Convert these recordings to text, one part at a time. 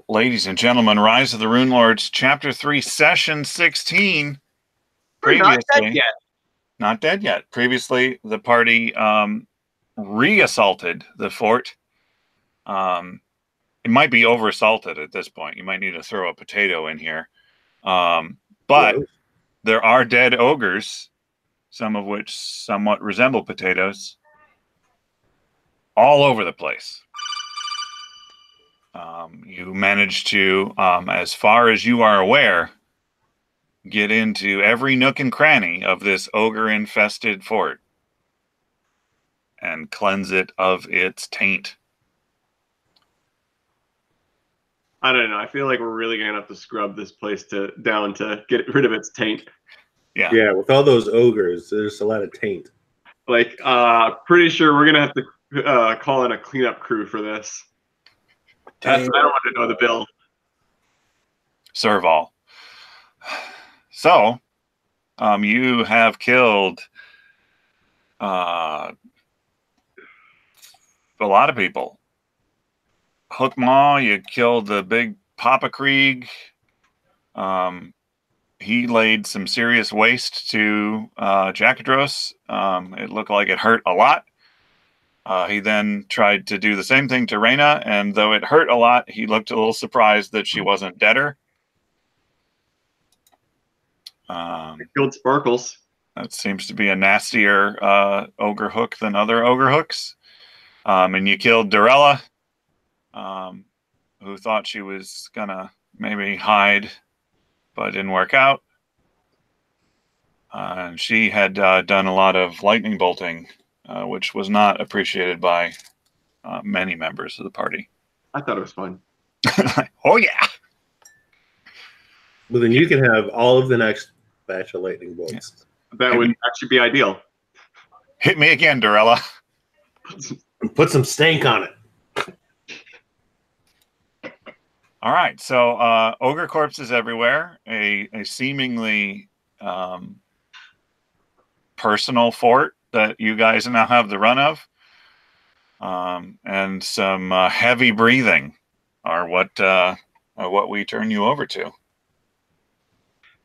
Ladies and gentlemen, Rise of the Rune Lords, Chapter 3, Session 16. We're not dead yet. Not dead yet. Previously, the party re-assaulted the fort. It might be over-assaulted at this point. You might need to throw a potato in here. But there are dead ogres, some of which somewhat resemble potatoes, all over the place. You managed to, as far as you are aware, get into every nook and cranny of this ogre-infested fort and cleanse it of its taint. I don't know. I feel like we're really going to have to scrub this place down to get rid of its taint. Yeah, with all those ogres, there's a lot of taint. Like, pretty sure we're going to have to call in a cleanup crew for this. I don't want to know the bill. Serve all. So, you have killed a lot of people. Hookmaw, you killed the big Papa Krieg. He laid some serious waste to Jackadros. It looked like it hurt a lot. He then tried to do the same thing to Reyna, and though it hurt a lot, he looked a little surprised that she wasn't deader. Killed Sparkles. That seems to be a nastier ogre hook than other ogre hooks. And you killed Dorella, who thought she was going to maybe hide, but didn't work out. And she had done a lot of lightning bolting, which was not appreciated by many members of the party. I thought it was fun. Oh, yeah. Well, then you can have all of the next batch of lightning bolts. Yeah. That would actually be ideal. Hit me again, Dorella. And put some stank on it. All right, so ogre corpses everywhere. A seemingly personal fort that you guys now have the run of, and some heavy breathing are what we turn you over to.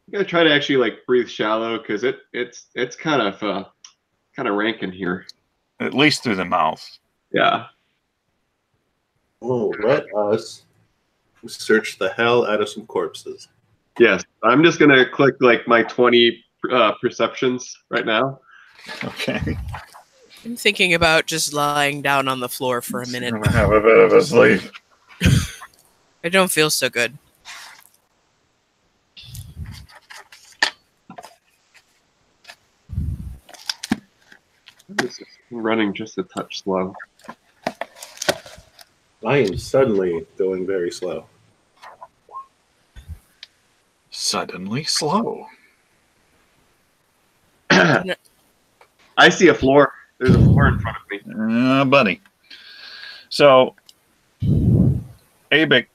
I'm gonna try to actually like breathe shallow because it's kind of rank in here. At least through the mouth. Yeah. Oh, let us search the hell out of some corpses. Yes, I'm just gonna click like my 20 perceptions right now. Okay. I'm thinking about just lying down on the floor for a minute. I'm gonna have a bit of a sleep. I don't feel so good. This is running just a touch slow. I am suddenly going very slow. Suddenly slow. I see a floor. There's a floor in front of me. Buddy. So, Abik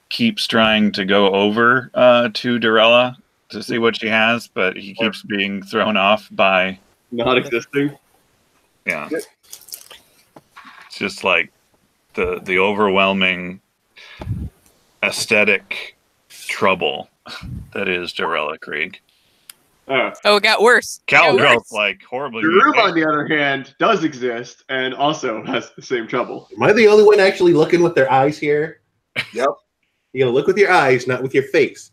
keeps trying to go over to Dorella to see what she has, but he keeps being thrown off by... Not existing? Yeah. It's just like the overwhelming aesthetic trouble that is Dorella Krieg. Oh, it got worse. Caladrill's like horribly. The room, on the other hand, does exist and also has the same trouble. Am I the only one actually looking with their eyes here? Yep. You gotta look with your eyes, not with your face.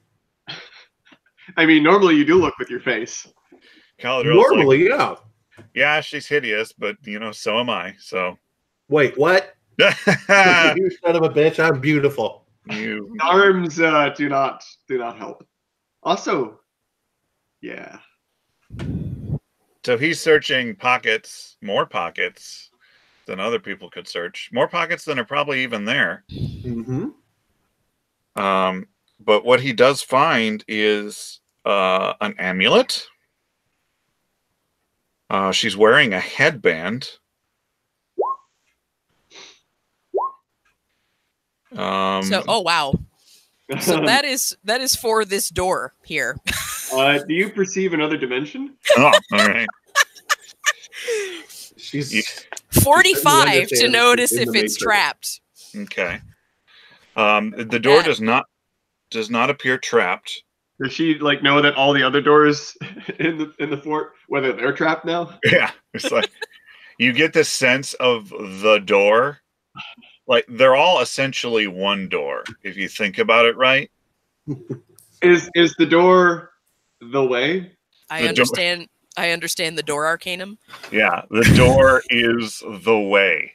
I mean, normally you do look with your face. Normally, like, yeah. Yeah, she's hideous, but so am I. So. Wait, what? You son of a bitch! I'm beautiful. Arms do not help. Also, yeah. So he's searching pockets, more pockets than other people could search. More pockets than are probably even there. Mm-hmm. But what he does find is an amulet. She's wearing a headband. Oh wow. So that is for this door here. Do you perceive another dimension? Oh, all right. She's 45 to notice if it's trapped. Okay. The door does not appear trapped. Does she like know that all the other doors in the fort, whether they're trapped now? Yeah, it's like you get the sense of the door, like they're all essentially one door if you think about it, right? Is the door the way? I understand the door arcanum. Yeah, the door is the way.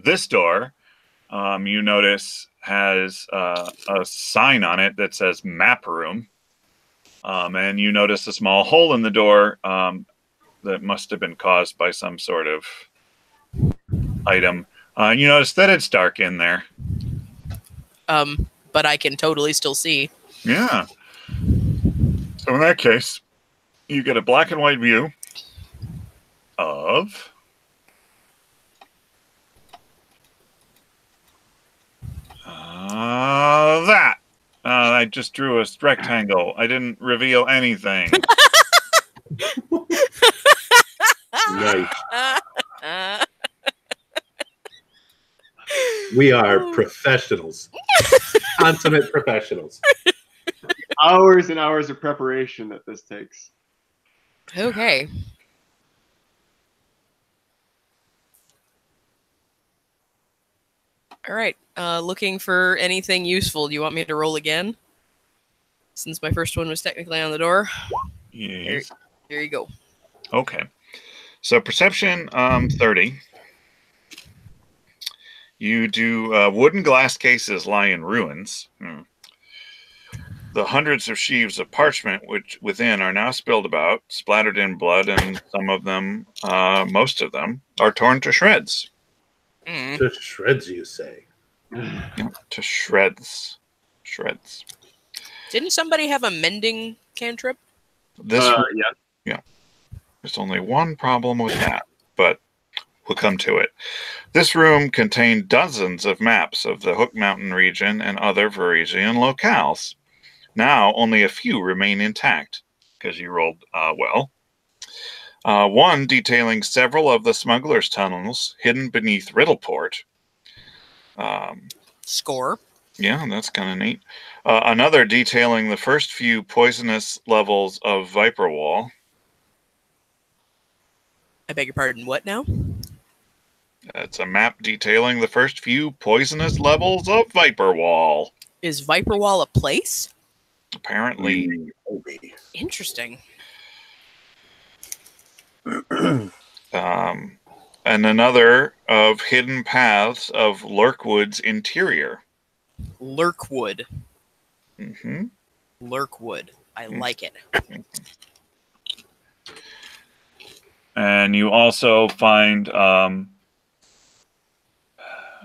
This door, you notice, has a sign on it that says map room. And you notice a small hole in the door that must have been caused by some sort of item. You notice that it's dark in there. But I can totally still see. Yeah. So in that case, you get a black and white view of that. I just drew a rectangle. I didn't reveal anything. Nice. We are professionals. Consummate professionals. Hours and hours of preparation that this takes. Okay. All right. Looking for anything useful. Do you want me to roll again? Since my first one was technically on the door. Yes. Here you go. Okay. So perception 30. You do wooden glass cases lie in ruins. The hundreds of sheaves of parchment which within are now spilled about, splattered in blood, and some of them, most of them, are torn to shreds. To shreds, you say? To shreds. Shreds. Didn't somebody have a mending cantrip? This Yeah. Yeah. There's only one problem with that, but we'll come to it. This room contained dozens of maps of the Hook Mountain region and other Varisian locales. Now, only a few remain intact, because you rolled well. One detailing several of the smugglers' tunnels hidden beneath Riddleport. Score. Yeah, that's kind of neat. Another detailing the first few poisonous levels of Viper Wall. I beg your pardon, what now? It's a map detailing the first few poisonous levels of Viper Wall. Is Viper Wall a place? Apparently. Interesting. And another of hidden paths of Lurkwood's interior. Lurkwood. Mm-hmm. Lurkwood. I like it. And you also find,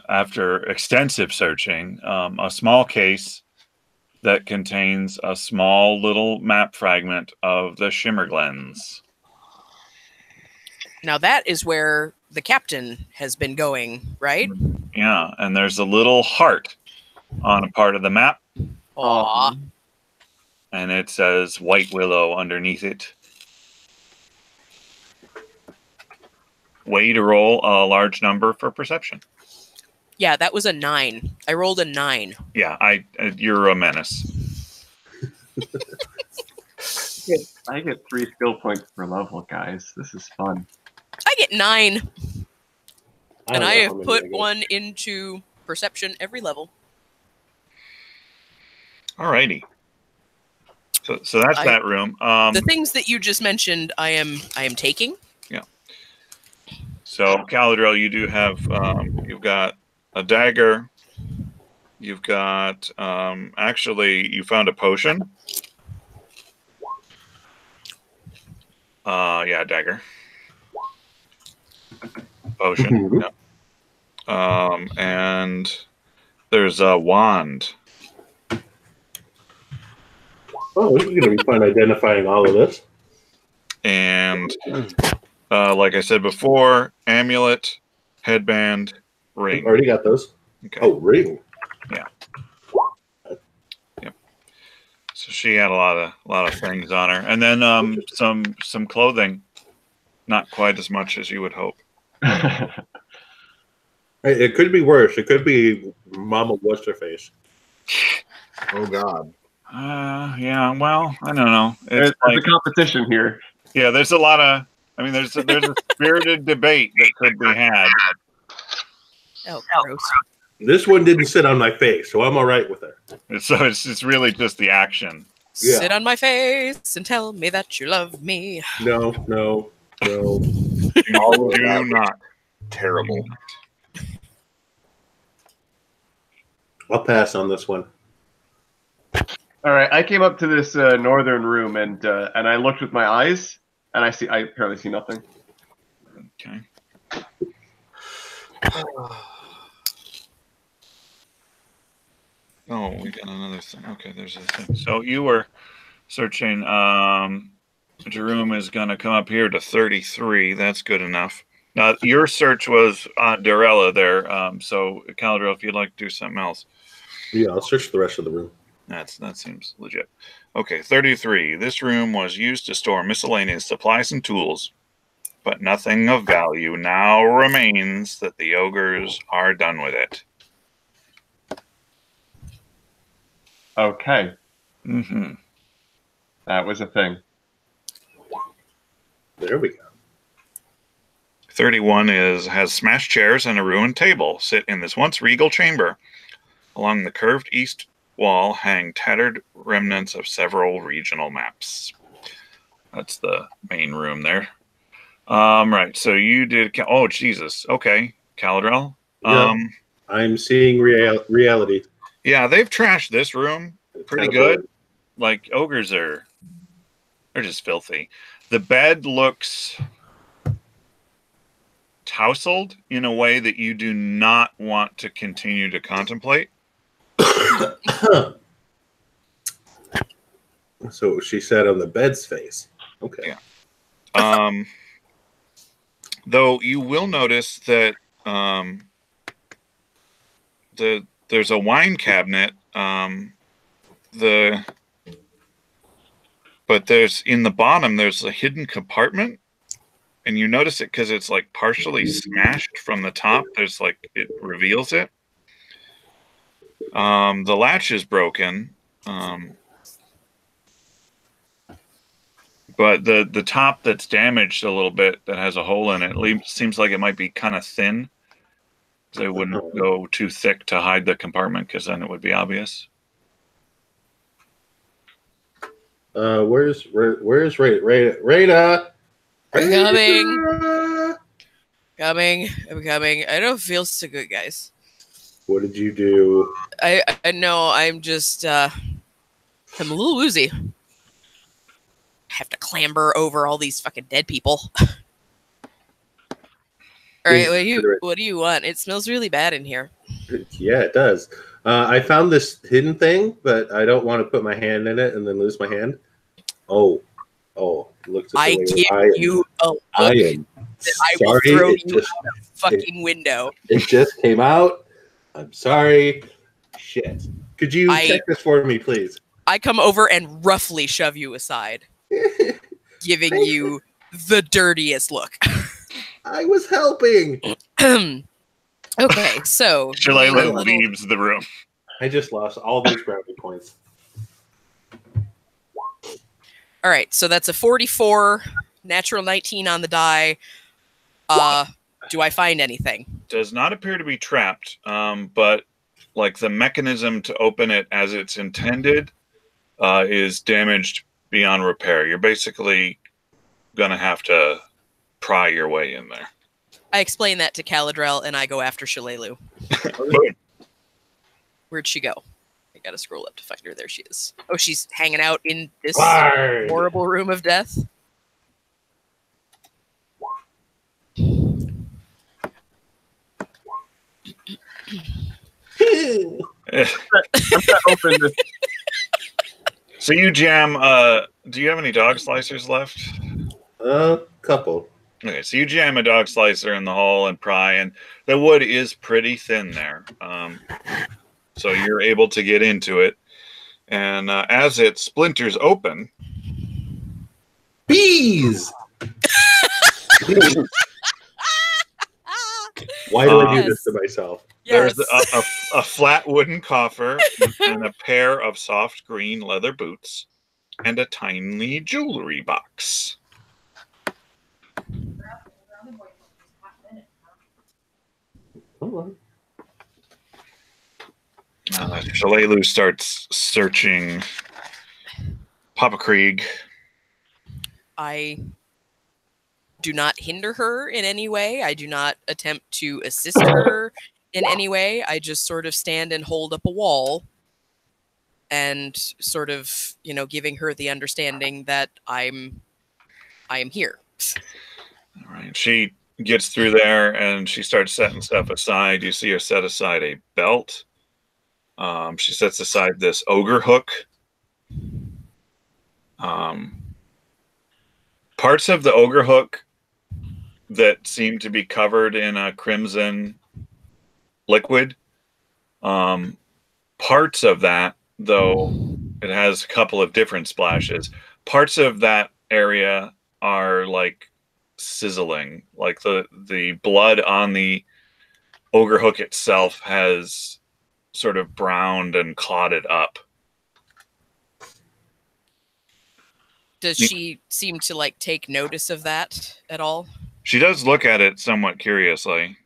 after extensive searching, a small case that contains a small little map fragment of the Shimmerglens. Now that is where the captain has been going, right? Yeah, and there's a little heart on a part of the map. Aww. And it says White Willow underneath it. Way to roll a large number for perception. Yeah, that was a 9. I rolled a 9. Yeah, you're a menace. I get 3 skill points per level, guys. This is fun. I get 9. And I have put I one into perception every level. Alrighty. So that's that room. The things that you just mentioned, I am taking. Yeah. So Caladriel, you do have you've got a dagger. You've got actually you found a potion. Yeah, dagger. Potion. Yeah. And there's a wand. Oh, this is going to be fun identifying all of this. And like I said before, amulet, headband, ring. Already got those. Okay. Oh, ring. Yeah. Yep. So she had a lot of things on her, and then some clothing, not quite as much as you would hope. It could be worse. It could be Mama What's-Her-Face. Oh God. Yeah. Well, I don't know. There's a competition here. Yeah, there's a lot of. I mean, there's a spirited debate that could be had. Oh, gross. This one didn't sit on my face, so I'm all right with her. So it's really just the action. Yeah. Sit on my face and tell me that you love me. No. All of Do that not. terrible. I'll pass on this one. All right, I came up to this northern room and I looked with my eyes, and I apparently see nothing. Okay. Oh, we got another thing. Okay, there's a thing. So you were searching. Jerome is going to come up here to 33. That's good enough. Now, your search was on Dorella there. So, Caldrell, if you'd like to do something else. Yeah, I'll search the rest of the room. That seems legit. Okay, 33. This room was used to store miscellaneous supplies and tools, but nothing of value now remains that the ogres are done with it. Okay. Mm-hmm. That was a thing. There we go. 31 has smashed chairs and a ruined table sit in this once regal chamber. Along the curved east wall hang tattered remnants of several regional maps. That's the main room there. Right, so you did... Oh, Jesus. Okay, Caladrell. Yeah, I'm seeing reality. Yeah, they've trashed this room pretty good. Like, ogres they're just filthy. The bed looks tousled in a way that you do not want to continue to contemplate. So she said on the bed's face. Okay. Yeah. Though you will notice that there's a wine cabinet. But there's in the bottom there's a hidden compartment, and you notice it because it's like partially smashed from the top. There's like it reveals it. The latch is broken, but the top that's damaged a little bit that has a hole in it seems like it might be kind of thin. They wouldn't go too thick to hide the compartment because then it would be obvious. Where's Rada? I'm coming. I don't feel so good, guys. What did you do? I know. I'm just I'm a little woozy. I have to clamber over all these fucking dead people. All right, what do you want? It smells really bad in here. Yeah, it does. I found this hidden thing, but I don't want to put my hand in it and then lose my hand. Oh, looks. I give you a look. I will throw you out a fucking window. It just came out. I'm sorry. Shit. Could you check this for me, please? I come over and roughly shove you aside, giving you the dirtiest look. I was helping. Okay, so Shalala leaves the room. I just lost all those brownie points. All right, so that's a 44, natural 19 on the die. Do I find anything? Does not appear to be trapped, but like the mechanism to open it as it's intended is damaged beyond repair. You're basically gonna have to pry your way in there. I explain that to Caladrell, and I go after Shalelu. Where'd she go? I gotta scroll up to find her. There she is. Oh, she's hanging out in this horrible room of death. So you jam. Do you have any dog slicers left? Couple. Okay, so you jam a dog slicer in the hole and pry, and the wood is pretty thin there. So you're able to get into it, and as it splinters open, bees. Why do I do Yes. this to myself? Yes. There's a flat wooden coffer and a pair of soft green leather boots and a tiny jewelry box. Shalelu starts searching Papa Krieg. I do not hinder her in any way. I do not attempt to assist her in any way. I just sort of stand and hold up a wall and sort of, giving her the understanding that I am here. All right. She gets through there and she starts setting stuff aside. You see her set aside a belt. She sets aside this ogre hook. Parts of the ogre hook that seem to be covered in a crimson liquid. Parts of that, though, it has a couple of different splashes. Parts of that area are like sizzling, like the blood on the ogre hook itself has sort of browned and clotted up. Does she seem to take notice of that at all? She does look at it somewhat curiously.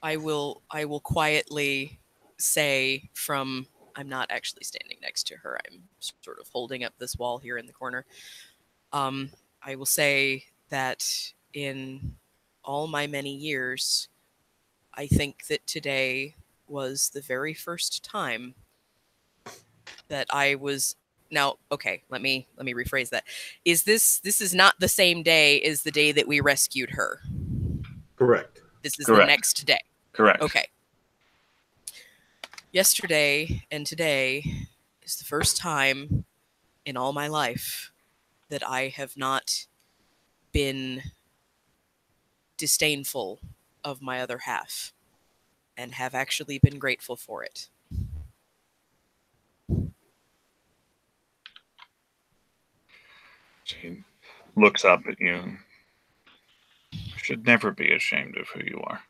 I will quietly say I'm not actually standing next to her. I'm sort of holding up this wall here in the corner. I will say that in all my many years, I think that today was the very first time that I was. Now, okay, let me rephrase that. This is not the same day as the day that we rescued her. Correct. This is Correct. the next day. Correct. Okay. Yesterday and today is the first time in all my life that I have not been disdainful of my other half and have actually been grateful for it. She looks up at you. You should never be ashamed of who you are.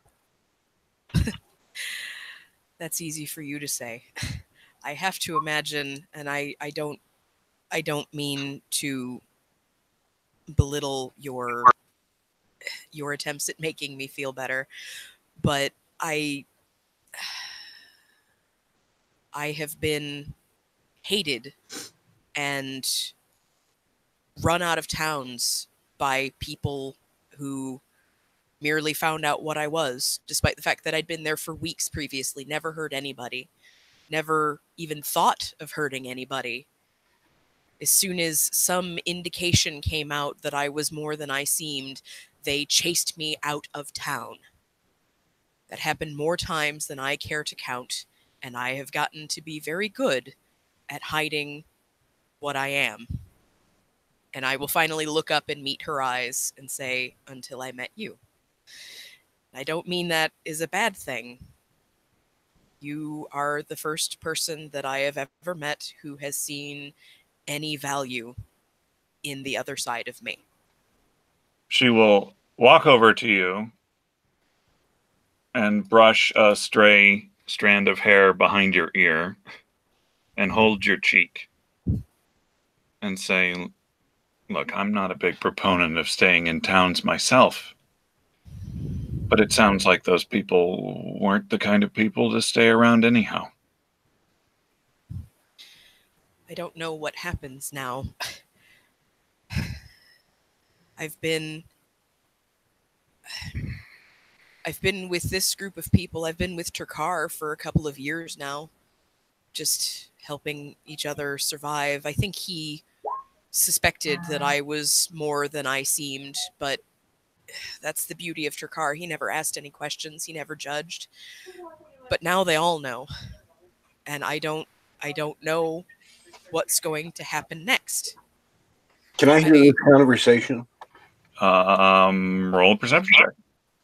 That's easy for you to say. I have to imagine, and I don't mean to belittle your attempts at making me feel better, but I have been hated and run out of towns by people who merely found out what I was, despite the fact that I'd been there for weeks previously, never hurt anybody, never even thought of hurting anybody. As soon as some indication came out that I was more than I seemed, they chased me out of town. That happened more times than I care to count, and I have gotten to be very good at hiding what I am. And I will finally look up and meet her eyes and say, until I met you. I don't mean that is a bad thing. You are the first person that I have ever met who has seen any value in the other side of me. She will walk over to you and brush a stray strand of hair behind your ear and hold your cheek and say, look, I'm not a big proponent of staying in towns myself, but it sounds like those people weren't the kind of people to stay around anyhow. I don't know what happens now. I've been with this group of people. I've been with Ch.3 for a couple of years now, just helping each other survive. I think he suspected that I was more than I seemed, but that's the beauty of Ch.3. He never asked any questions. He never judged. But now they all know. And I don't know what's going to happen next. Can I hear this conversation? Roll a perception check.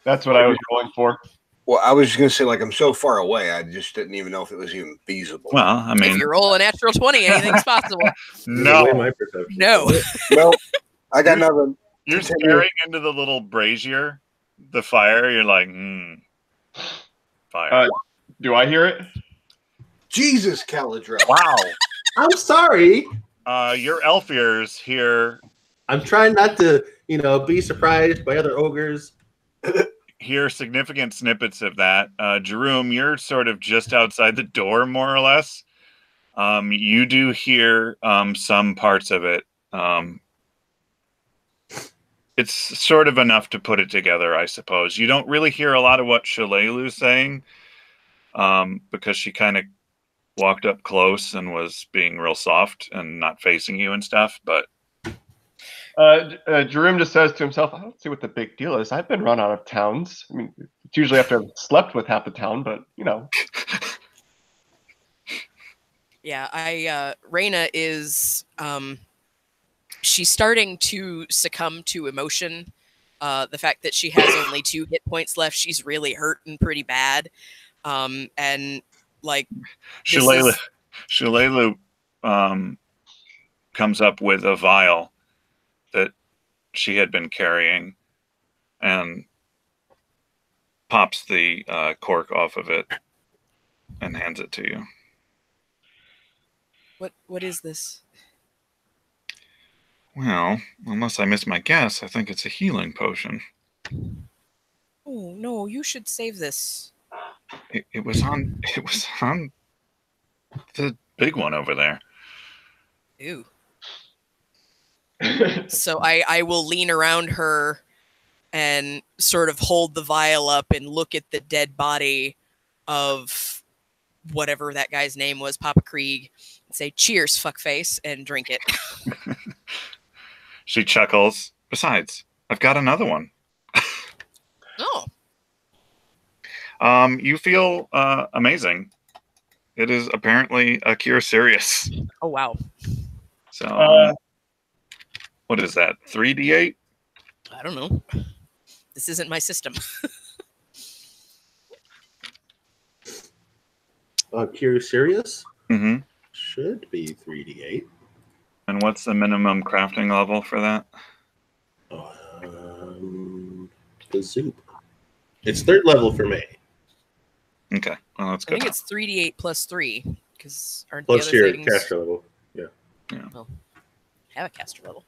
That's what I was rolling for. Well, I was going to say, I'm so far away, I just didn't even know if it was even feasible. Well, I mean, if you roll a natural 20, anything's possible. No. My perception. No. Well, I got nothing. You're staring into the little brazier the fire, you're like, fire. Do I hear it? Jesus, Caladrell. Wow. I'm sorry. Your elf ears hear I'm trying not to, be surprised by other ogres. significant snippets of that. Jerome, you're sort of just outside the door, more or less. You do hear some parts of it. It's sort of enough to put it together, I suppose. You don't really hear a lot of what Shalalu's saying, because she kind of walked up close and was being real soft and not facing you and stuff. But Jerome just says to himself, I don't see what the big deal is. I've been run out of towns. I mean, it's usually after I've slept with half the town, but, Yeah, Reyna is, she's starting to succumb to emotion. The fact that she has only 2 hit points left, she's really hurting pretty bad. And, like, Shalalu comes up with a vial that she had been carrying and pops the cork off of it and hands it to you. What is this? Well, unless I miss my guess, I think it's a healing potion. Oh no, you should save this. It was on the big one over there. Ew. So I will lean around her and sort of hold the vial up and look at the dead body of whatever that guy's name was, Papa Krieg, and say, "Cheers, fuckface," and drink it. She chuckles. Besides, I've got another one. Oh. You feel amazing. It is apparently a cure serious. Oh, wow. So, what is that? 3d8? I don't know. This isn't my system. Cure serious? Mm-hmm. Should be 3d8. And what's the minimum crafting level for that? The soup. It's 3rd level for me. Okay, well, that's good. I think it's 3d8 plus 3, because aren't Plus the other your things... caster level. Yeah. Well, have a caster level.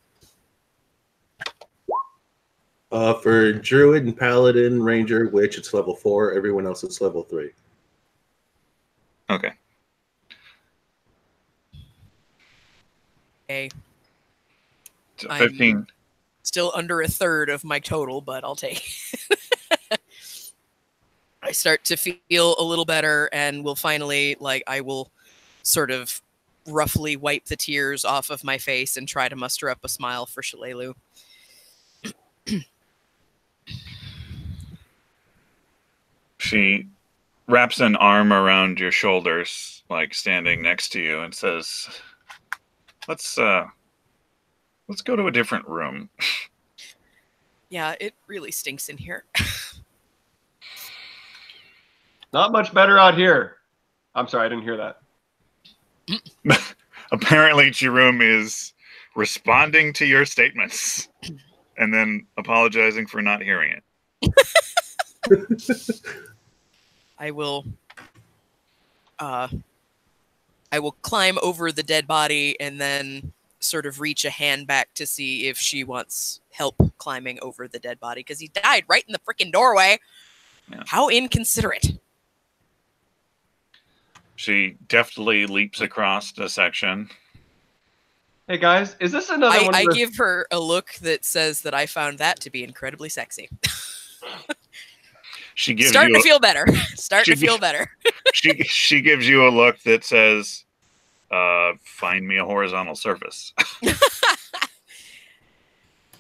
For Druid and Paladin, Ranger, Witch, it's level 4. Everyone else is level 3. Okay. Okay. So 15. I'm still under 1/3 of my total, but I'll take it. I start to feel a little better, and will finally, I will sort of roughly wipe the tears off of my face and try to muster up a smile for Shalalu. She wraps an arm around your shoulders, like standing next to you, and says, Let's go to a different room. Yeah, it really stinks in here. Not much better out here. I'm sorry, I didn't hear that. Apparently, Jerome is responding to your statements and then apologizing for not hearing it. I will climb over the dead body and then sort of reach a hand back to see if she wants help climbing over the dead body, because he died right in the freaking doorway. Yeah. How inconsiderate. She deftly leaps across the section. Hey guys, is this another one? I give her a look that says that I found that to be incredibly sexy. She gives Starting to feel better. Starting to feel better. She gives you a look that says, "Find me a horizontal surface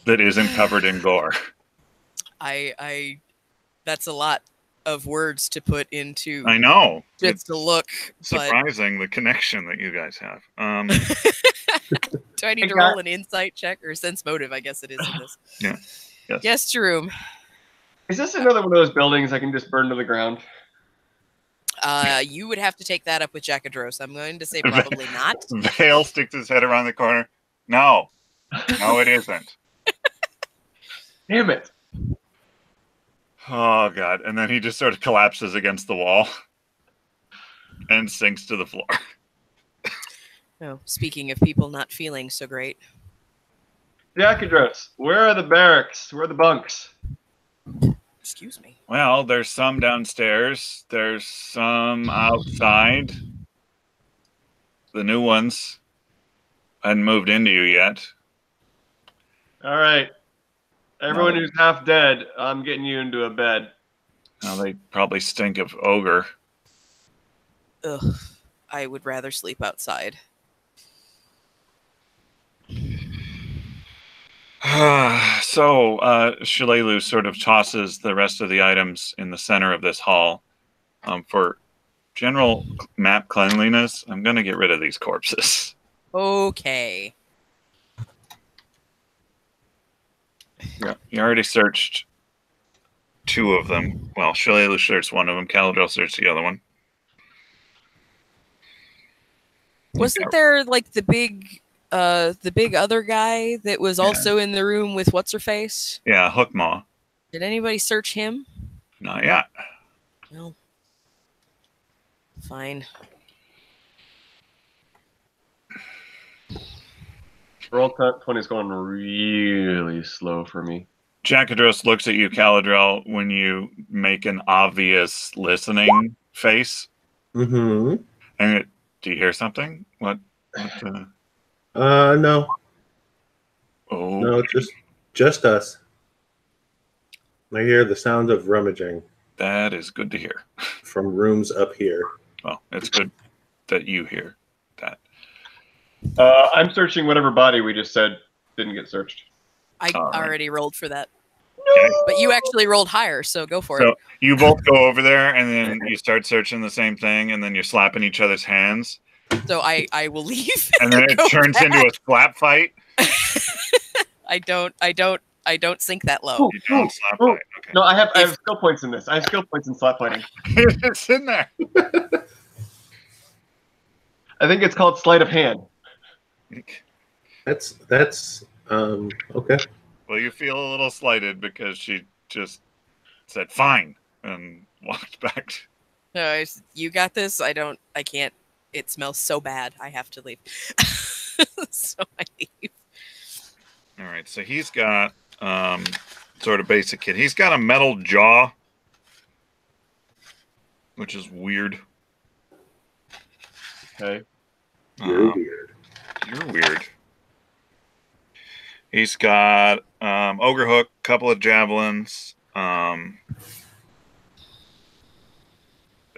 that isn't covered in gore." That's a lot of words to put into. I know. Just a look. Surprising the connection that you guys have. Do I need to roll an insight check or sense motive? I guess it is in this. Yeah. Yes. Yes, Jerome. Is this another one of those buildings I can just burn to the ground? You would have to take that up with Jackadros. I'm going to say probably not. Vale sticks his head around the corner. No, it isn't. Damn it. Oh god! And then he just sort of collapses against the wall and sinks to the floor. Oh, speaking of people not feeling so great. Ch.3, where are the barracks? Where are the bunks? Excuse me. Well, there's some downstairs. There's some outside. The new ones hadn't moved into you yet. All right. Everyone No. who's half dead, I'm getting you into a bed. Now they probably stink of ogre. Ugh. I would rather sleep outside. So, Shalelu sort of tosses the rest of the items in the center of this hall. For general map cleanliness, I'm going to get rid of these corpses. Okay. Yeah, you already searched 2 of them. Well, Shalelu searched one of them. Caladril searched the other one. Wasn't there like the big other guy that was also in the room with what's her face? Yeah, Hookmaw. Did anybody search him? Not yet. No. Fine. Roll 20 is going really slow for me. Jacadros looks at you, Caladril, when you make an obvious listening face. Mm-hmm. And do you hear something? What No. Oh. No, just us. I hear the sound of rummaging That is good to hear. from rooms up here. Well, it's good that you hear that. I'm searching whatever body we just said didn't get searched. I All right. already rolled for that. Okay. But you actually rolled higher, so go for So it. you both go over there, and then you start searching the same thing, and then you're slapping each other's hands, So I will leave. and then it go turns back. into a slap fight. I don't sink that low. You don't slap Oh. fight. Okay. No, I have skill points in this. I have skill points in slap fighting. It's in there. I think it's called sleight of hand. That's okay. Well, you feel a little slighted because she just said fine and walked back. No, you got this. I can't. It smells so bad. I have to leave. So I leave. All right, so he's got sort of basic kit. He's got a metal jaw, which is weird. Okay. You're weird. You're weird. He's got ogre hook, couple of javelins. It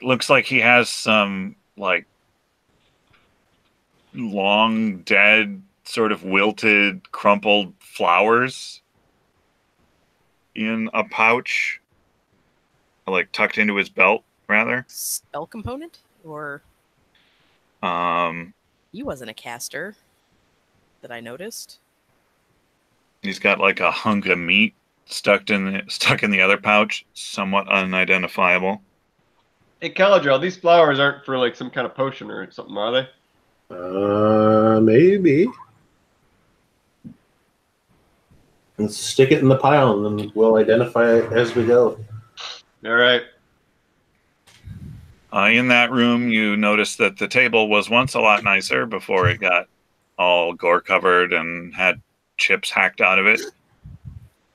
looks like he has some like long dead, sort of wilted, crumpled flowers in a pouch, like tucked into his belt, rather. Spell component, or he wasn't a caster that I noticed. He's got like a hunk of meat stuck in the other pouch, somewhat unidentifiable. Hey, Caladril, these flowers aren't for like some kind of potion or something, are they? Maybe. Let's stick it in the pile, and then we'll identify it as we go. All right. In that room, you notice that the table was once a lot nicer before it got all gore covered and had chips hacked out of it.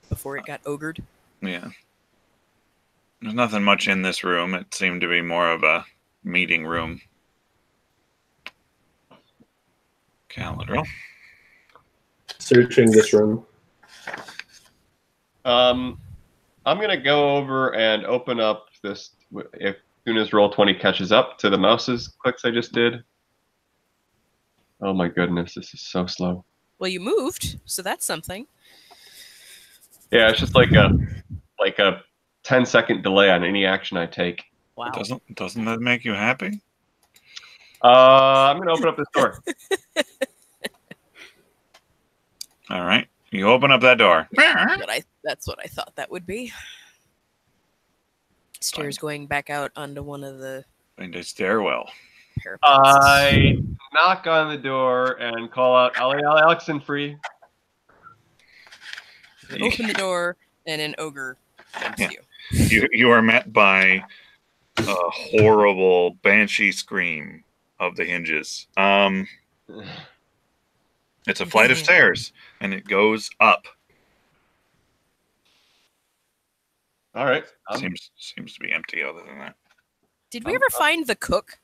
Before it got ogred. Yeah. There's nothing much in this room. It seemed to be more of a meeting room. Caladril. Searching this room. I'm gonna go over and open up this. As soon as roll 20 catches up to the mouse's clicks I just did. Oh my goodness, this is so slow. Well, you moved, so that's something. Yeah, it's just like a 10-second delay on any action I take. Wow. Doesn't that make you happy? I'm gonna open up this door. All right. You open up that door. That's what I thought that would be. Stairs going back out onto one of the Find a stairwell. parapets. I knock on the door and call out, Alex and free. Open the door, and an ogre jumps Yeah. you. You are met by a horrible banshee scream of the hinges. It's a flight of stairs, and it goes up. All right. Seems to be empty other than that. Did we ever find the cook?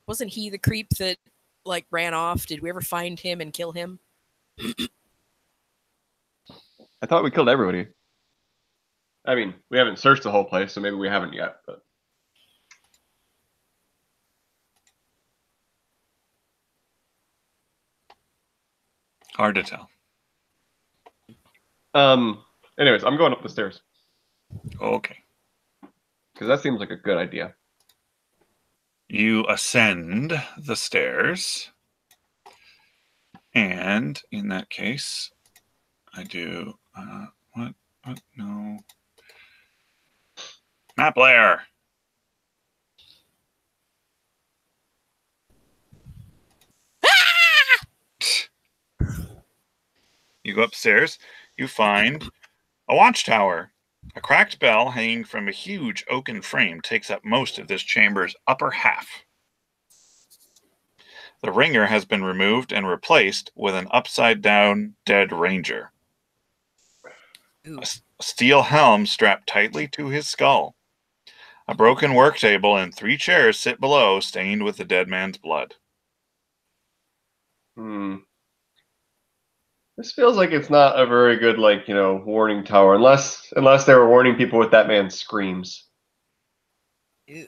Wasn't he the creep that like ran off? Did we ever find him and kill him? I thought we killed everybody. I mean, we haven't searched the whole place, so maybe we haven't yet. But Hard to tell. anyways, I'm going up the stairs Okay. because that seems like a good idea. You ascend the stairs, and in that case, I do what? No. Map layer. You go upstairs. You find a watchtower. A cracked bell hanging from a huge oaken frame takes up most of this chamber's upper half. The ringer has been removed and replaced with an upside-down dead ranger. Ooh. A steel helm strapped tightly to his skull. A broken work table and 3 chairs sit below, stained with the dead man's blood. This feels like it's not a very good, warning tower, unless they were warning people with that man's screams. Ew.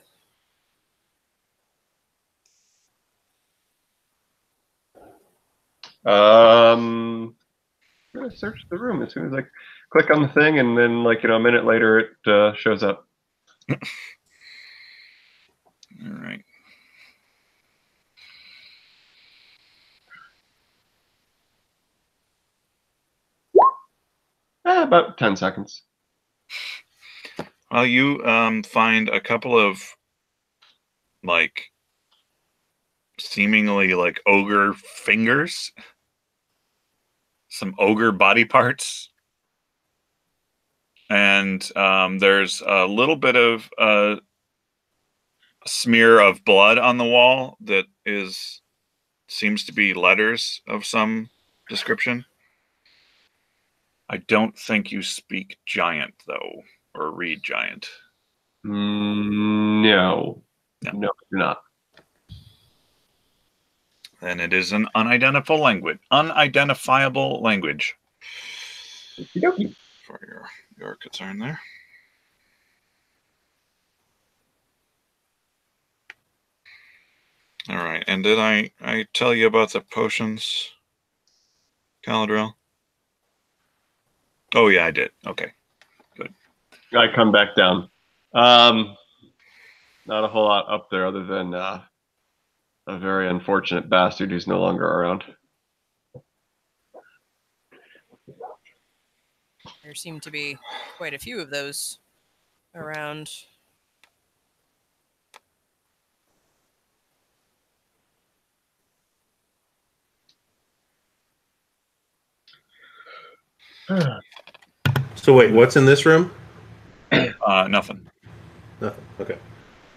I'm gonna search the room as soon as I click on the thing, and then a minute later it shows up. All right. About 10 seconds. Well, you find a couple of seemingly ogre fingers, some ogre body parts, and there's a little bit of a smear of blood on the wall that seems to be letters of some description. I don't think you speak giant, though, or read giant. No, I do not. Then it is an unidentifiable language. Okey-dokey. For your concern there. All right, and did I tell you about the potions, Caladriel? Oh yeah, I did. Okay, good. I come back down. Not a whole lot up there other than a very unfortunate bastard who's no longer around. There seem to be quite a few of those around. So wait, what's in this room? Nothing. Nothing. Okay.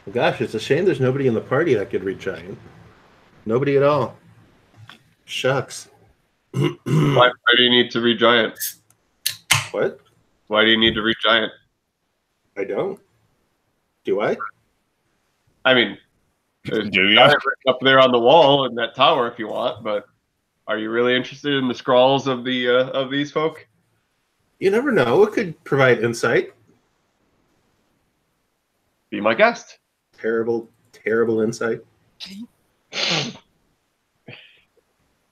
Well, gosh, it's a shame there's nobody in the party that could read giant. Nobody at all. Shucks. Why do you need to read giant? What? Why do you need to read giant? I don't. Do I? I mean, there's Do you? giant written up there on the wall in that tower if you want, but are you really interested in the scrawls of these folk? You never know. It could provide insight. Be my guest. Terrible, terrible insight. I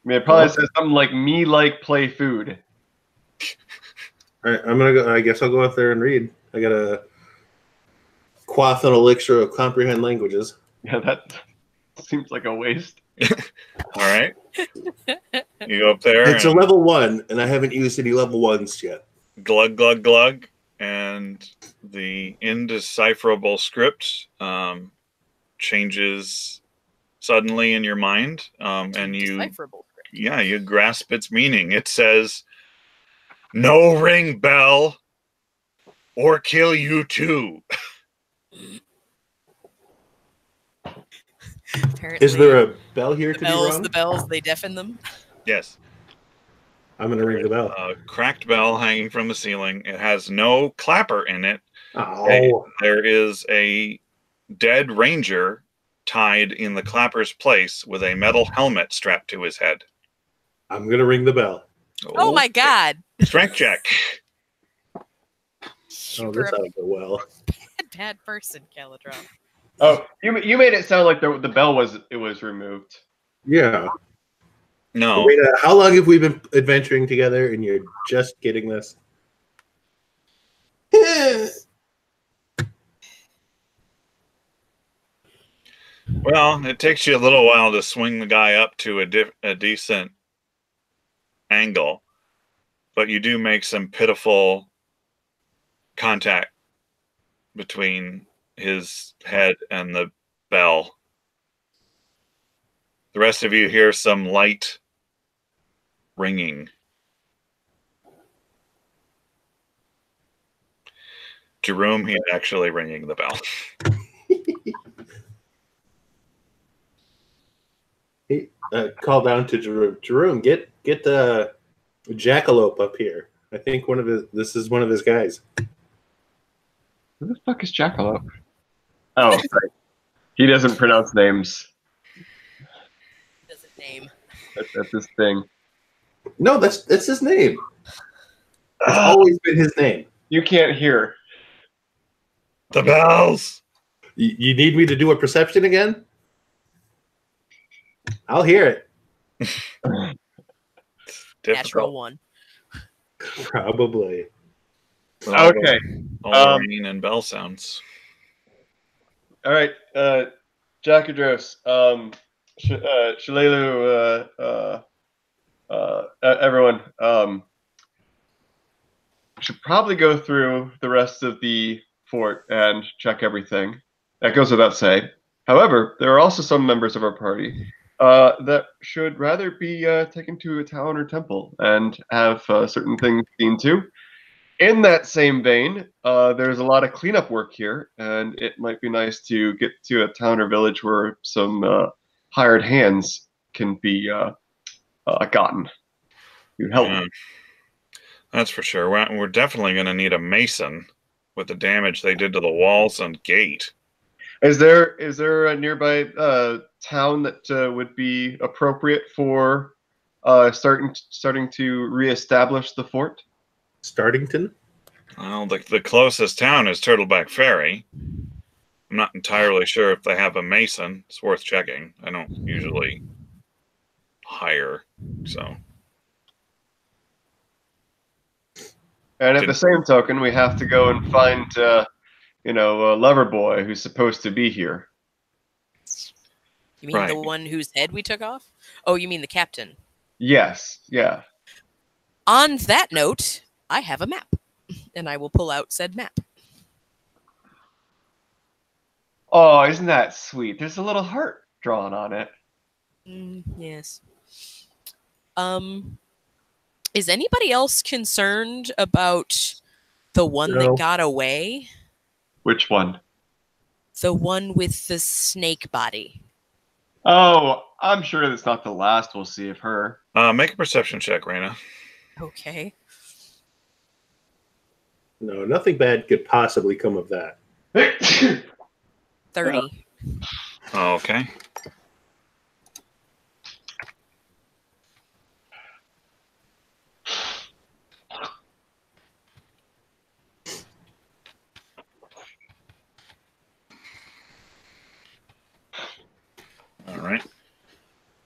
mean, it probably says something like "me like play food." All right, I'm gonna go. I guess I'll go out there and read. I got a quaff and elixir of comprehend languages. Yeah, that seems like a waste. All right. You go up there. It's a level 1, and I haven't used any level 1s yet. Glug, glug, glug. And the indecipherable script changes suddenly in your mind. And you grasp its meaning. It says, "No ring bell. or kill you too. Apparently, Is there a bell here the to bells? be rung? The bells, they deafen them. Yes. I'm going to ring the bell. A cracked bell hanging from the ceiling. It has no clapper in it. Oh, There is a dead ranger tied in the clapper's place with a metal helmet strapped to his head. I'm going to ring the bell. Oh my god! Strength check. Oh, You're this ought to go well. a bad person, Caladron. Oh, you made it sound like the bell was removed. Yeah. No. Rita, how long have we been adventuring together and you're just getting this? Well, it takes you a little while to swing the guy up to a decent angle, but you do make some pitiful contact between his head and the bell. The rest of you hear some light ringing. Jerome, he's actually ringing the bell. Hey, call down to Jerome. Jerome, get the jackalope up here. I think this is one of his guys. Who the fuck is Jackalope? Oh, right. He doesn't pronounce names. Doesn't name. That's his thing. No, that's his name. It's always been his name. You can't hear. The bells! You need me to do a perception again? I'll hear it. Natural one. Probably. Okay. All the rain and bell sounds. All right. Jackadros, Shalelu, everyone, should probably go through the rest of the fort and check everything. That goes without saying. However, there are also some members of our party that should rather be taken to a town or temple and have certain things seen to. In that same vein, there's a lot of cleanup work here, and it might be nice to get to a town or village where some hired hands can be gotten to help. Yeah, that's for sure. We're definitely going to need a mason with the damage they did to the walls and gate. Is there a nearby town that would be appropriate for starting to reestablish the fort? Startington? Well, the closest town is Turtleback Ferry. I'm not entirely sure if they have a mason. It's worth checking. I don't usually hire, so. And at the same token, we have to go and find, a lover boy who's supposed to be here. You mean the one whose head we took off? Oh, you mean the captain? Yes, yeah. On that note, I have a map, and I will pull out said map. Oh, isn't that sweet? There's a little heart drawn on it. Yes. Is anybody else concerned about the one that got away? Which one? The one with the snake body. Oh, I'm sure that's not the last we'll see of her. Make a perception check, Raina. Okay. No, nothing bad could possibly come of that. 30. Okay. All right.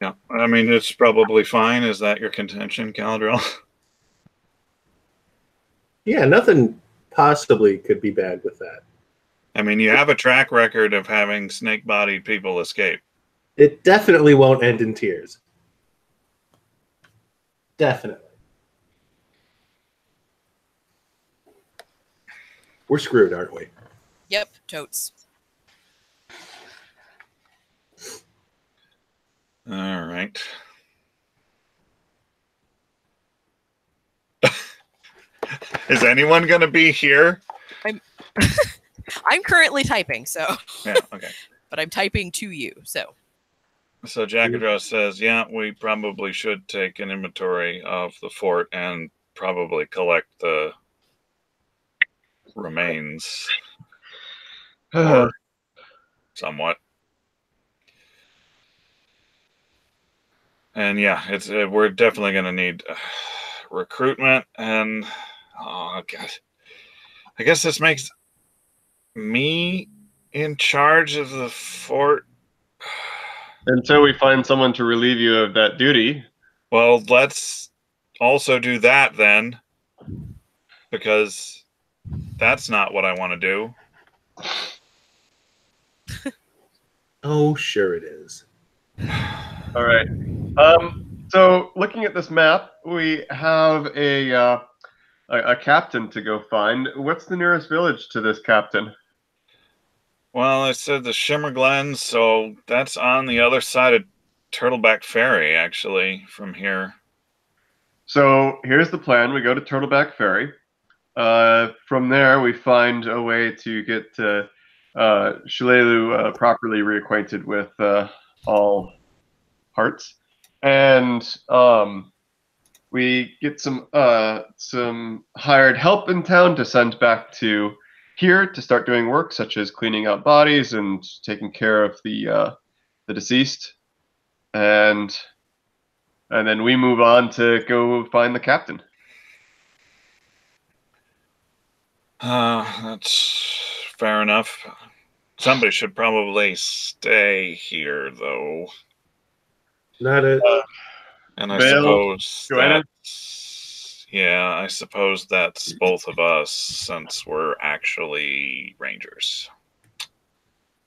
Yeah, I mean, it's probably fine. Is that your contention, Galadriel? Yeah, nothing possibly could be bad with that. I mean, you have a track record of having snake-bodied people escape. It definitely won't end in tears. Definitely. We're screwed, aren't we? Yep, totes. All right. Is anyone going to be here I'm currently typing, so. Yeah, okay. But I'm typing to you, so. So Ch.3 says, yeah, we probably should take an inventory of the fort and probably collect the remains. Or somewhat. And yeah, we're definitely going to need recruitment and oh god, I guess this makes me in charge of the fort until we find someone to relieve you of that duty. Well, let's also do that then, because that's not what I want to do. Oh, sure it is. All right. So looking at this map, we have a captain to go find. What's the nearest village to this captain? Well, I said the Shimmer Glens, so that's on the other side of Turtleback Ferry, actually, from here. So here's the plan. We go to Turtleback Ferry. From there, we find a way to get Shalelu properly reacquainted with all parts. And we get some hired help in town to send back to here to start doing work such as cleaning out bodies and taking care of the deceased, and then we move on to go find the captain. That's fair enough. Somebody should probably stay here, though. Not it. And I Bill, suppose Joanna? I suppose that's both of us, since we're actually rangers.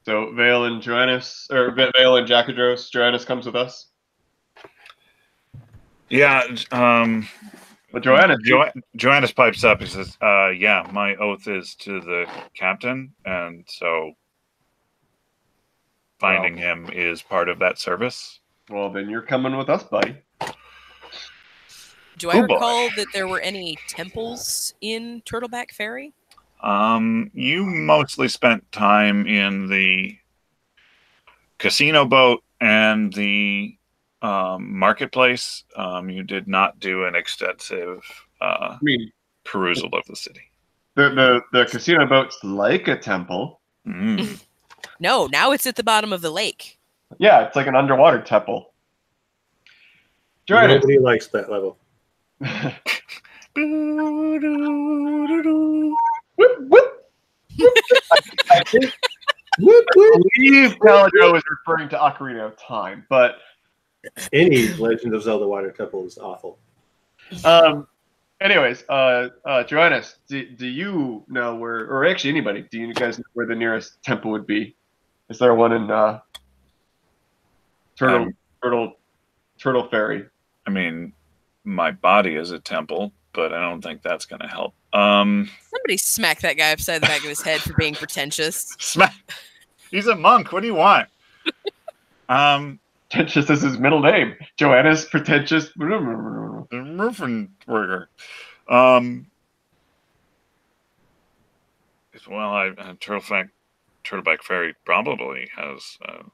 So Vale and Joannis, or Vale and Jackadros, Joannis comes with us. Yeah, But Joannis, Joannis pipes up. He says, yeah, my oath is to the captain, and so finding him is part of that service. well, then you're coming with us, buddy. Do I recall that there were any temples in Turtleback Ferry? You mostly spent time in the casino boat and the marketplace. You did not do an extensive perusal of the city. The casino boat's like a temple. Mm. No, now it's at the bottom of the lake. Yeah, it's like an underwater temple. Joannis. Nobody likes that level. I believe Caladro is referring to Ocarina of Time, but any Legend of Zelda water temple is awful. Anyways, Joannis, do you know where, or actually anybody, do you guys know where the nearest temple would be? Is there one in Turtle Ferry? I mean, my body is a temple, but I don't think that's going to help. Somebody smack that guy upside the back of his head for being pretentious. Smack! He's a monk. What do you want? Pretentious is his middle name. Joanna's pretentious. Roofenberger. Well, Turtleback Ferry probably has a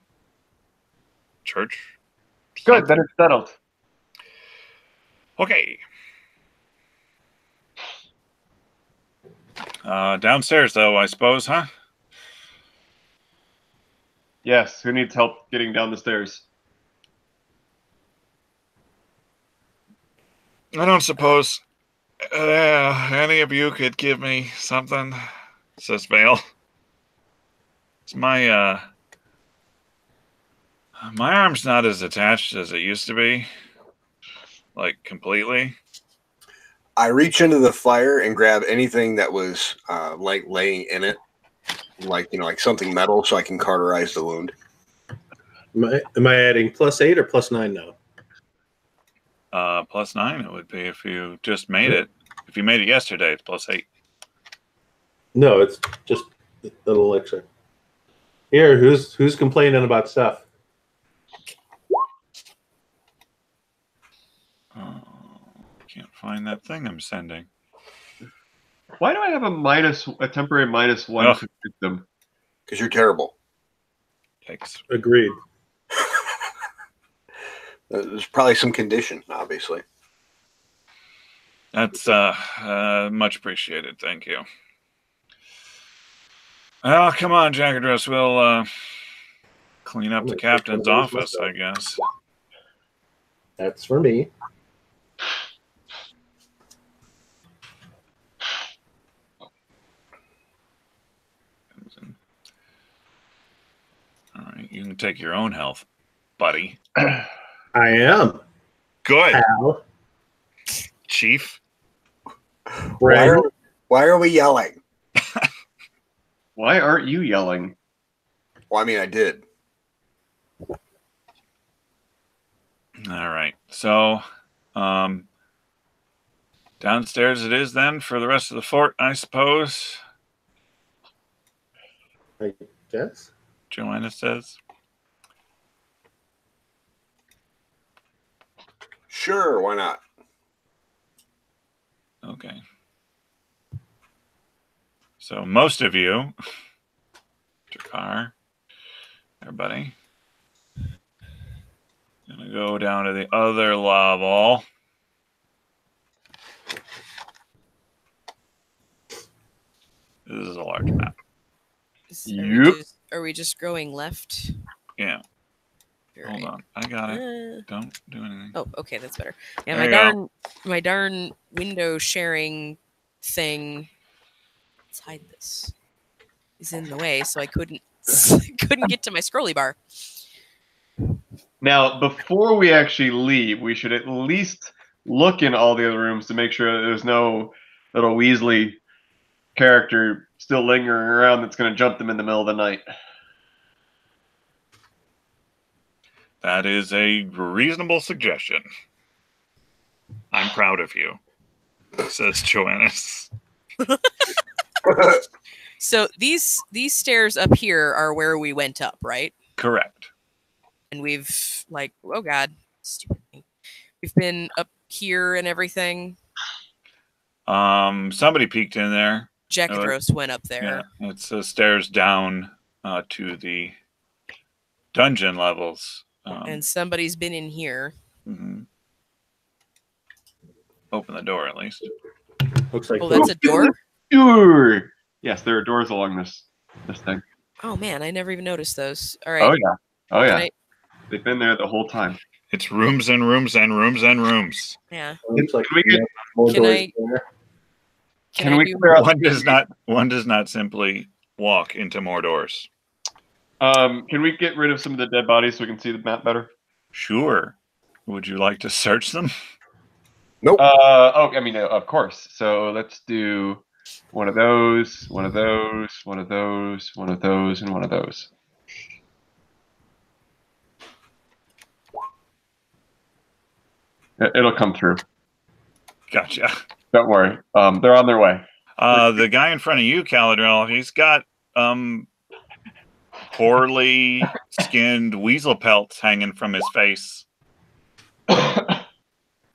church. Good, then it's settled. Okay. Downstairs, though, I suppose, huh? Yes, who needs help getting down the stairs? I don't suppose any of you could give me something, says Vale. It's my arm's not as attached as it used to be. Like, completely. I reach into the fire and grab anything that was like laying in it, like something metal, so I can cauterize the wound. Am I adding +8 or +9 now? +9 it would be if you just made it. If you made it yesterday, it's +8. No, it's just a little elixir. Here, who's complaining about stuff? Can't find that thing I'm sending. Why do I have a temporary -1 Ugh. to wisdom? Because you're terrible. Thanks. Agreed. There's probably some condition, obviously. That's much appreciated. Thank you. Oh, come on, Jackadress. We'll clean up I'm the gonna take one of captain's those office, I myself. guess. That's for me. All right, you can take your own health, buddy. I am. Good, Pal. Chief. Friend. Why are we yelling? Why aren't you yelling? Well, I mean, I did. All right, so downstairs it is then for the rest of the fort, I suppose. I guess. Joanna says. Sure, why not? Okay. So most of you, Jakar, everybody, gonna go down to the other level. This is a large map. Yep. Are we just growing left? Yeah. All Hold right. on. I got it. Don't do anything. Oh, okay, that's better. Yeah, There you my darn window sharing thing. Let's hide this. Is in the way, so I couldn't get to my scrolly bar. Now, before we actually leave, we should at least look in all the other rooms to make sure there's no little Weasley character still lingering around that's going to jump them in the middle of the night. That is a reasonable suggestion. I'm proud of you, says Joannis. So these stairs up here are where we went up, right? Correct. And we've oh god, stupid thing. We've been up here and everything. Somebody peeked in there. Jackadros went up there. Yeah, it's stairs down to the dungeon levels. And somebody's been in here. Mm-hmm. Open the door at least. Looks like. Oh, that's a door? Sure. Yes, there are doors along this thing. Oh man, I never even noticed those. All right. Oh yeah. Oh yeah. I, They've been there the whole time. It's rooms and rooms and rooms and rooms. yeah. Looks like Can we get- more Can doors I- there. Can we clear out? One does not simply walk into more doors. Can we get rid of some of the dead bodies so we can see the map better? Sure. Would you like to search them? Nope. I mean, of course. So let's do one of those, one of those, one of those, one of those, and one of those. It'll come through. Gotcha. Don't worry. They're on their way. The guy in front of you, Caladril, he's got poorly skinned weasel pelts hanging from his face.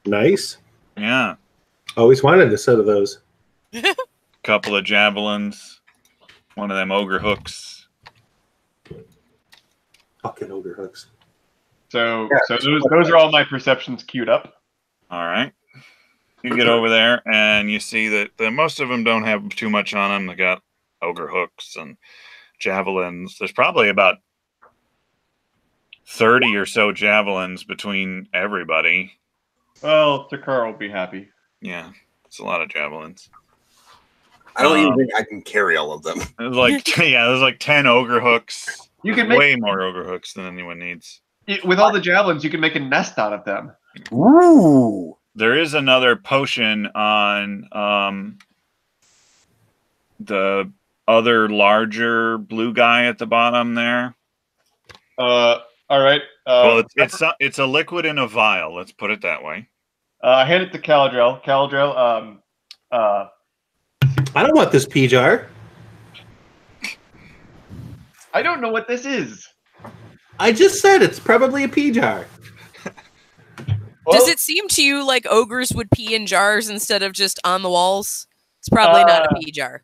Nice. Yeah. Always wanted a set of those. Couple of javelins. One of them ogre hooks. Fucking ogre hooks. So those are all my perceptions queued up. All right. You get over there and you see that most of them don't have too much on them. They got ogre hooks and javelins. There's probably about 30 or so javelins between everybody. Well, Takar will be happy. Yeah, it's a lot of javelins. I don't even think I can carry all of them. There's like 10 ogre hooks. You can way more ogre hooks than anyone needs. With all the javelins, you can make a nest out of them. Ooh. There is another potion on the other larger blue guy at the bottom there. All right. Well, it's a liquid in a vial. Let's put it that way. Hand it to Caladril. Caladril, I don't want this pea jar. I don't know what this is. I just said it's probably a pea jar. Does it seem to you like ogres would pee in jars instead of just on the walls? It's probably not a pee jar.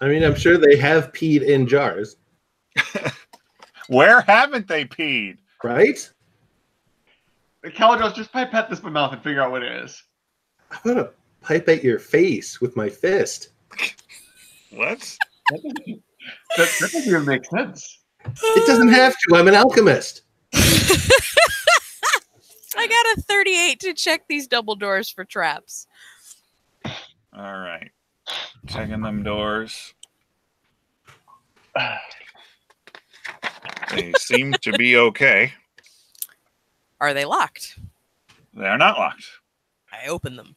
I mean, I'm sure they have peed in jars, Where haven't they peed? right? Caladros, just pipette this in my mouth and figure out what it is. I'm gonna pipe at your face with my fist. What? That doesn't even make sense. It doesn't have to. I'm an alchemist. I got a 38 to check these double doors for traps. All right. Checking them doors. They seem to be okay. Are they locked? They're not locked. I open them.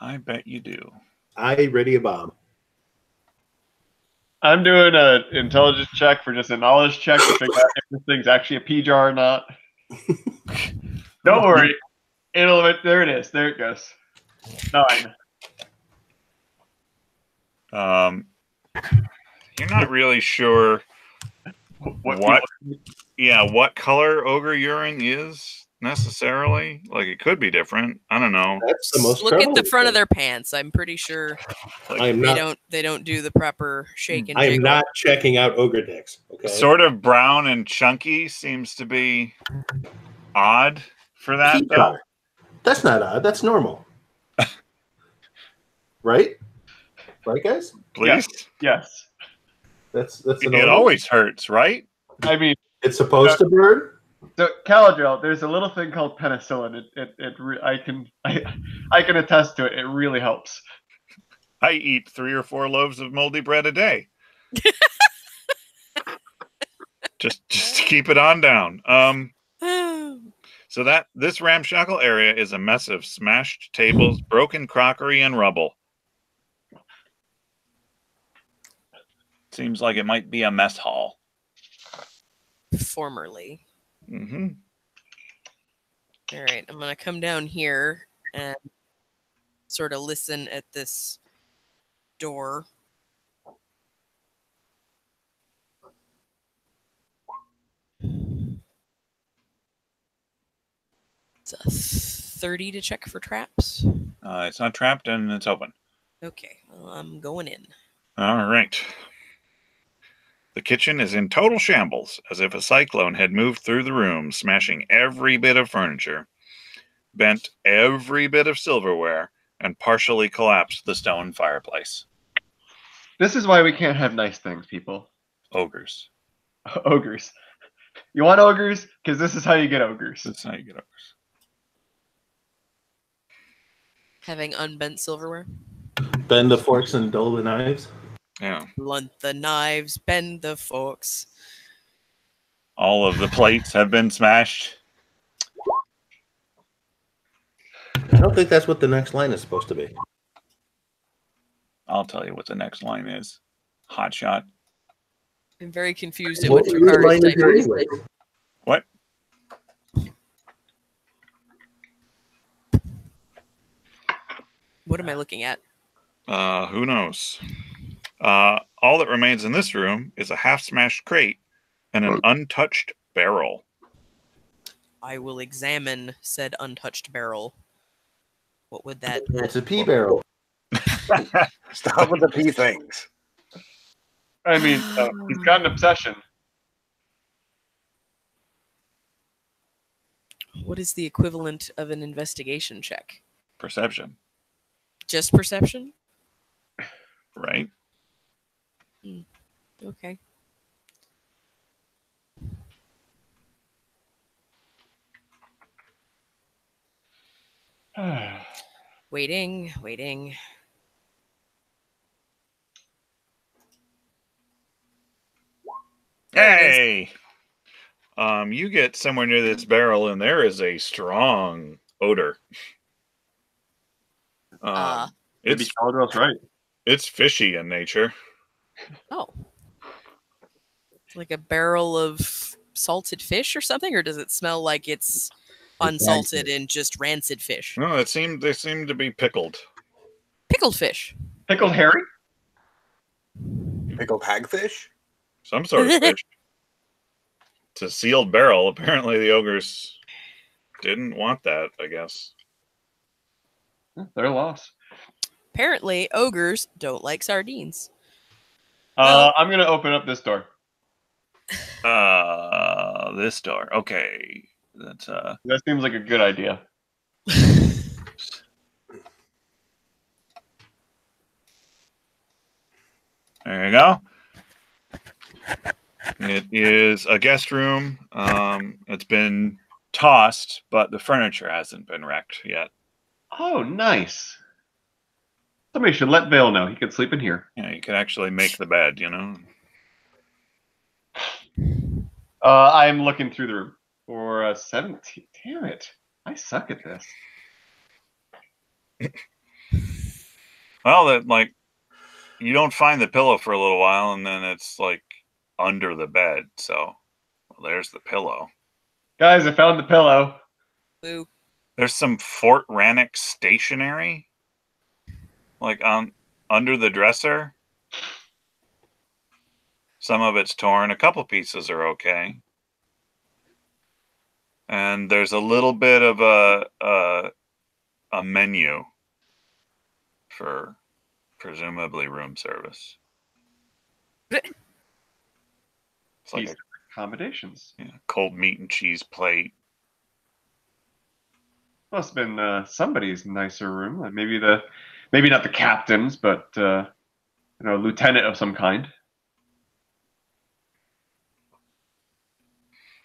I bet you do. I ready a bomb. I'm doing an intelligence check for just a knowledge check to figure out if this thing's actually a pea jar or not. Don't worry. There it is. There it goes. 9. You're not really sure what color ogre urine is necessarily. Like, it could be different. I don't know. That's the most. Look at the prevalent front thing. of their pants. I'm pretty sure I'm not. they don't do the proper shake and I am jiggle. not checking out ogre dicks. Okay. Sort of brown and chunky seems to be odd for that, Pea though. jar. That's not odd. That's normal. Right? Right, guys? Please. Yes. That's It always hurts, right? I mean, It's supposed to burn. so Caladriel, there's a little thing called penicillin. I can attest to it. It really helps. I eat 3 or 4 loaves of moldy bread a day. just to keep it on down. So this ramshackle area is a mess of smashed tables, broken crockery, and rubble. Seems like it might be a mess hall. Formerly. Mm-hmm. All right, I'm going to come down here and sort of listen at this door. It's a 30 to check for traps. It's not trapped and it's open. Okay, well, I'm going in. All right. The kitchen is in total shambles, as if a cyclone had moved through the room, smashing every bit of furniture, bent every bit of silverware, and partially collapsed the stone fireplace. This is why we can't have nice things, people. Ogres. Ogres. You want ogres? Because this is how you get ogres. That's how you get ogres. Having unbent silverware. Bend the forks and dull the knives. Yeah. Blunt the knives, bend the forks. All of the plates have been smashed. I don't think that's what the next line is supposed to be. I'll tell you what the next line is. Hot shot. I'm very confused at What what weird line Dracarys is type it is. anyway? What? What am I looking at? Who knows? All that remains in this room is a half-smashed crate and an untouched barrel. I will examine said untouched barrel. What would that... It's a pea barrel. Stop with the pea things. I mean, he's got an obsession. What is the equivalent of an investigation check? Perception, Just perception? right? Okay. Waiting. Hey! You get somewhere near this barrel, and there is a strong odor. Maybe Caladriel's right. It's fishy in nature. Oh. Like a barrel of salted fish or something? Or does it smell like it's unsalted and just rancid fish? No, they seem to be pickled. Pickled fish. Pickled herring? Pickled hagfish? Some sort of fish. It's a sealed barrel. Apparently the ogres didn't want that, I guess. Their loss. Apparently, ogres don't like sardines. Well- I'm gonna open up this door. This door. Okay. That's That seems like a good idea. there you go. It is a guest room. It's been tossed, but the furniture hasn't been wrecked yet. Oh, nice. Somebody should let Vale know. He could sleep in here. Yeah, you could actually make the bed, you know. I'm looking through the room for 17. Damn it. I suck at this. Well, that like you don't find the pillow for a little while, and then it's like under the bed. So there's the pillow. Guys, I found the pillow. Boo. There's some Fort Rannoch stationery, like on under the dresser. Some of it's torn. A couple pieces are okay. And there's a little bit of a menu for presumably room service. It's like These accommodations. cold meat and cheese plate. Must have been somebody's nicer room. Maybe not the captain's, but lieutenant of some kind.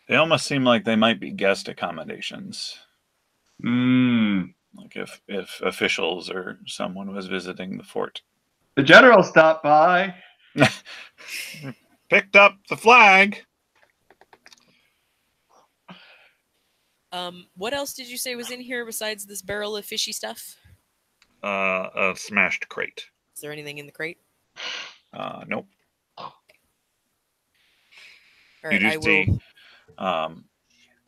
They almost seem like they might be guest accommodations. Like if officials or someone was visiting the fort. The general stopped by. Picked up the flag. What else did you say was in here besides this barrel of fishy stuff? A smashed crate. Is there anything in the crate? Nope. All You right, I just will. see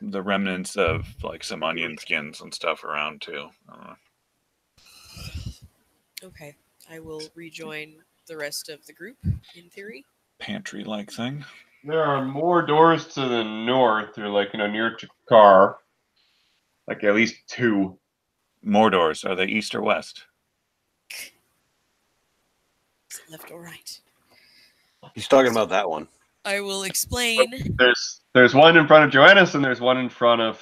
the remnants of like some onion skins and stuff around too. Okay, I will rejoin the rest of the group. In theory. Pantry-like thing. There are more doors to the north, or near Chakar. Like at least 2. More doors. Are they east or west? Is it left or right? He's talking about that one. I will explain. There's one in front of Joannis, and there's one in front of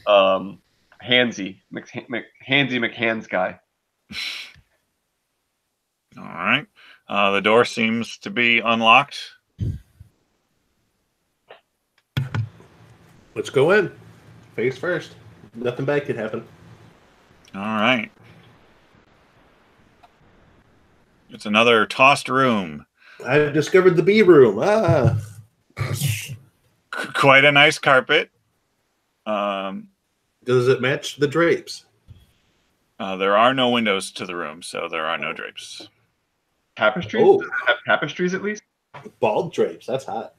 Hansy McHands guy. All right. The door seems to be unlocked. Let's go in. Face first. Nothing bad could happen. All right. It's another tossed room. I've discovered the bee room. Quite a nice carpet. Does it match the drapes? There are no windows to the room, so there are no drapes. Tapestries? Oh. Does it have tapestries at least? Bald drapes. That's hot.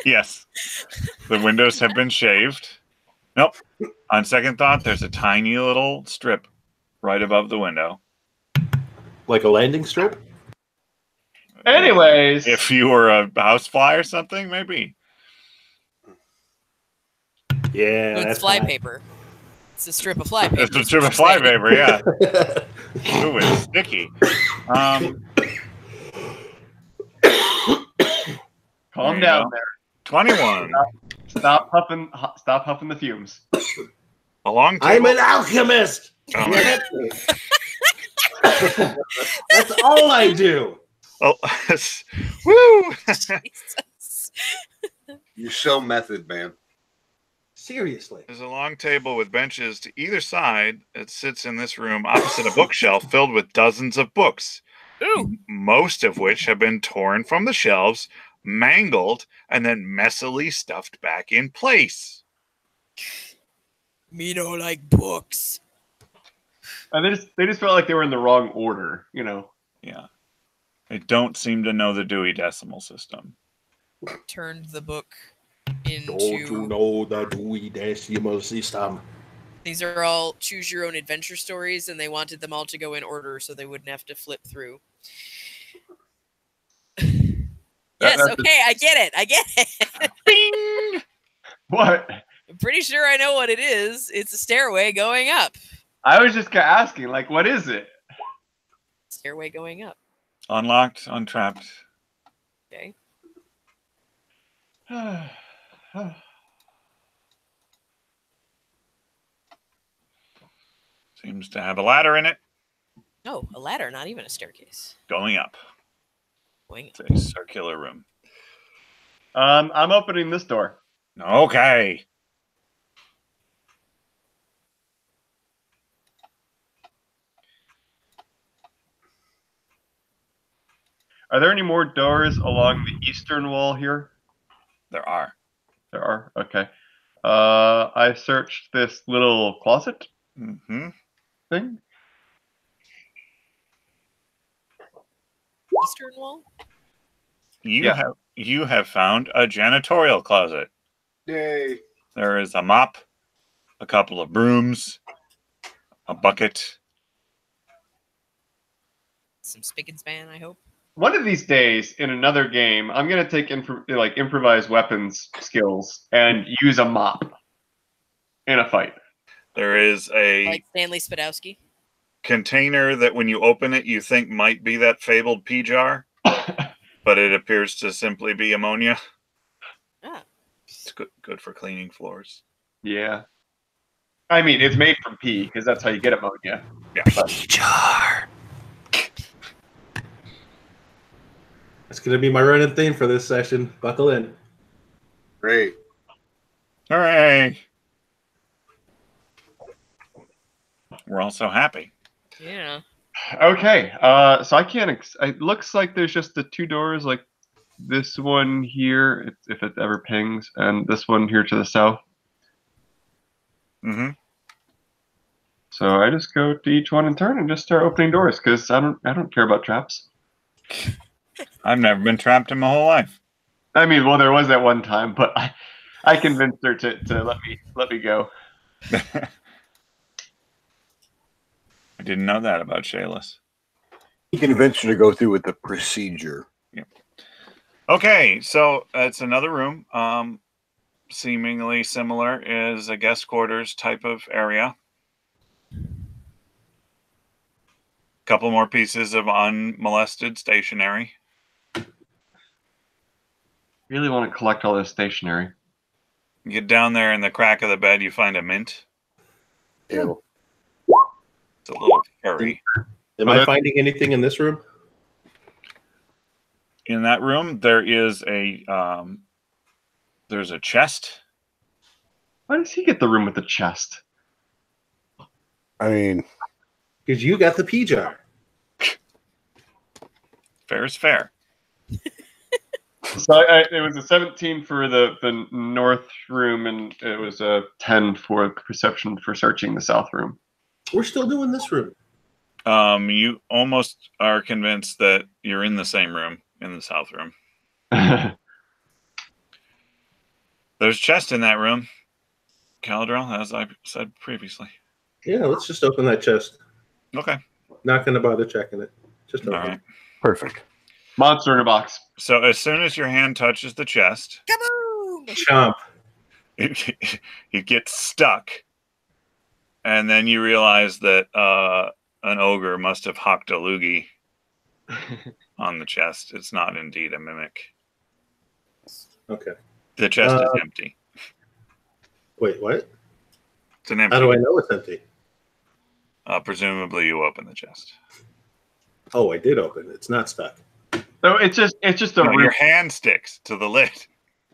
Yes. The windows have been shaved. Nope. On second thought, there's a tiny little strip right above the window. Like a landing strip? Anyways. If you were a housefly or something, maybe. Yeah, No, it's that's flypaper. It's a strip of flypaper. It's a strip of flypaper, yeah. Ooh, it's sticky. Calm There you down go. there. 21. Stop huffing the fumes. A long table. I'm an alchemist. Oh, my- That's all I do. oh, woo! Jesus. You're so method, man. Seriously. There's a long table with benches to either side. It sits in this room opposite a bookshelf filled with dozens of books, Ooh. most of which have been torn from the shelves, mangled, and then messily stuffed back in place. Me don't like books. They just felt like they were in the wrong order, Yeah. They don't seem to know the Dewey Decimal System. Turned the book Don't you into. know the Dewey Decimal System? These are all choose your own adventure stories, and they wanted them all to go in order so they wouldn't have to flip through. Yes, okay, I get it. Bing! What? I'm pretty sure I know what it is. It's a stairway going up. I was just asking, like, what is it? Stairway going up. Unlocked, untrapped. Okay. Seems to have a ladder in it. Oh, a ladder, not even a staircase. Going up. Going It's a circular room. I'm opening this door. Okay. Are there any more doors along the eastern wall here? There are. There are. Okay. I searched this little closet Mm-hmm. thing. Eastern wall? You have found a janitorial closet. Yay. There is a mop, a couple of brooms, a bucket. Some spick and span, I hope. One of these days, in another game, I'm gonna take improvised weapons skills and use a mop in a fight. There is a Like Stanley Spadowski. container that when you open it, you think might be that fabled pea jar, but it appears to simply be ammonia. Ah. It's good for cleaning floors. Yeah. I mean, it's made from pea because that's how you get ammonia. Yeah. Pea jar. That's going to be my running theme for this session. Buckle in. Great. Hooray! We're all so happy. Yeah. Okay. So I can't. It looks like there's just the two doors, like this one here, if it ever pings, and this one here to the south. Mm-hmm. So I just go to each one in turn and just start opening doors because I don't care about traps. I've never been trapped in my whole life. I mean, well, there was that one time, but I convinced her to let me go. I didn't know that about Shayless. He convinced her to go through with the procedure. Yep. Okay, so it's another room. Seemingly similar, is a guest quarters type of area. Couple more pieces of unmolested stationery. Really want to collect all this stationery. You get down there in the crack of the bed, you find a mint. Ew. It's a little furry. Am I finding anything in this room? In that room, there is there's a chest. Why does he get the room with the chest? I mean, Because you got the pea jar. Fair is fair. So it was a 17 for the north room, and it was a 10 for perception for searching the south room. We're still doing this room. You almost are convinced that you're in the same room, in the south room. There's a chest in that room, Caladrel, as I said previously. Yeah, let's just open that chest. Okay. Not going to bother checking it. Just open All right. perfect. Monster in a box. So as soon as your hand touches the chest, Kaboom! Chomp. it gets stuck. And then you realize that an ogre must have hocked a loogie on the chest. It's not indeed a mimic. Okay. The chest is empty. Wait, what? It's an empty. How do I know it's empty? Presumably you open the chest. Oh, I did open it. It's not stuck. So it's just a No, room. your hand sticks to the lid.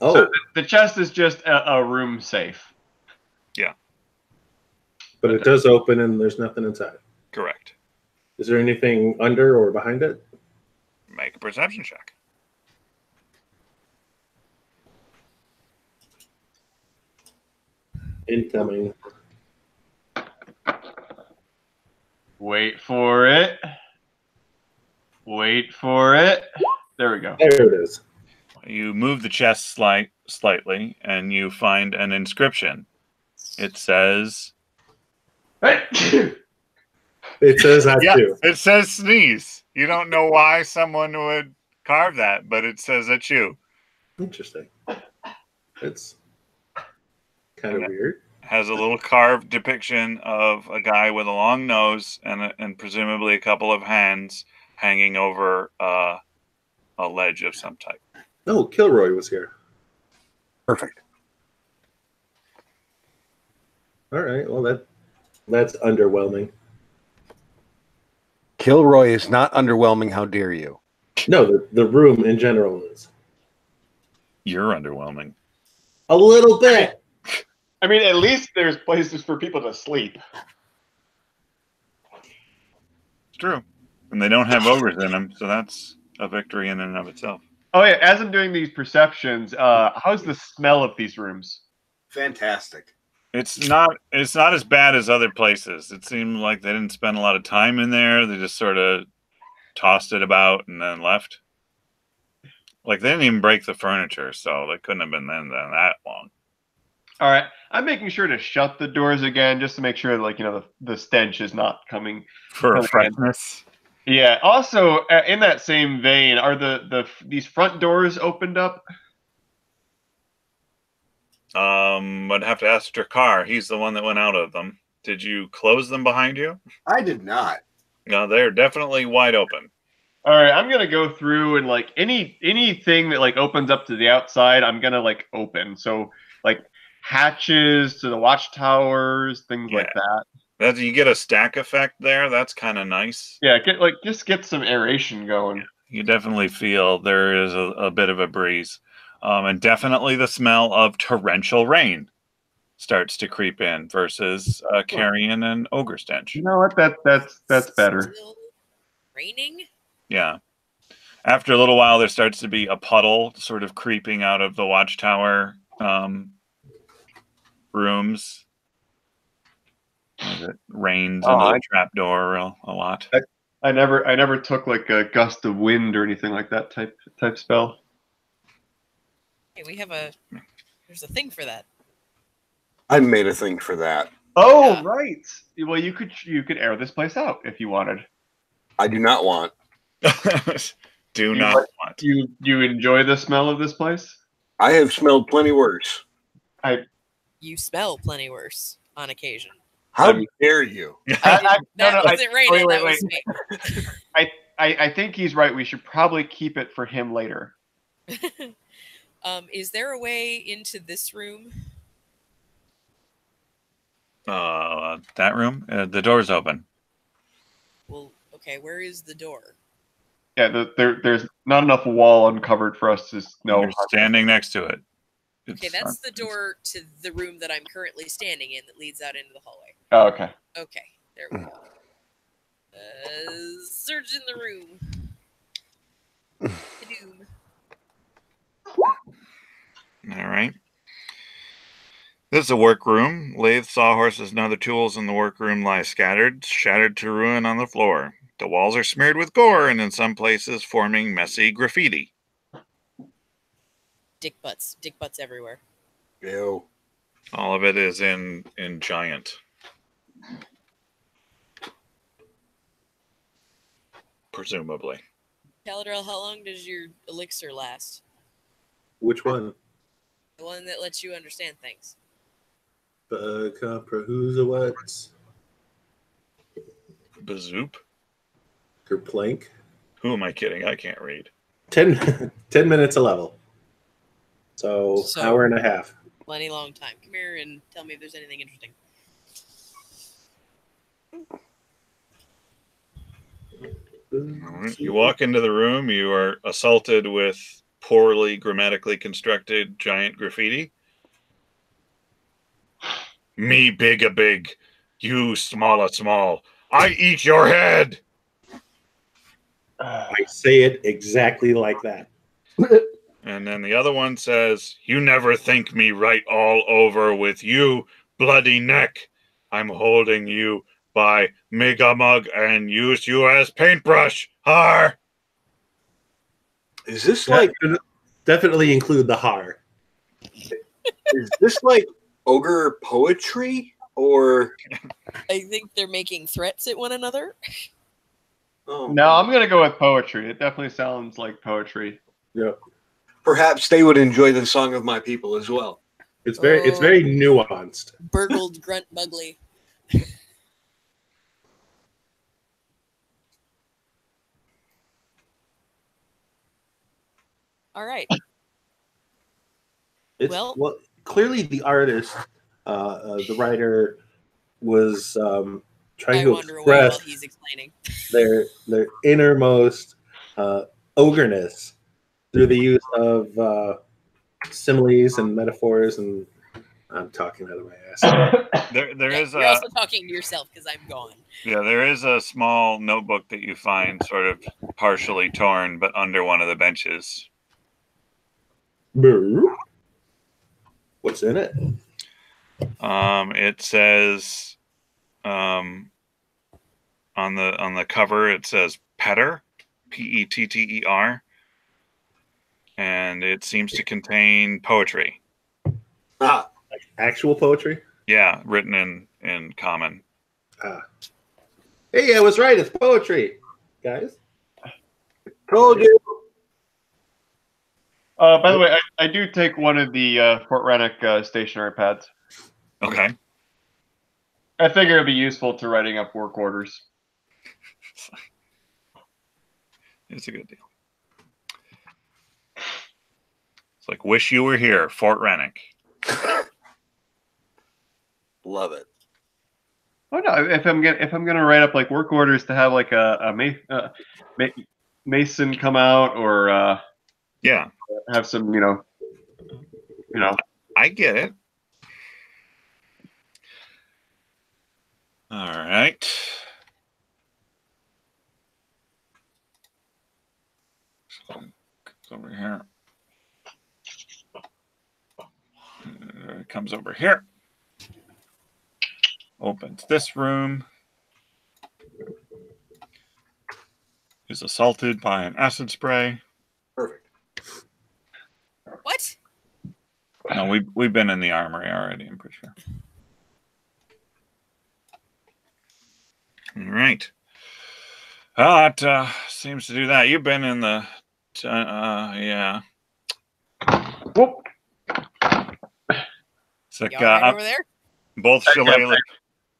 Oh, So the chest is just a room safe. Yeah. but it does open and there's nothing inside. Correct. Is there anything under or behind it? Make a perception check. Incoming. Wait for it. Wait for it. There we go. There it is. You move the chest slightly, and you find an inscription. It says... It says that too. It says sneeze. You don't know why someone would carve that, but it says you. Interesting. It's kind of weird. has a little carved depiction of a guy with a long nose and presumably a couple of hands hanging over a ledge of some type. No, Kilroy was here. Perfect. All right. Well, that's underwhelming. Kilroy is not underwhelming. How dare you? No, the room in general is You're underwhelming. a little bit. I mean, at least there's places for people to sleep. It's true. And they don't have ogres in them, so that's a victory in and of itself. Oh yeah, as I'm doing these perceptions, how's the smell of these rooms? Fantastic. It's not as bad as other places. It seemed like they didn't spend a lot of time in there. They just sort of tossed it about and then left. Like they didn't even break the furniture, so they couldn't have been in there that long. All right, I'm making sure to shut the doors again just to make sure, like, the stench is not coming For from freshness. Yeah. Also, in that same vein, are these front doors opened up? I'd have to ask Drakar. He's the one that went out of them. Did you close them behind you? I did not. No, they're definitely wide open. All right, I'm gonna go through and like anything that like opens up to the outside, I'm gonna like open. So like hatches to the watchtowers, things like that. You get a stack effect there. That's kind of nice. Yeah, just get some aeration going. You definitely feel there is a bit of a breeze, and definitely the smell of torrential rain starts to creep in versus carrion and ogre stench. You know what? That's better. Still raining? Yeah. After a little while, there starts to be a puddle sort of creeping out of the watchtower rooms. It rains into the trapdoor a lot. I never took like a gust of wind or anything like that type spell. Hey, there's a thing for that. I made a thing for that. Oh, Yeah. right. Well, you could air this place out if you wanted. I do not want. Do You not like- want. You enjoy the smell of this place? I have smelled plenty worse. You smell plenty worse on occasion. How dare you? That no, wasn't raining. wait, That was me. I think he's right. We should probably keep it for him later. Is there a way into this room? That room? The door's open. Well, okay. Where is the door? Yeah, there's not enough wall uncovered for us to know. You're standing next to it. Okay, that's the door to the room that I'm currently standing in that leads out into the hallway. Oh, okay. Okay, there we go. Search in the room. Doom. All right. This is a workroom. Lathe, sawhorses, and other tools in the workroom lie scattered, shattered to ruin on the floor. The walls are smeared with gore, and in some places forming messy graffiti. Dick butts everywhere. Ew. All of it is in giant. Presumably. Caladrell, how long does your elixir last? Which one? The one that lets you understand things. Who's a what? Bazoop? Kerplink. Who am I kidding? I can't read. 10 minutes a level. So hour and a half. Plenty long time. Come here and tell me if there's anything interesting. All right. You walk into the room. You are assaulted with poorly grammatically constructed giant graffiti. Me big a big, you small a small. I eat your head. I say it exactly like that. And then the other one says, "You never think me right all over with you bloody neck. I'm holding you by Megamug and use you as paintbrush. Har!" Is this like Definitely include the har. is this like ogre poetry or I think they're making threats at one another. oh, No, I'm gonna go with poetry. It definitely sounds like poetry. Yeah. perhaps they would enjoy the song of my people as well. It's very nuanced. Burgled grunt bugly. All right. Well, clearly the artist, the writer, was trying I to wander away while express he's explaining. their innermost ogreness through the use of similes and metaphors, and I'm talking out of my ass. There is You're also talking to yourself because I'm gone. Yeah, there is a small notebook that you find sort of partially torn, but under one of the benches. What's in it? It says on the cover it says Petter, Petter, and it seems to contain poetry. Like actual poetry? Yeah, written in common. Hey, I was right. It's poetry, guys. Told you. By the way, I do take one of the Fort Rannoch stationary pads. Okay. I figure it'd be useful to writing up work orders. It's a good deal. It's like wish you were here, Fort Rannoch. Love it. Oh no! If I'm gonna write up like work orders to have like a mason come out or Yeah, have some I get it. All right. It's over here. It comes over here. Opens this room. Is assaulted by an acid spray. Perfect. What? No, we've been in the armory already, I'm pretty sure. All right. Well, that seems to do that. You've been in the yeah. Whoop. It's like Y'all right over there? both shillelagh.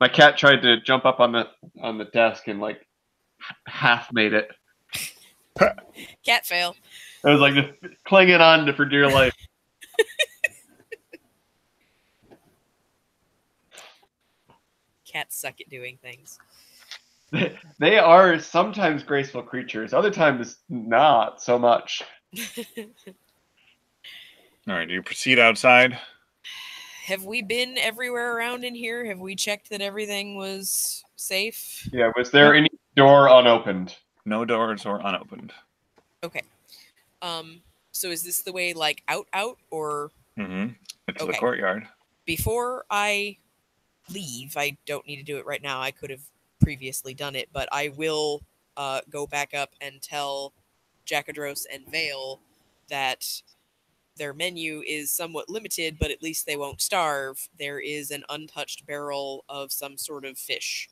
My cat tried to jump up on the desk and like half made it. Cat fail. It was like just clinging on for dear life. Cats suck at doing things. They are sometimes graceful creatures, other times not so much. All right, do you proceed outside? Have we been everywhere around in here? Have we checked that everything was safe? Yeah, was there any door unopened? No doors or unopened. Okay. So is this the way, like, out, or... Mm-hmm. It's the Okay. courtyard. Before I leave, I don't need to do it right now. I could have previously done it, but I will go back up and tell Jackadros and Vale that their menu is somewhat limited, but at least they won't starve. There is an untouched barrel of some sort of fish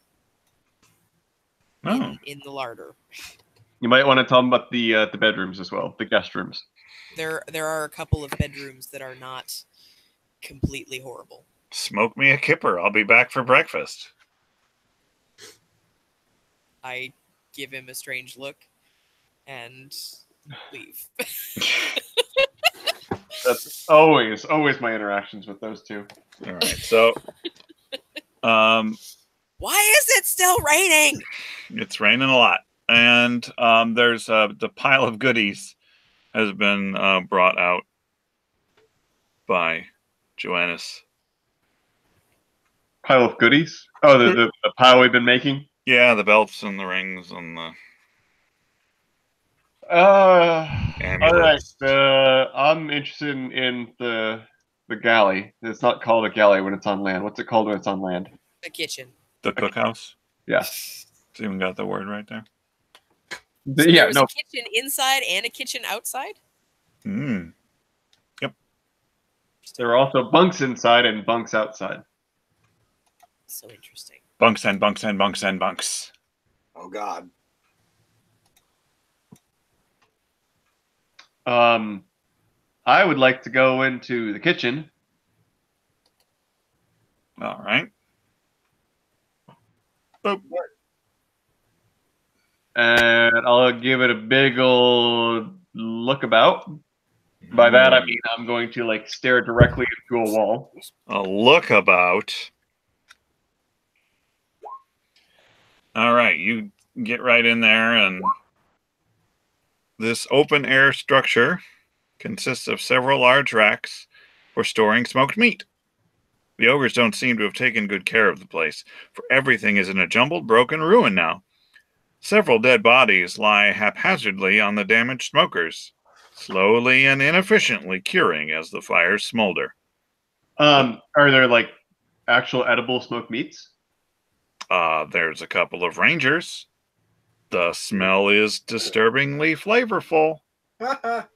in the larder. You might want to tell them about the bedrooms as well, the guest rooms. There are a couple of bedrooms that are not completely horrible. Smoke me a kipper. I'll be back for breakfast. I give him a strange look and leave. That's always my interactions with those two. All right, so why is it still raining? It's raining a lot, and there's the pile of goodies has been brought out by Joannis. Pile of goodies? Oh, the pile we've been making? Yeah, the belts and the rings and the amulets. All right. I'm interested in the galley. It's not called a galley when it's on land. What's it called when it's on land? A kitchen. The cookhouse. Yeah. It's even got the word right there. So there was a kitchen inside and a kitchen outside? Yep. There are also bunks inside and bunks outside. So interesting. Bunks and bunks and bunks and bunks. Oh, God. I would like to go into the kitchen All right. Boop. And I'll give it a big old look about. By that, I mean I'm going to like stare directly into a wall. A look about. All right, you get right in there, and this open air structure consists of several large racks for storing smoked meat. The ogres don't seem to have taken good care of the place, for everything is in a jumbled, broken ruin now. Several dead bodies lie haphazardly on the damaged smokers, slowly and inefficiently curing as the fires smolder. Are there like actual edible smoked meats? There's a couple of rangers. The smell is disturbingly flavorful. I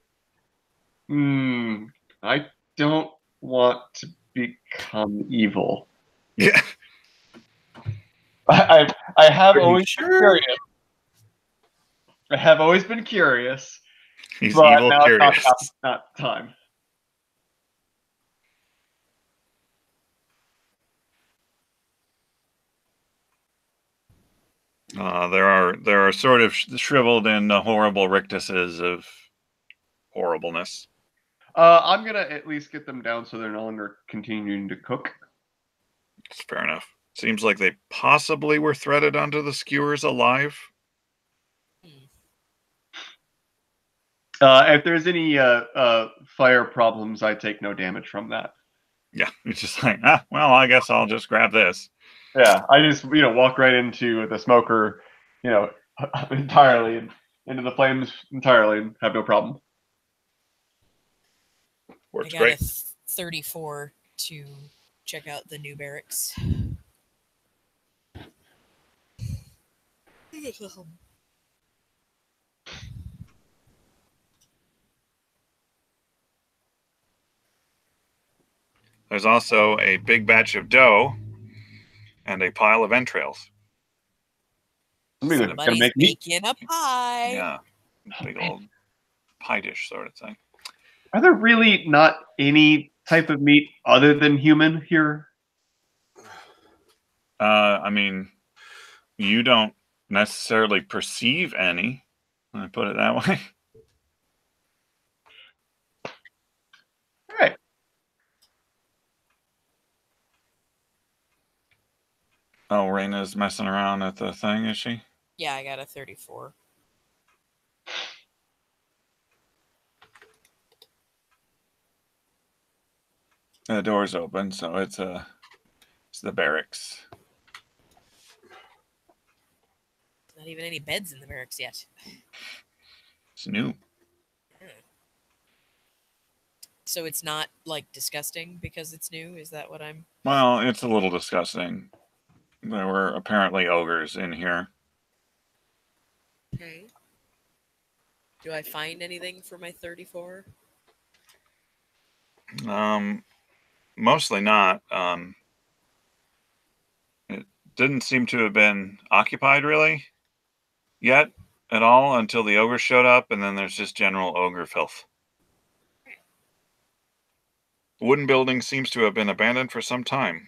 don't want to become evil. Yeah. I have always been sure? curious. I have always been curious. He's but evil now curious. it's not time. There are sort of shriveled and horrible rictuses of horribleness. I'm gonna at least get them down so they're no longer continuing to cook. It's fair enough. Seems like they possibly were threaded onto the skewers alive. If there's any fire problems, I take no damage from that. Yeah, it's just like, well, I guess I'll just grab this. Yeah, I just walk right into the smoker, entirely and into the flames entirely and have no problem. Works I got great. a 34 to check out the new barracks. There's also a big batch of dough and a pile of entrails. Somebody's making a pie. Yeah, big old pie dish sort of thing. Are there really not any type of meat other than human here? I mean, you don't necessarily perceive any. I put it that way. All right. Oh, Raina's messing around at the thing, is she? Yeah, I got a 34. The door's open, so it's the barracks. Not even any beds in the barracks yet. It's new. So it's not like disgusting because it's new? Is that what I'm... Well, it's a little disgusting. There were apparently ogres in here. Okay. Do I find anything for my 34? Mostly not. It didn't seem to have been occupied really yet at all until the ogre showed up, and then there's just general ogre filth. The wooden building seems to have been abandoned for some time.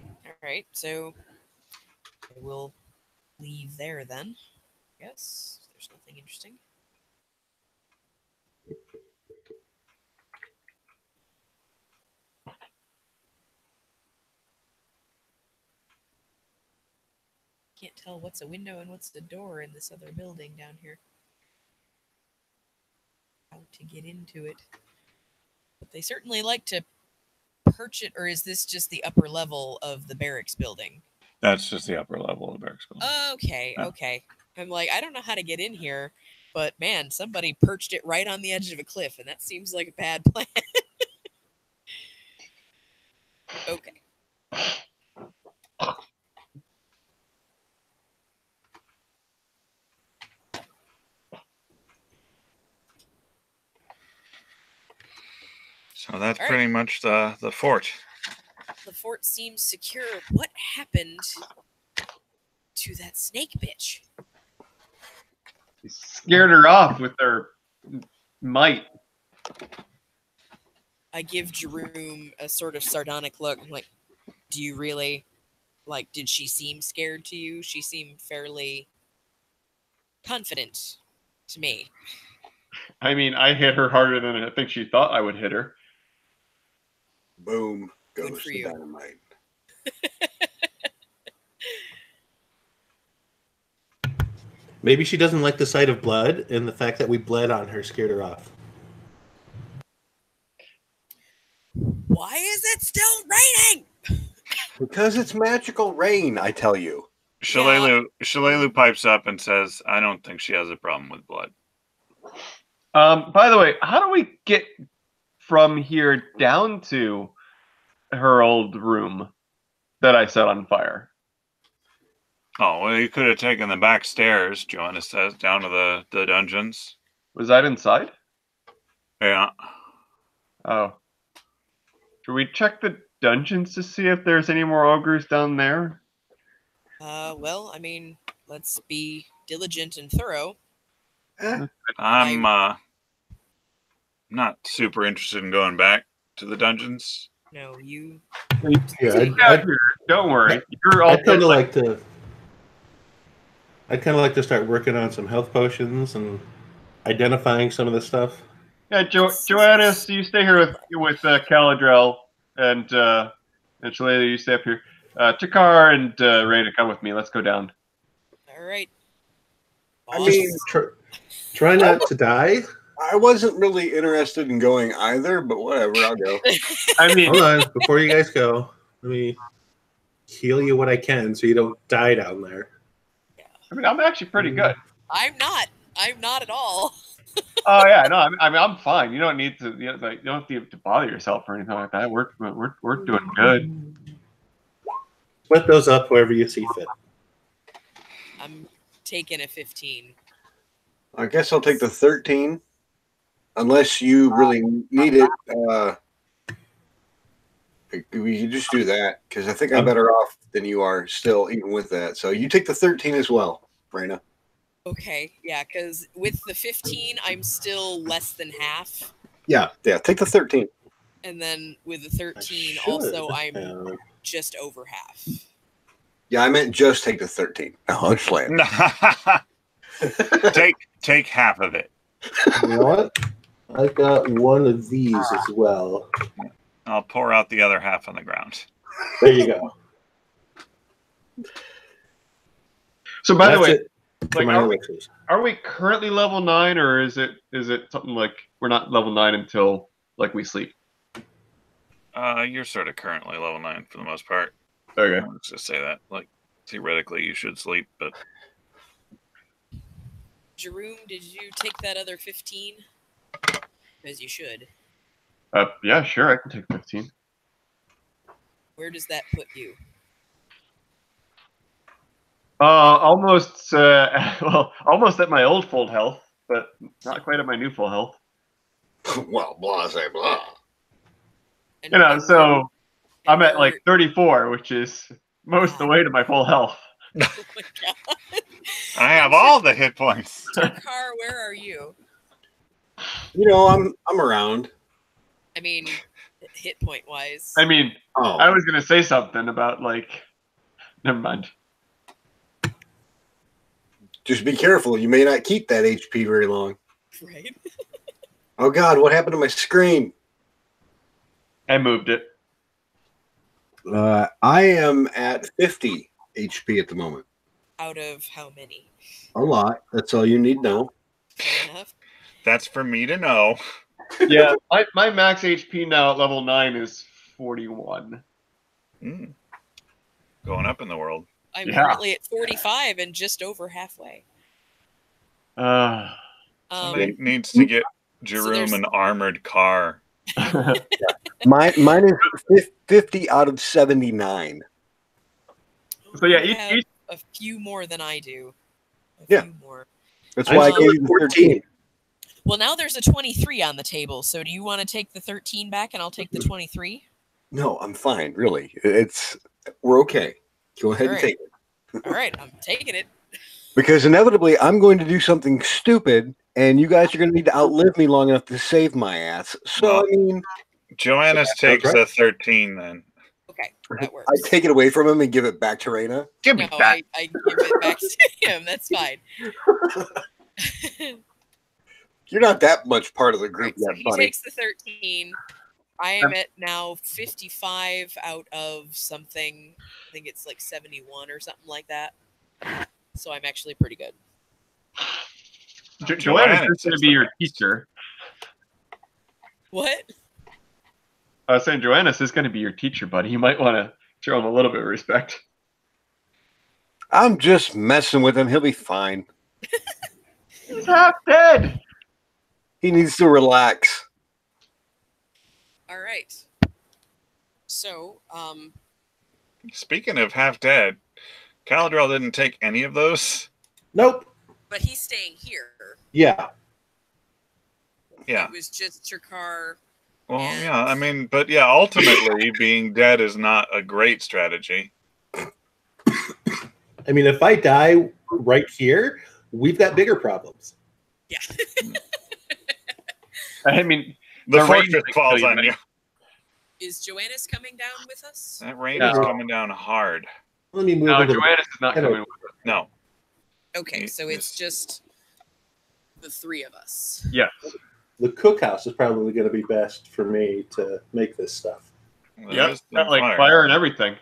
All right, so I will leave there then. Yes, there's nothing interesting. Can't tell what's a window and what's the door in this other building down here. How to get into it. But they certainly like to perch it, or is this just the upper level of the barracks building? That's just the upper level of the barracks building. Okay, Yeah. okay. I'm like, I don't know how to get in here, but man, somebody perched it right on the edge of a cliff, and that seems like a bad plan. Okay. So that's All right. pretty much the fort. The fort seems secure. What happened to that snake bitch? Scared her off with their Might. I give Jerome a sort of sardonic look. I'm like, do you really, like, did she seem scared to you? She seemed fairly confident to me. I mean, I hit her harder than I think she thought I would hit her. Boom Good goes for the you. dynamite. Maybe she doesn't like the sight of blood, and the fact that we bled on her scared her off. Why is it still raining? Because it's magical rain, I tell you. Shalelu pipes up and says, I don't think she has a problem with blood. By the way, how do we get from here down to her old room that I set on fire? Oh, well, you could have taken the back stairs, Joanna says, down to the dungeons. Was that inside? Yeah. Oh. Should we check the dungeons to see if there's any more ogres down there? Well, I mean, let's be diligent and thorough. I'm not super interested in going back to the dungeons. No, you. Yeah, Don't worry. You're all I'd kind of like to. I'd kind of like to start working on some health potions and identifying some of the stuff. Yeah, Joannis, you stay here with Caladrel, and Shalelu, you stay up here. Takar and Rayna, come with me. Let's go down. All right. I mean, Try not to die. I wasn't really interested in going either, but whatever, I'll go. I mean, Hold on, before you guys go, let me heal you what I can so you don't die down there. I mean, I'm actually pretty good. I'm not at all. Oh yeah, no, I mean, I'm fine. You don't need to, you don't need to bother yourself or anything like that. We're doing good. Split those up wherever you see fit. I'm taking a 15. I guess I'll take the 13, unless you really need it. We can just do that because I think I'm better off than you are still, even with that. So you take the 13 as well, Rayna. Okay, yeah, because with the 15, I'm still less than half. Yeah, take the 13. And then with the 13, also, I'm just over half. Yeah, I meant just take the 13. No, I'm just playing. Take half of it. You know what? I got one of these as well. I'll pour out the other half on the ground. There you go. So by the way, like, are we currently level 9, or is it something like we're not level 9 until like we sleep? You're sort of currently level 9 for the most part. Okay. Let's just say that. Like, theoretically, you should sleep, but... Jerome, did you take that other 15? Because you should. Yeah, sure, I can take 15. Where does that put you? Almost, almost at my old full health, but not quite at my new full health. Well, blah, say blah. And so I'm at like 34, which is most of the way to my full health. Oh my god. I have all the hit points. Takar, where are you? You know, I'm around. I mean, hit point wise. I mean, I was gonna say something about like, never mind. Just be careful. You may not keep that HP very long. Right. Oh God, what happened to my screen? I moved it. I am at 50 HP at the moment. Out of how many? A lot. That's all you need to know. Fair enough. That's for me to know. Yeah, my max HP now at level 9 is 41. Going up in the world. I'm currently at 45 and just over halfway. Somebody needs to get Jerome an armored car. Mine is 50 out of 79. So yeah, each a few more than I do. Few more. That's why I gave you 14. Well, now there's a 23 on the table. So do you want to take the 13 back and I'll take the 23? No, I'm fine. Really, we're okay. Go ahead and take it. All right, I'm taking it. Because inevitably, I'm going to do something stupid and you guys are going to need to outlive me long enough to save my ass. So, Well, I mean, Joannis takes right. a 13 then. Okay, that works. I take it away from him and give it back to Raina. Give No, me that. I give it back to him. That's fine. You're not that much part of the group Right, so yet, he buddy. takes the 13. I am at now 55 out of something. I think it's like 71 or something like that. So I'm actually pretty good. Joanna's just going to be your teacher. What? I was saying Joanna's is going to be your teacher, buddy. You might want to show him a little bit of respect. I'm just messing with him. He'll be fine. He's half dead. He needs to relax. All right. So, Speaking of half dead, Caladrel didn't take any of those. Nope. but he's staying here. Yeah. Yeah. It was just Ch.3. Well, And- yeah. I mean, but yeah, ultimately, being dead is not a great strategy. I mean, if I die right here, we've got bigger problems. Yeah. I mean, The The rain fortress is falls killing on me. you. Is Joannis coming down with us? That rain No. is coming down hard. Let me move no, a little. Joanna's is not coming with us. No. Okay, so it's Yes. just the three of us. Yes. The cookhouse is probably going to be best for me to make this stuff. There Yep. is Got some like fire and everything.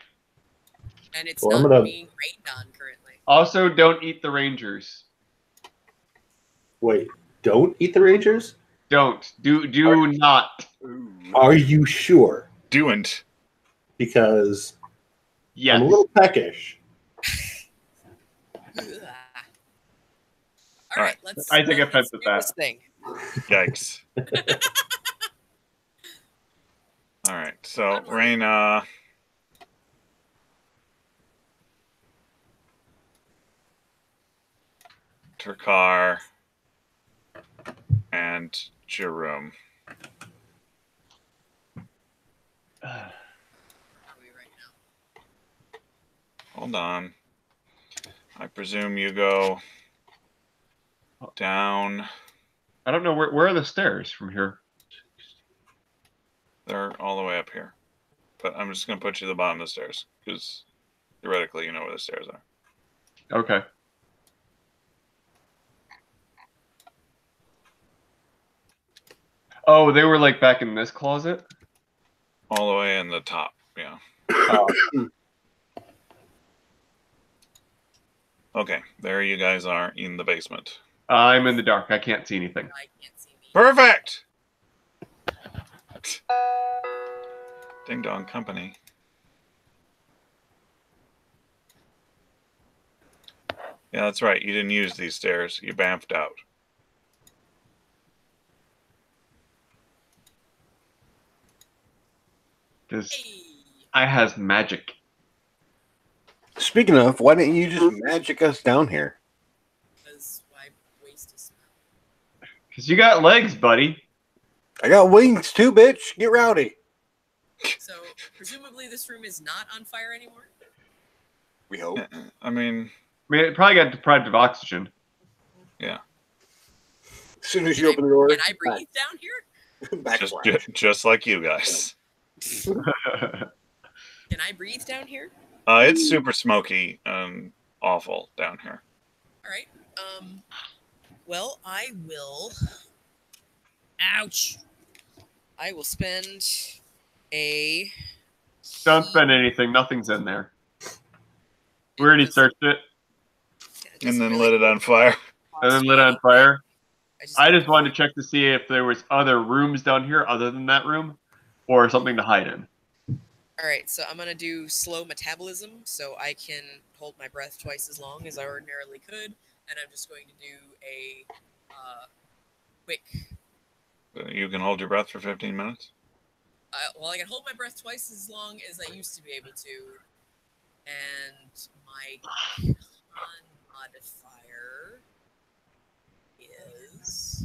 And it's Well, I'm not gonna- being rained on currently. Also, don't eat the Rangers. Wait, don't eat the Rangers? Don't. Do not. Are you sure? Doant. Because Yes. I'm a little peckish. Ugh. All All right. right, let's. I take let's offense do at that. this thing. Yikes. All right. So, Raina. Turkar. And Jerome. How are we right now? Hold on. I presume you go down. I don't know where are the stairs from here. They're all the way up here. But I'm just going to put you at the bottom of the stairs because theoretically you know where the stairs are. Okay. Oh, they were like back in this closet. All the way in the top. Yeah. Okay. There you guys are in the basement. I'm in the dark. I can't see anything. I can't see me. Perfect. Ding Dong Company. Yeah, that's right. You didn't use these stairs. You bamfed out. Because Hey. I has magic. Speaking of, why didn't you just magic us down here? Because why waste a spell? Because you got legs, buddy. I got wings too, bitch. Get rowdy. So presumably this room is not on fire anymore. We hope. I mean, I mean, it probably got deprived of oxygen. yeah. As soon as you open the door, Can I breathe down here? backsplash. Just like you guys. Can I breathe down here? It's super smoky and awful down here. All right. Well, I will. Ouch. I will spend a. Don't spend anything. Nothing's in there. We already searched it And then lit it on fire. and then lit on fire. I I just wanted to check to see if there was other rooms down here other than that room, or something to hide in. All right, so I'm gonna do slow metabolism, so I can hold my breath twice as long as I ordinarily could, and I'm just going to do a quick. You can hold your breath for 15 minutes. Well, I can hold my breath twice as long as I used to be able to, and my con modifier is.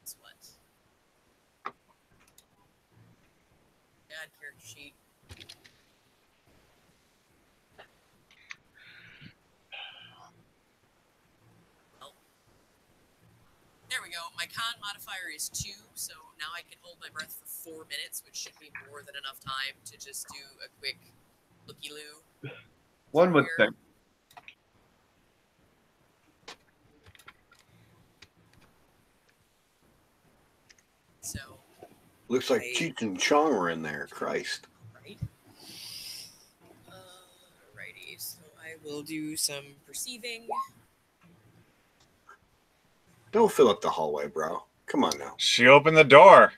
It's what? Add character sheet. There we go. My con modifier is 2, so now I can hold my breath for 4 minutes, which should be more than enough time to just do a quick looky-loo. One would here. think. So, Looks like Cheech and Chong were in there. Christ. right. Alrighty, so I will do some perceiving. Don't fill up the hallway, bro. Come on now. She opened the door.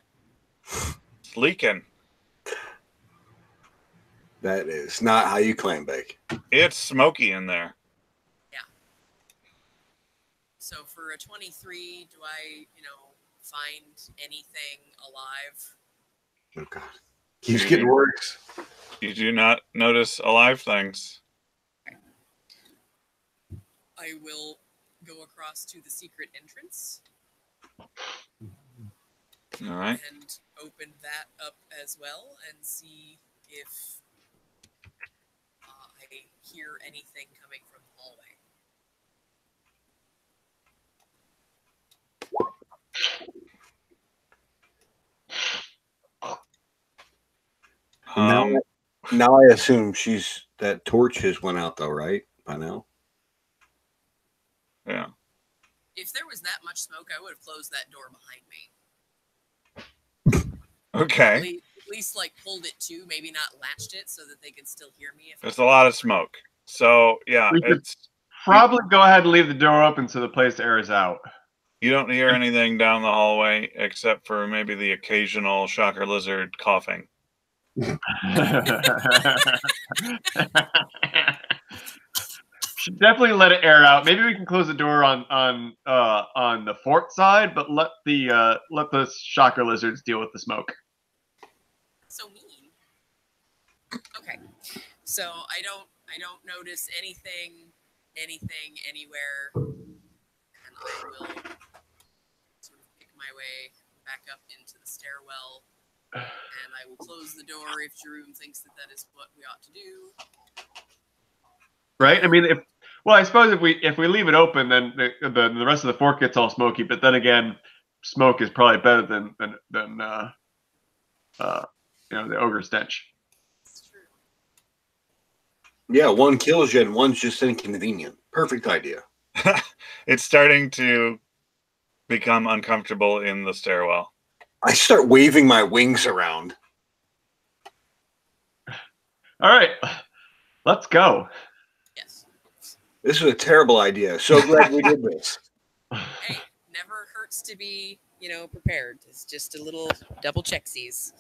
It's leaking. That is not how you clam bake. It's smoky in there. Yeah. So for a 23, do I, find anything alive? Oh, God. Keeps getting worse. You do not notice alive things. I will go across to the secret entrance. All right. And open that up as well and see if I hear anything coming from the hallway. Now I assume that torch has went out though, right? By now. Yeah. If there was that much smoke, I would have closed that door behind me. Okay. At least like pulled it to, maybe not latched it so that they could still hear me. There's a lot of smoke. So yeah, We could probably go ahead and leave the door open so the place airs out. You don't hear anything down the hallway except for maybe the occasional shocker lizard coughing. Should definitely let it air out. Maybe we can close the door on the fort side, but let the shocker lizards deal with the smoke. So mean. Okay, so I don't notice anything anywhere, and I will sort of pick my way back up into the stairwell, and I will close the door if Jerome thinks that is what we ought to do. Right? I mean, I suppose if we leave it open, then the rest of the fort gets all smoky. But then again, smoke is probably better than the ogre stench. It's true. Yeah, one kills you and one's just inconvenient. Perfect idea. It's starting to become uncomfortable in the stairwell. I start waving my wings around. All right, let's go. Yes. This is a terrible idea. So glad we did this. Hey, never hurts to be, prepared. It's just a little double checksies.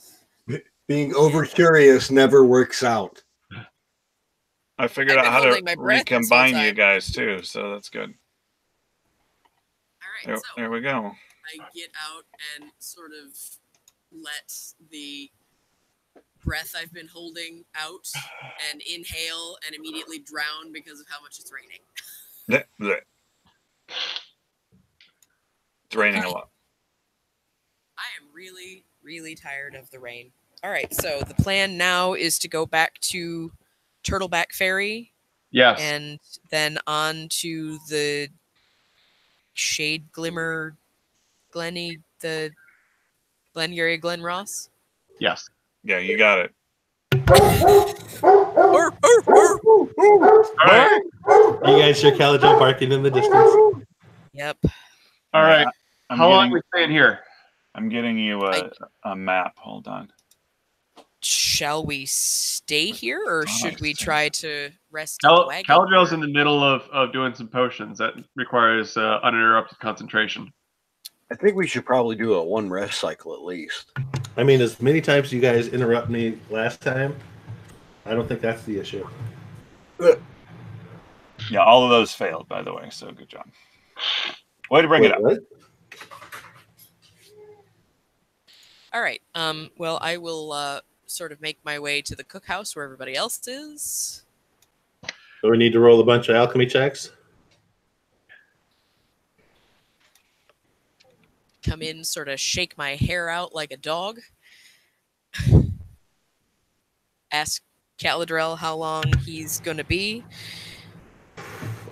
Being over curious never works out. I figured out how to recombine you guys too, so that's good. All right, there we go. I get out and sort of let the breath I've been holding out and inhale and immediately drown because of how much it's raining. Blech, blech. It's raining a lot. I am really, really tired of the rain. All right, so the plan now is to go back to Turtleback Ferry. Yes. And then on to the Shade Glimmer Glenny, the Glengarry Glen Ross. Yes. Yeah, you got it. All right. You guys hear Calico barking in the distance. Yep. All right. How long are we staying here? I'm getting you a map. Hold on. Shall we stay here, or should we try to rest in the wagon? Caladriel's in the middle of doing some potions that requires uninterrupted concentration. I think we should probably do a one rest cycle at least. I mean, as many times you guys interrupt me last time, I don't think that's the issue. Yeah, all of those failed, by the way, so good job. Way to bring it up. What? All right. Well, I will sort of make my way to the cookhouse where everybody else is. So we need to roll a bunch of alchemy checks. Come in, sort of shake my hair out like a dog. Ask Caladrel how long he's going to be.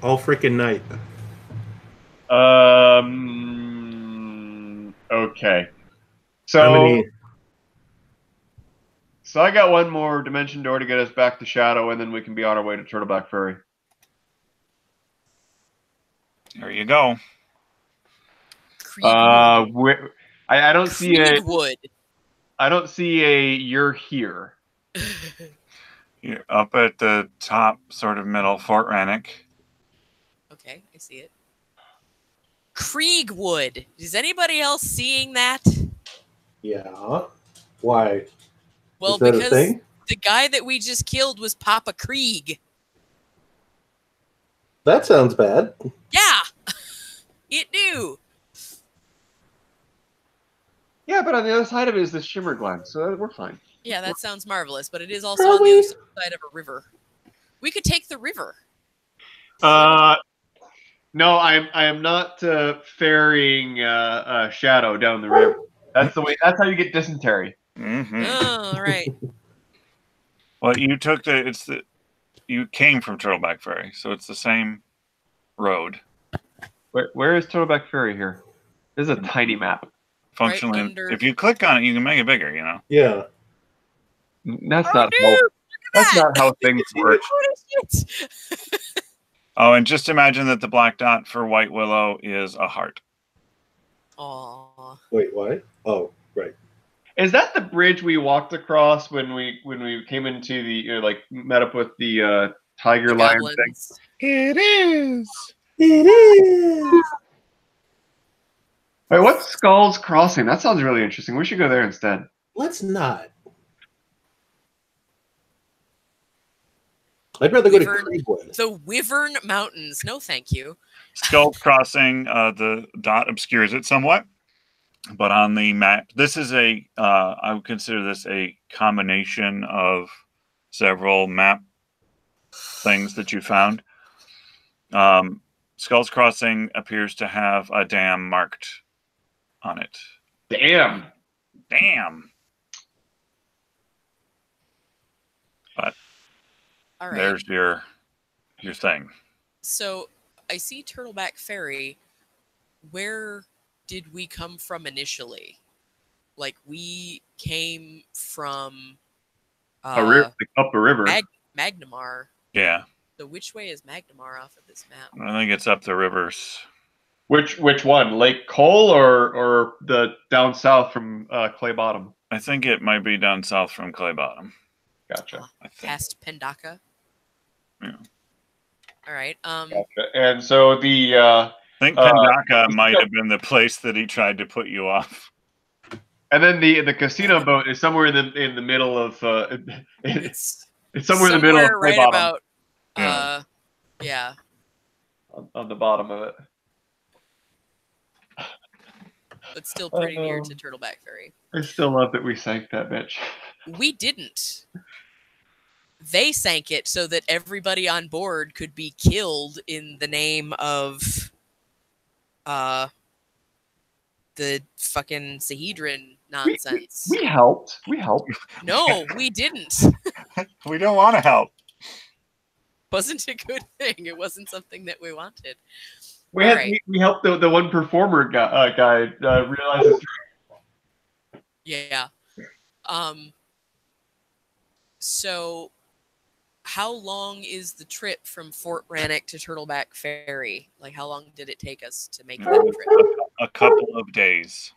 All freaking night. Okay. How many? So I got one more dimension door to get us back to Shadow, and then we can be on our way to Turtleback Ferry. There you go. Kriegwood. I don't see a. Kriegwood. I don't see a. You're here. You're up at the top, sort of middle, Fort Rannoch. Okay, I see it. Kriegwood. Is anybody else seeing that? Yeah. Why? Well, Is that a because thing? the guy that we just killed was Papa Krieg. That sounds bad. Yeah, it knew. Yeah, but on the other side of it is the Shimmer Glen, so we're fine. Yeah, that sounds marvelous, but it is also on the other side of a river. We could take the river. No, I am not ferrying Shadow down the river. That's the way. That's how you get dysentery. Mm-hmm. Oh, all right. Well, you took you came from Turtleback Ferry, so it's the same road. Where is Turtleback Ferry here? This is a tiny map. Functionally, Right under... if you click on it, you can make it bigger. Yeah. That's Oh, not dude, how. look at That's that. not how things work. Holy shit. Oh, and just imagine that the black dot for White Willow is a heart. Aw. Wait, what? Oh, right. Is that the bridge we walked across when we came into the met up with the tiger The lion goblins. It is. It is. Wait, what's Skull's Crossing? That sounds really interesting. We should go there instead. Let's not. I'd rather go to Creekwood. The Wyvern Mountains. No, thank you. Skull Crossing, the dot obscures it somewhat. But on the map, this is I would consider this a combination of several map things that you found. Skull's Crossing appears to have a dam marked on it. Damn. But All right. there's your thing. So I see Turtleback Ferry. Where did we come from initially? Like, we came from Up a river. Magnamar. Yeah. So which way is Magnamar off of this map? I think it's up the rivers. Which one? Lake Cole or the down south from Clay Bottom? I think it might be down south from Clay Bottom. Gotcha. Past Pendaka. Yeah. All right. Gotcha. And so the I think Pendaka might have been the place that he tried to put you off. And then the casino boat is somewhere in the middle of it's somewhere in the middle of Clay right Bottom. About yeah. On the bottom of it. But still pretty near to Turtleback Ferry. I still love that we sank that bitch. We didn't. They sank it so that everybody on board could be killed in the name of the fucking Sahedrin nonsense. We helped. No, we didn't. We don't want to help. Wasn't a good thing. It wasn't something that we wanted. We helped the one performer guy realize his Yeah. So how long is the trip from Fort Rannoch to Turtleback Ferry? Like, how long did it take us to make that trip? A couple of days.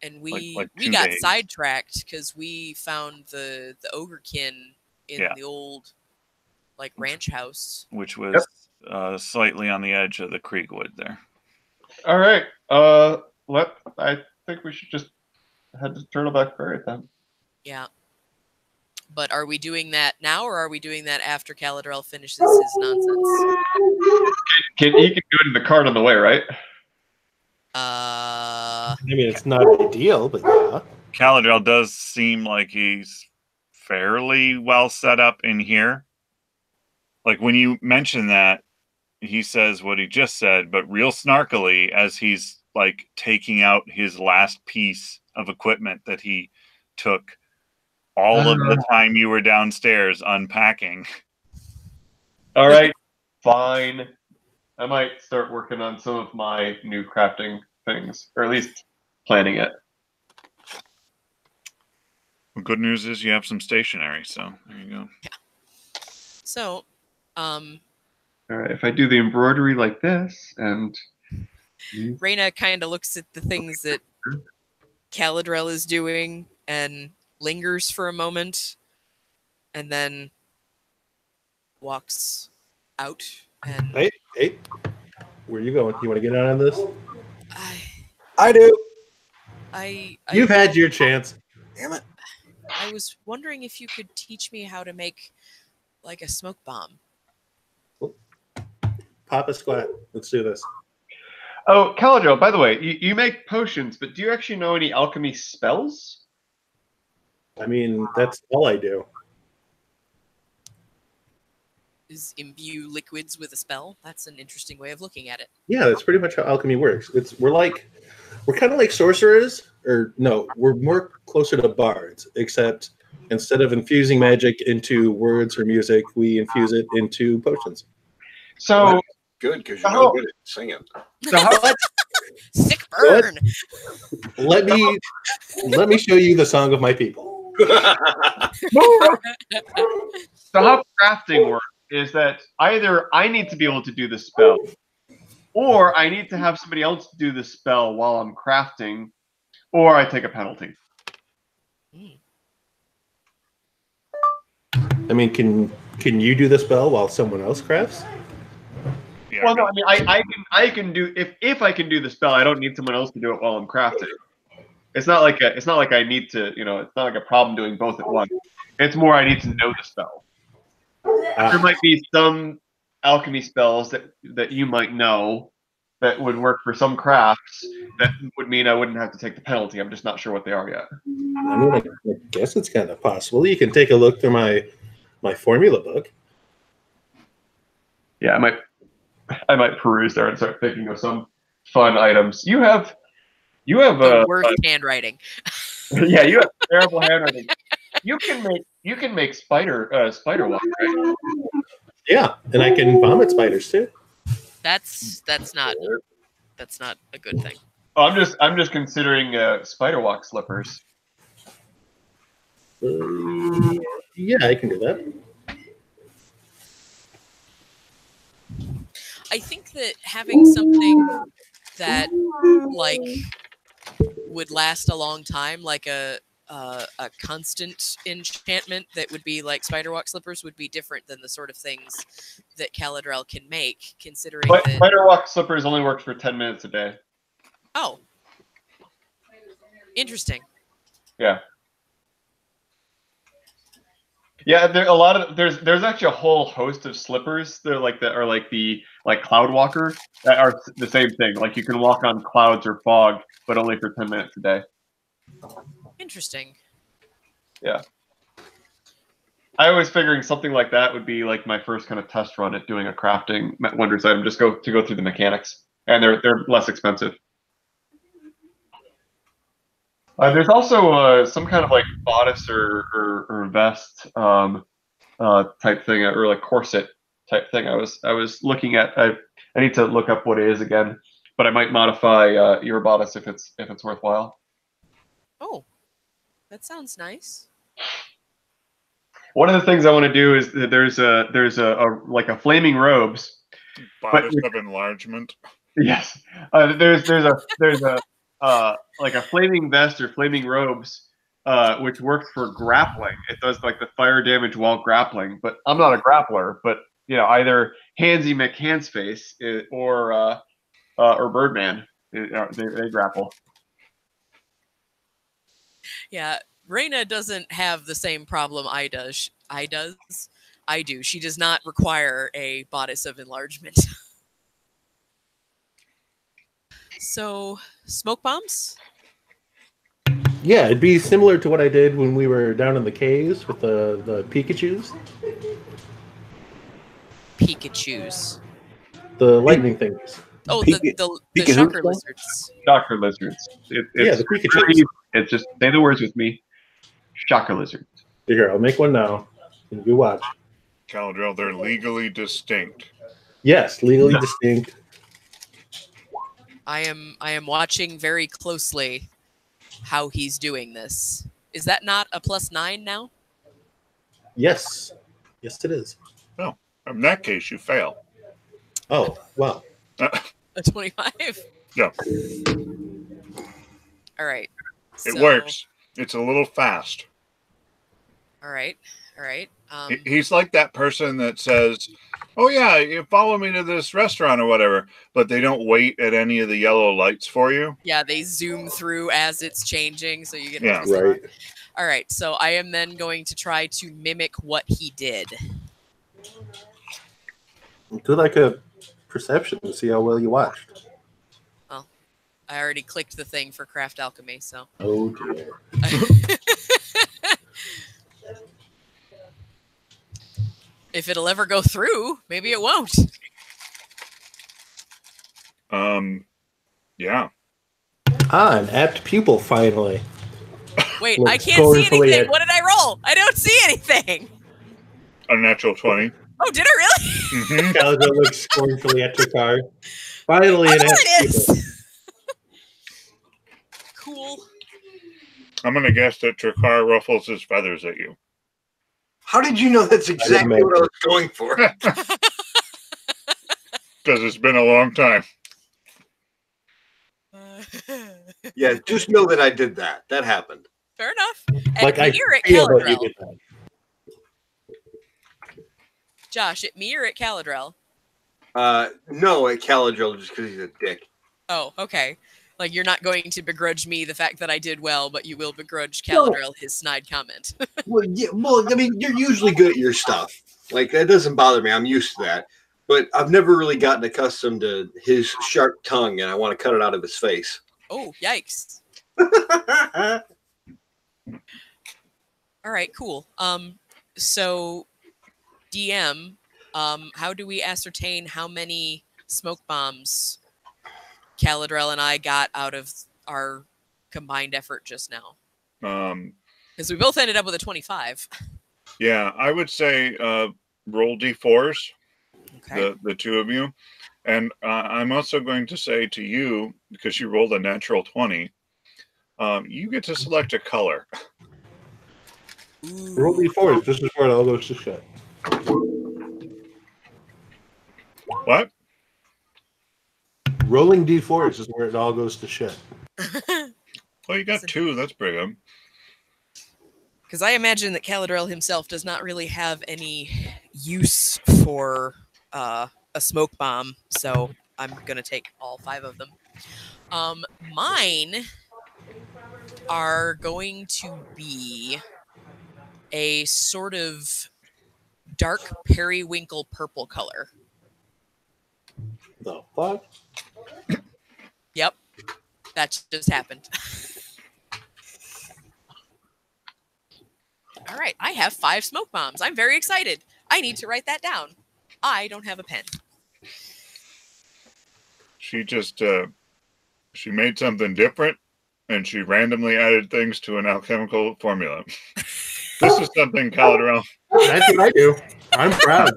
And we like we 2 got days. sidetracked because we found the Ogrekin in the old ranch house, which was slightly on the edge of the Creekwood there. All right. I think we should just head to Turtleback Ferry then. Yeah. But are we doing that now, or are we doing that after Caladrell finishes his nonsense? He can do it in the cart on the way, right? I mean, it's not ideal, but yeah. Caladrell does seem like he's fairly well set up in here. Like, when you mention that, he says what he just said, but real snarkily as he's like taking out his last piece of equipment that he took all of the time you were downstairs unpacking. All right, fine. I might start working on some of my new crafting things, or at least planning it. The good news is you have some stationery, so there you go. So, All right, if I do the embroidery like this, and Reyna kind of looks at the things that Caladrel is doing and lingers for a moment, and then walks out. And Hey, where you going? You want to get on this? I do. You've had your chance. Damn it. I was wondering if you could teach me how to make like a smoke bomb. Pop a squat. Let's do this. oh, Caladrel, by the way, you make potions, but do you actually know any alchemy spells? I mean, that's all I do. Is imbue liquids with a spell? That's an interesting way of looking at it. Yeah, that's pretty much how alchemy works. We're kind of like sorcerers, or no, we're more closer to bards, except instead of infusing magic into words or music, we infuse it into potions. So good, because you're no good at singing. So how, Sick burn. Let me show you the song of my people. so how crafting works is that either I need to be able to do the spell, or I need to have somebody else do the spell while I'm crafting, or I take a penalty. I mean, can you do the spell while someone else crafts? Yeah, Well, no, I mean, I can do if I can do the spell, I don't need someone else to do it while I'm crafting. It's not like I need to, it's not like a problem doing both at once. It's more I need to know the spell. There might be some alchemy spells that you might know that would work for some crafts that would mean I wouldn't have to take the penalty. I'm just not sure what they are yet. I mean, I guess it's kind of possible. You can take a look through my formula book. Yeah, I might peruse there and start thinking of some fun items. You have The worst handwriting. yeah, you have terrible handwriting. You can make spider walk, right? Yeah, and I can vomit spiders too. That's not a good thing. Oh, I'm just considering spider walk slippers. Yeah, I can do that. I think that having something that like would last a long time, like a constant enchantment that would be like spiderwalk slippers, would be different than the sort of things that Caladrel can make, considering But that... spiderwalk slippers only works for 10 minutes a day. Oh. Interesting. Yeah. Yeah, there's actually a whole host of slippers that are like the Cloud Walker that are the same thing. Like you can walk on clouds or fog, but only for 10 minutes a day. Interesting. Yeah. I was figuring something like that would be like my first kind of test run at doing a crafting wonders item. Just go through the mechanics, and they're less expensive. There's also some kind of like bodice or vest type thing, or like corset type thing. I was looking at. I need to look up what it is again, but I might modify your bodice if it's worthwhile. Oh, that sounds nice. One of the things I want to do is that there's a like a flaming robes. Bodice of enlargement. Yes, there's a like a flaming vest or flaming robes, which works for grappling. It does like the fire damage while grappling. But I'm not a grappler. But either Handsy McHandsface or Birdman, they grapple. Yeah, Reyna doesn't have the same problem I do. She does not require a bodice of enlargement. So, smoke bombs? Yeah, it'd be similar to what I did when we were down in the caves with the Pikachus. Pikachus. The lightning things. Oh, the shocker lizards. Shocker lizards. The Pikachus. It's just say the words with me. Shocker lizards. Here, I'll make one now. You watch. Caladrel, they're legally distinct. Yes, legally distinct. I am watching very closely. how he's doing this. Is that not a +9 now? Yes. Yes, it is. No. In that case, you fail. Oh, well. A 25? Yeah. All right. It works. It's a little fast. All right. All right. He's like that person that says, "Oh yeah, you follow me to this restaurant or whatever," but they don't wait at any of the yellow lights for you. Yeah, they zoom through as it's changing, so you get Yeah. Right. All right, so I am then going to try to mimic what he did. Do like a perception to see how well you watched. Well, I already clicked the thing for craft alchemy, so. Oh dear. If it'll ever go through, maybe it won't. Yeah. An apt pupil finally. Wait, Look, I can't see scornfully anything. at- What did I roll? I don't see anything. A natural 20. Oh, did I really? Mm-hmm. Caldo looks scornfully at Trakar. Finally, an Oh, apt it pupil. is. Cool. I'm going to guess that Trakar ruffles his feathers at you. How did you know that's exactly what I was going for? Because it's been a long time. Yeah, just know that I did that. That happened. Fair enough. And Like I me or at feel that you Caladrel? did that. Josh, at me or at Caladrel? No, at Caladrill just because he's a dick. Oh, okay. Like, you're not going to begrudge me the fact that I did well, but you will begrudge No. Caladrel his snide comment. Well, yeah, I mean, you're usually good at your stuff. Like, that doesn't bother me. I'm used to that. But I've never really gotten accustomed to his sharp tongue, and I want to cut it out of his face. Oh, yikes. All right, cool. So DM, how do we ascertain how many smoke bombs Caladrel and I got out of our combined effort just now? Because we both ended up with a 25. Yeah, I would say roll d4s, Okay. the two of you. And I'm also going to say to you, because you rolled a natural 20, you get to select a color. Ooh. Roll d4s. This is where it all goes to shit. What? Rolling d4s is where it all goes to shit. Well, you got two. That's pretty good. Because I imagine that Caladrel himself does not really have any use for a smoke bomb, so I'm going to take all 5 of them. Mine are going to be a sort of dark periwinkle purple color. The fuck? Yep, that just happened. All right, I have 5 smoke bombs. I'm very excited. I need to write that down. I don't have a pen. She just she made something different, and she randomly added things to an alchemical formula. This is something Caladrel. That's what I do. I'm proud.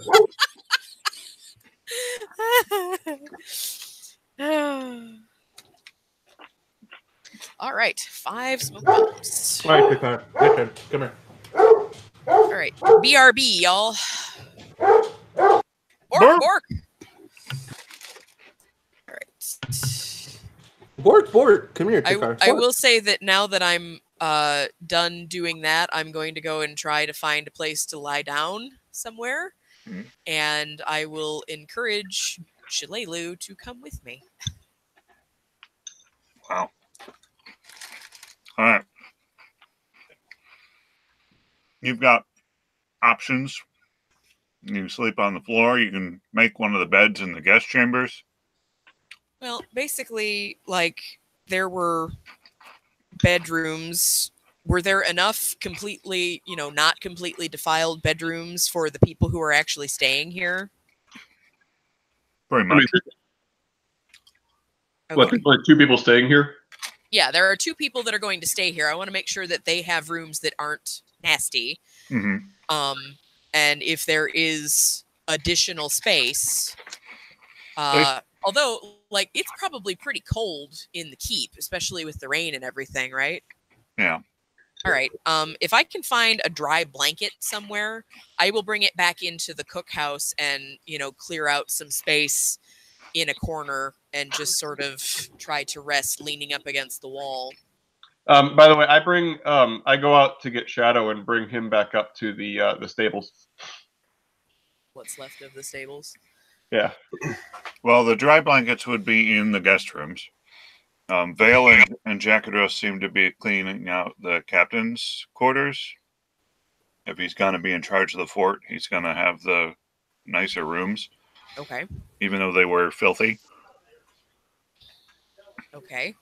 All right, 5 smoke bombs. All right, Trakar. Listen, come here. All right, BRB, y'all. Bork, Bork. bork. All right. Bork. Come here, Trakar. I will say that now that I'm done doing that, I'm going to go and try to find a place to lie down somewhere, and I will encourage Shalelu to come with me. Wow. All right. You've got options. You can sleep on the floor. You can make one of the beds in the guest chambers. Well, basically, like, there were bedrooms. Were there enough completely, not completely defiled bedrooms for the people who are actually staying here? Pretty much. What, there's only 2 people staying here? Yeah, there are 2 people that are going to stay here. I want to make sure that they have rooms that aren't nasty. Mm-hmm. And if there is additional space, although, like, it's probably pretty cold in the keep, especially with the rain and everything, right? Yeah. All right. If I can find a dry blanket somewhere, I will bring it back into the cookhouse and, clear out some space in a corner and just sort of try to rest leaning up against the wall. By the way, I go out to get Shadow and bring him back up to the stables. What's left of the stables? Yeah. Well, the dry blankets would be in the guest rooms. Vale and Jackadros seem to be cleaning out the captain's quarters. If he's going to be in charge of the fort, he's going to have the nicer rooms. Okay. Even though they were filthy. Okay.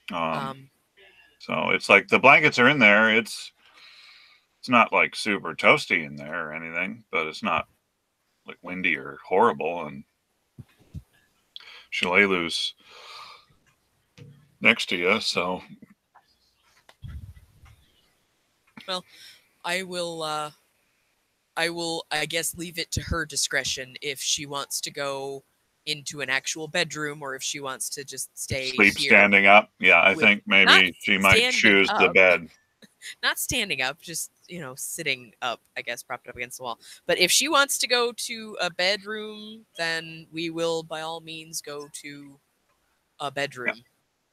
So it's like the blankets are in there. It's not like super toasty in there or anything, but it's not like windy or horrible. And Shalalu's next to you, so. Well, I will, I guess, leave it to her discretion if she wants to go into an actual bedroom or if she wants to just stay Sleep here. Standing up. Yeah, I think maybe she might choose the bed. Not standing up, just, sitting up, I guess, propped up against the wall. But if she wants to go to a bedroom, then we will, by all means, go to a bedroom. Yeah.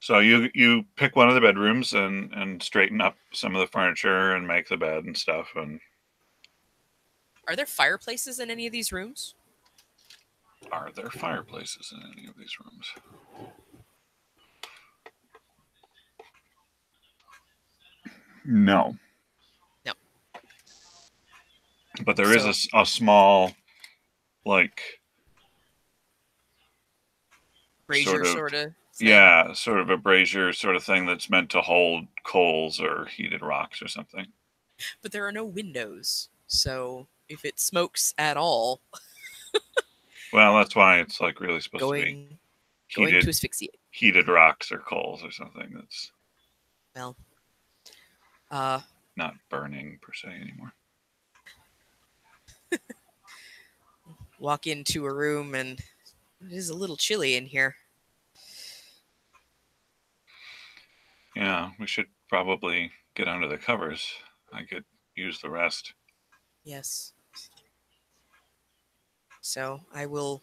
So you pick one of the bedrooms and straighten up some of the furniture and make the bed and stuff. And are there fireplaces in any of these rooms? Are there fireplaces in any of these rooms? No. No. But there is a small, like, brazier sort of thing. Yeah, sort of a brazier sort of thing that's meant to hold coals or heated rocks or something. But there are no windows, so if it smokes at all... Well, that's why it's like really supposed to be going to asphyxiate. Heated rocks or coals or something that's not burning per se anymore. Walk into a room and it is a little chilly in here. Yeah, we should probably get under the covers. I could use the rest. Yes. So I will,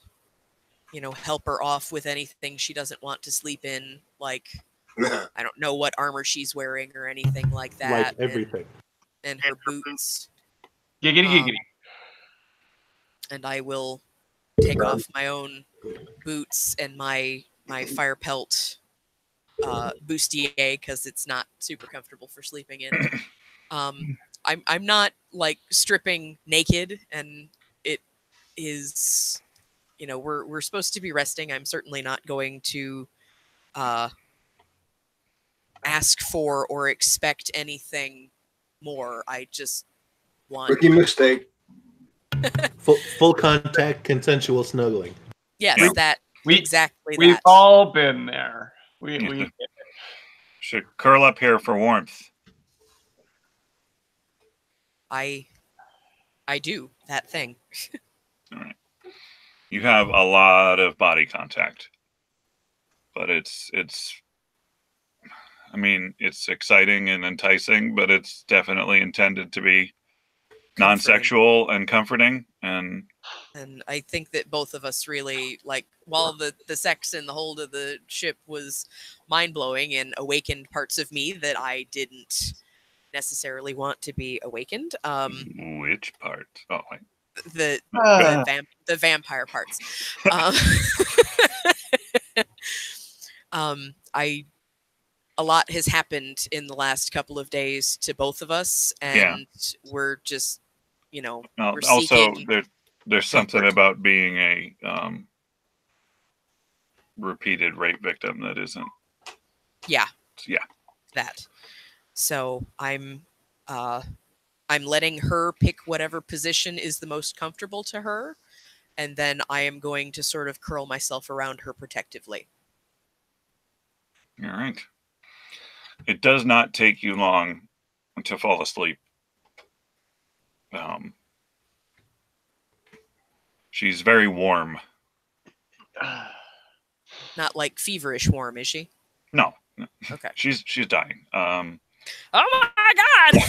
help her off with anything she doesn't want to sleep in. Like, I don't know what armor she's wearing or anything like that. Like everything. And her boots. Giggity. And I will take off my own boots and my fire pelt bustier because it's not super comfortable for sleeping in. I'm not like stripping naked, and it is, we're supposed to be resting. I'm certainly not going to ask for or expect anything more. I just want rookie mistake. Full contact consensual snuggling. Yes, exactly. We've all been there. We should curl up here for warmth. I do that thing. All right. You have a lot of body contact, but it's I mean, it's exciting and enticing, but it's definitely intended to be non-sexual and comforting. And I think that both of us really, like, while the sex in the hold of the ship was mind-blowing and awakened parts of me that I didn't necessarily want to be awakened. Which part? Oh, wait. The vampire parts. A lot has happened in the last couple of days to both of us, and we're just, we're also there's something about being a repeated rape victim that isn't. Yeah. Yeah. That. So I'm letting her pick whatever position is the most comfortable to her, and then I am going to sort of curl myself around her protectively. All right. It does not take you long to fall asleep. She's very warm. Not like feverish warm, is she? No, Okay. She's dying. Oh my god!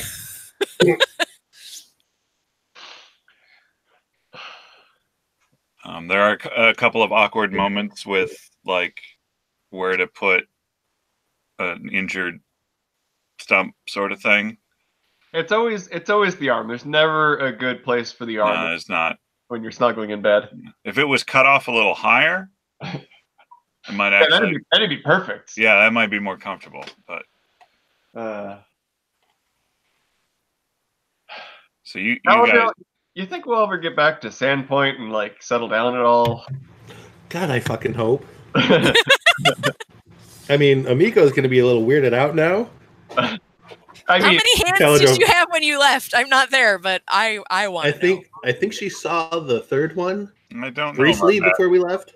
There are a couple of awkward moments with like where to put an injured stump sort of thing. It's always the arm. There's never a good place for the arm No, it's not. when you're snuggling in bed. If it was cut off a little higher, it might actually. That'd be perfect. Yeah, that might be more comfortable. But so you guys. You think we'll ever get back to Sandpoint and like settle down at all? God, I fucking hope. I mean, Amiko's going to be a little weirded out now. How many hands did you have when you left? I'm not there, but I want. I think she saw the third one. I don't know briefly before we left.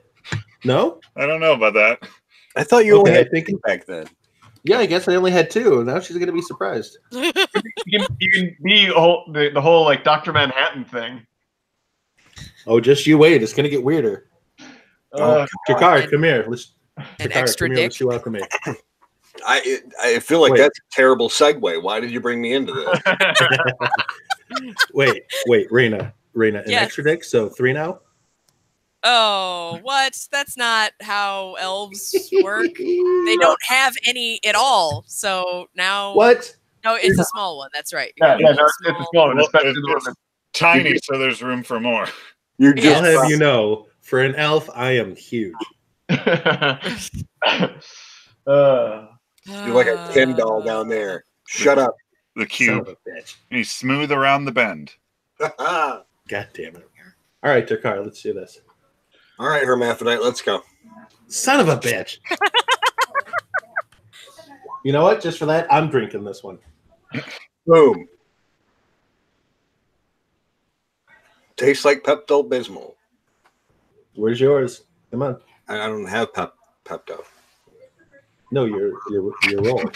No, I don't know about that. I thought you only had thinking back then. Yeah, I guess I only had 2. Now she's going to be surprised. You can be the whole like Dr. Manhattan thing. Oh, just you wait. It's going to get weirder. Ch.3, come here. An extra dick. Let's see what me. I feel like that's a terrible segue. Why did you bring me into this? wait, Raina, an extra dick. So 3 now. Oh, what? That's not how elves work. They don't have any at all. So now what? No, it's a small one. That's right. Yeah, it's a small one. It's tiny, so there's room for more. You're just I'll have you know, for an elf, I am huge. You're like a Ken doll down there. Shut up. The cube. He's smooth around the bend. God damn it. All right, Ch.3, let's do this. All right, Hermaphrodite, let's go. Son of a bitch. You know what? Just for that, I'm drinking this one. Boom. Tastes like Pepto-Bismol. Where's yours? Come on. I don't have Pepto. No, you're rolling.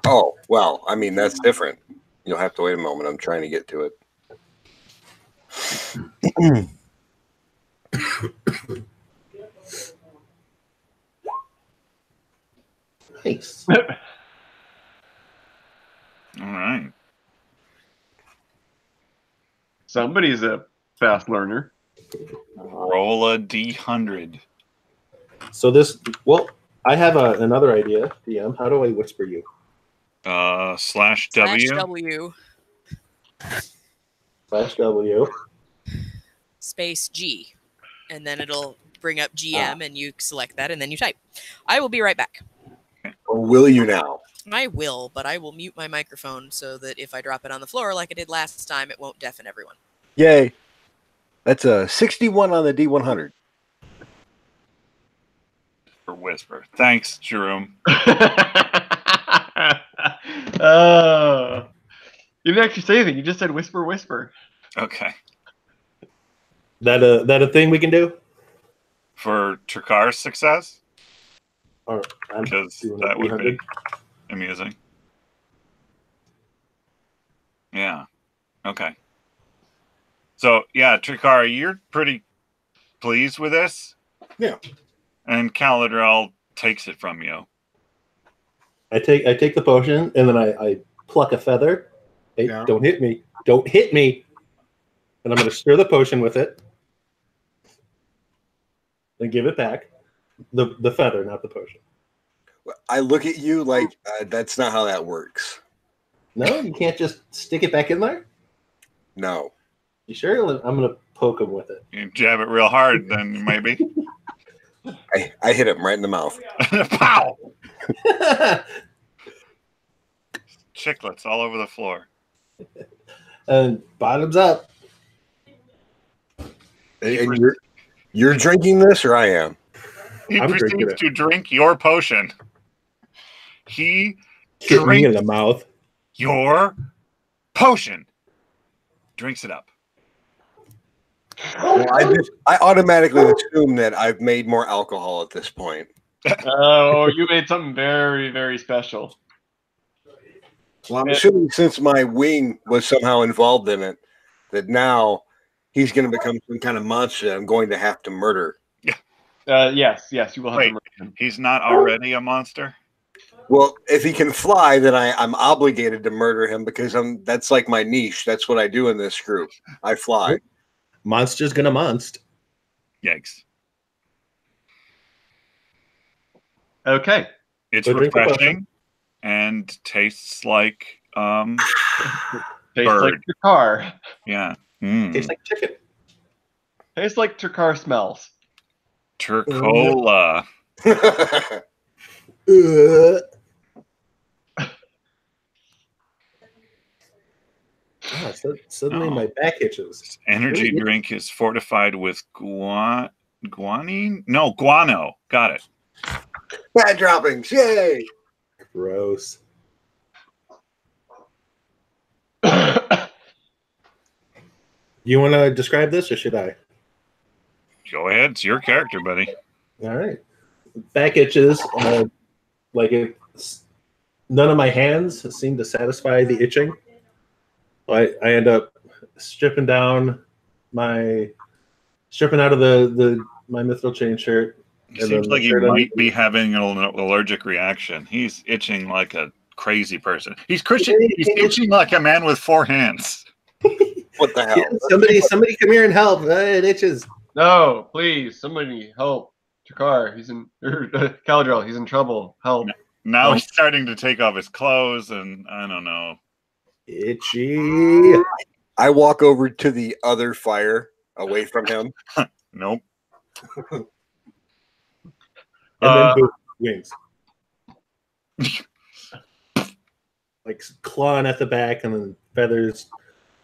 Oh, well, I mean, that's different. You'll have to wait a moment. I'm trying to get to it. Nice. All right. Somebody's a fast learner. Roll a D100. So this, well, I have another idea, DM. How do I whisper you? /W. /W. /W. Space G. And then it'll bring up GM and you select that and then you type. I will be right back. Or will you now? I will, but I will mute my microphone so that if I drop it on the floor like I did last time, it won't deafen everyone. Yay. That's a 61 on the D100. For whisper. Thanks, Jerome. You didn't actually say anything. You just said whisper, whisper. Okay. That a thing we can do? For Ch.3's success? Or because that would be amusing. Yeah. Okay. So yeah, Ch.3, you're pretty pleased with this. Yeah. And Caladrel takes it from you. I take the potion and then I pluck a feather. Hey, yeah. Don't hit me. Don't hit me. And I'm going to stir the potion with it. Then give it back. The feather, not the potion. I look at you like that's not how that works. No, you can't just stick it back in there? No. You sure? I'm going to poke him with it. You jab it real hard, then maybe. I hit him right in the mouth. Pow! Chiclets all over the floor. And bottoms up. And you're drinking this, or I am? He proceeds to drink your potion. He hit me in the mouth. Your potion. Drinks it up. Well, I automatically assume that I've made more alcohol at this point. Oh, you made something very, very special. Well, I'm assuming since my wing was somehow involved in it, that now he's going to become some kind of monster that I'm going to have to murder. Yeah. Yes, you will have to murder him. He's not already a monster? Well, if he can fly, then I'm obligated to murder him because that's like my niche. That's what I do in this group. I fly. Monster's gonna monst. Yikes. Okay. It's So drink the potion. refreshing and tastes like Tastes like bird. Ch.3. Yeah. Mm. Tastes like chicken. Tastes like Ch.3 smells. Turcola. So suddenly my back itches. This energy drink is fortified with guanine? No, guano. Got it. Bad droppings. Yay. Gross. You want to describe this, or should I? Go ahead. It's your character, buddy. All right. Back itches. None of my hands seem to satisfy the itching. I end up stripping out of my mithril chain shirt. It seems like he might be having an allergic reaction. He's itching like a crazy person. He's itching like a man with 4 hands. What the hell? Yeah, somebody come here and help. It itches. No, please, somebody help. Ch.3, Caladril, he's in trouble. Help. Now he's starting to take off his clothes, and I don't know. Itchy. I walk over to the other fire away from him. Nope. And then boom, wings. Like clawing at the back, and then feathers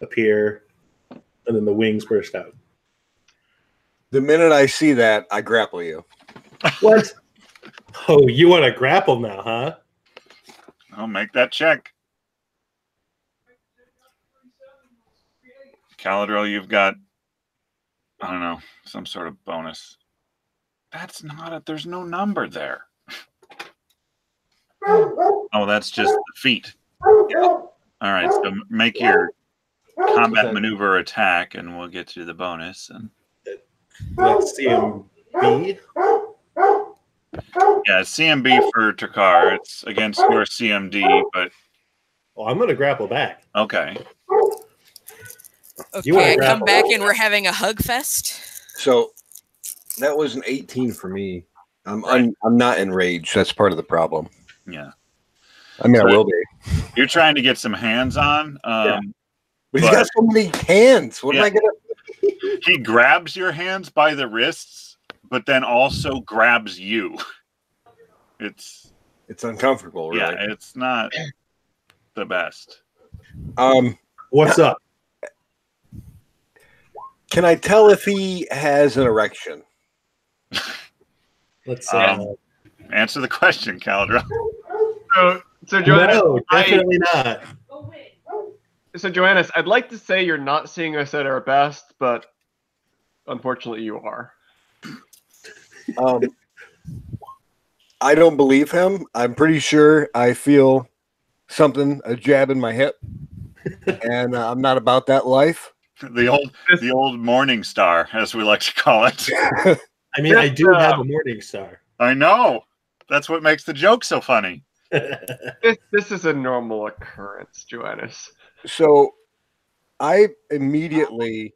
appear, and then the wings burst out. The minute I see that, I grapple you. What? Oh, you want to grapple now, huh? I'll make that check. Caladril, you've got, I don't know, some sort of bonus. That's not it. There's no number there. Oh, that's just the feet. All right, so make your combat maneuver attack, and we'll get you the bonus. And that's CMB. Yeah, CMB for Ch.3. It's against your CMD, but I'm going to grapple back. Okay. Okay, I come back and we're having a hug fest. So that was an 18 for me. I'm not enraged. That's part of the problem. Yeah. I mean, I will be. You're trying to get some hands on. But he's got so many hands. What am I gonna? He grabs your hands by the wrists, but then also grabs you. It's uncomfortable, really. Yeah, it's not the best. What's up? Can I tell if he has an erection? Let's answer the question, Caladril. So Joanna, no, definitely not. So Joannis, I'd like to say you're not seeing us at our best, but unfortunately you are. I don't believe him. I'm pretty sure I feel something, a jab in my hip, and I'm not about that life. The old morning star, as we like to call it. I mean, I do have a morning star. I know. That's what makes the joke so funny. This is a normal occurrence, Joannis. So I immediately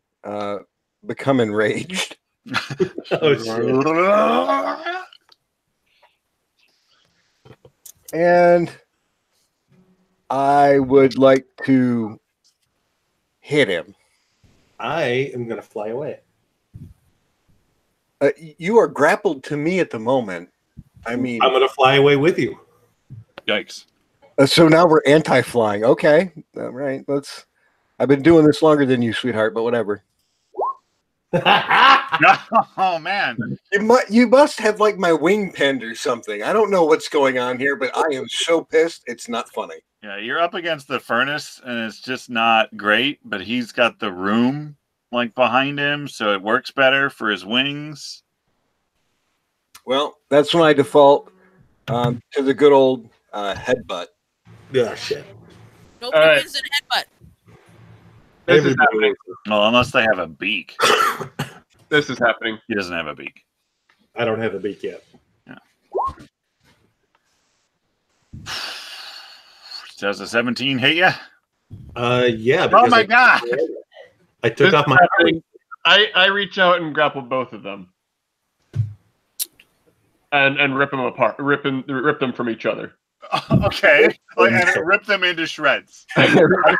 become enraged. Oh, shit. And I would like to hit him. I am going to fly away. You are grappled to me at the moment. I mean, I'm going to fly away with you. Yikes. So now we're anti-flying. Okay. All right. I've been doing this longer than you, sweetheart, but whatever. Oh, man. You must have like my wing pinned or something. I don't know what's going on here, but I am so pissed. It's not funny. Yeah, you're up against the furnace, and it's just not great, but he's got the room like behind him, so it works better for his wings. Well, that's when I default to the good old headbutt. Oh, shit. Nobody wins an headbutt. This is happening. Well, unless they have a beak. This is happening. He doesn't have a beak. I don't have a beak yet. Yeah. Does a 17 hit you? Yeah. Oh my god! I took off my. I reach out and grapple both of them, and rip them apart, rip them from each other. Okay, and it ripped them into shreds. I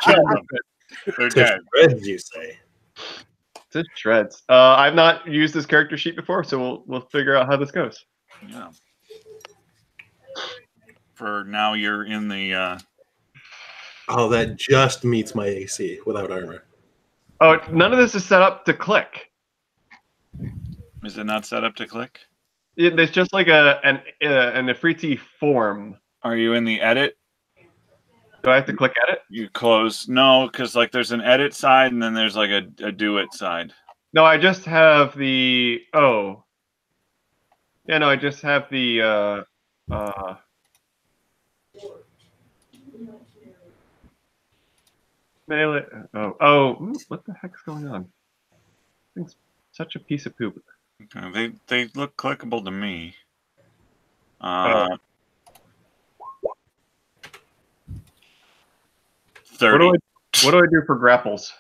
killed them. They're dead. Shreds, you say? To shreds. I've not used this character sheet before, so we'll figure out how this goes. Yeah. For now, you're in the. Oh, that just meets my AC without armor. Oh, none of this is set up to click. Is it not set up to click? There's just like an Ifriti form. Are you in the edit? Do I have to click edit? You close. No, because like there's an edit side and then there's like a do it side. No, I just have the Yeah, no, I just have the melee. Oh, what the heck's going on? Thing's such a piece of poop. Okay, they look clickable to me. 30. What do I do for grapples?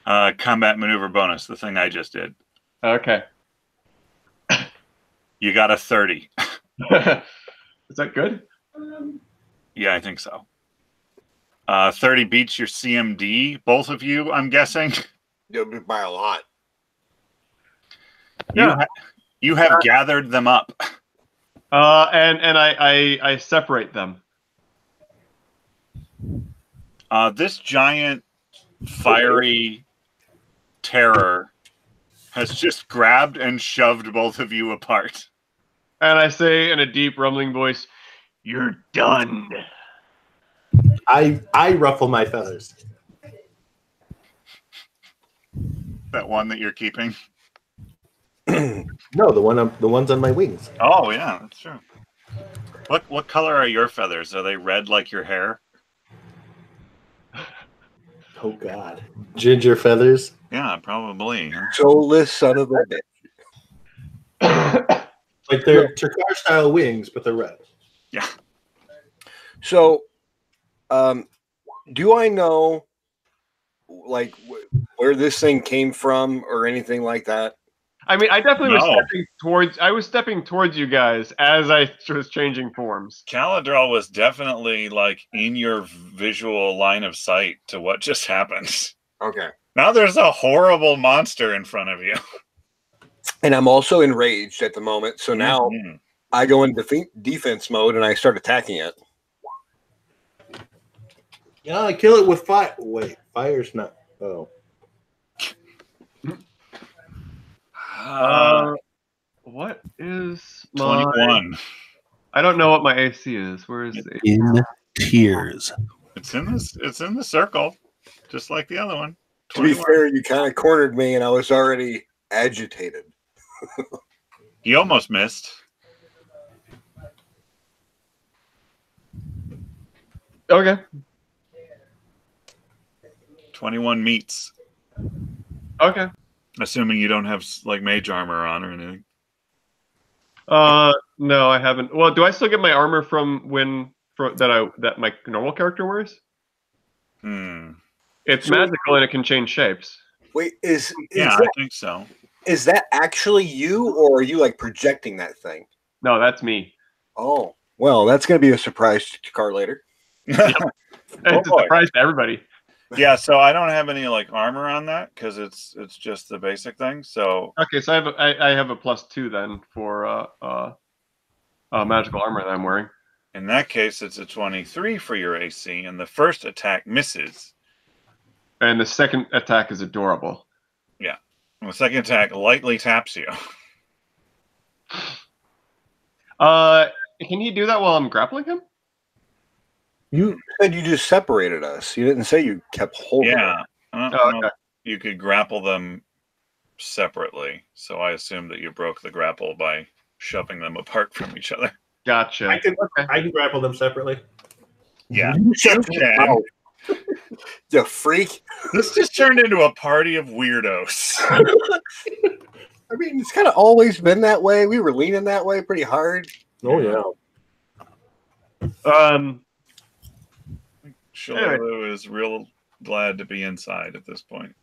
Combat maneuver bonus, the thing I just did. Okay. You got a 30. Is that good? Yeah, I think so. 30 beats your CMD, both of you, I'm guessing. By a lot. Yeah. You have gathered them up. And I separate them. This giant fiery terror has just grabbed and shoved both of you apart. And I say in a deep rumbling voice, "You're done." I ruffle my feathers. That one that you're keeping? No, the ones on my wings. Oh yeah, that's true. What color are your feathers? Are they red like your hair? Oh God, ginger feathers. Yeah, probably. Soulless son of a bitch. Like they're Takar style wings, but they're red. Yeah. So, do I know, like, where this thing came from or anything like that? I mean, I definitely was stepping towards you guys as I was changing forms. Caladrel was definitely like in your visual line of sight to what just happened. Okay. Now there's a horrible monster in front of you. And I'm also enraged at the moment. So now I go into defense mode and I start attacking it. Yeah, I kill it with fire. Wait, fire's not. Oh. What is my 21? I don't know what my AC is. Where is it? In tears. It's in this. It's in the circle, just like the other one. 21. To be 21. fair, you kind of cornered me, and I was already agitated. You almost missed. Okay. 21 meets. Okay. Assuming you don't have like mage armor on or anything. No, I haven't. Well, do I still get my armor from that my normal character wears? It's magical and it can change shapes. Wait, I think so. Is that actually you, or are you like projecting that thing? No, that's me. Oh, well, that's going to be a surprise to Car later. Yep. It's a surprise to everybody. Yeah, so I don't have any like armor on that because it's just the basic thing. So okay, so I have a +2 then for magical armor that I'm wearing. In that case, it's a 23 for your AC, and the first attack misses. And the second attack is adorable. Yeah, and the second attack lightly taps you. Can he do that while I'm grappling him? You said you just separated us. You didn't say you kept holding. Yeah. Okay. You could grapple them separately. So I assume that you broke the grapple by shoving them apart from each other. Gotcha. I can grapple them separately. Yeah. Shut can. You freak. This just turned into a party of weirdos. I mean, it's kind of always been that way. We were leaning that way pretty hard. Oh yeah. Shalelu is real glad to be inside at this point.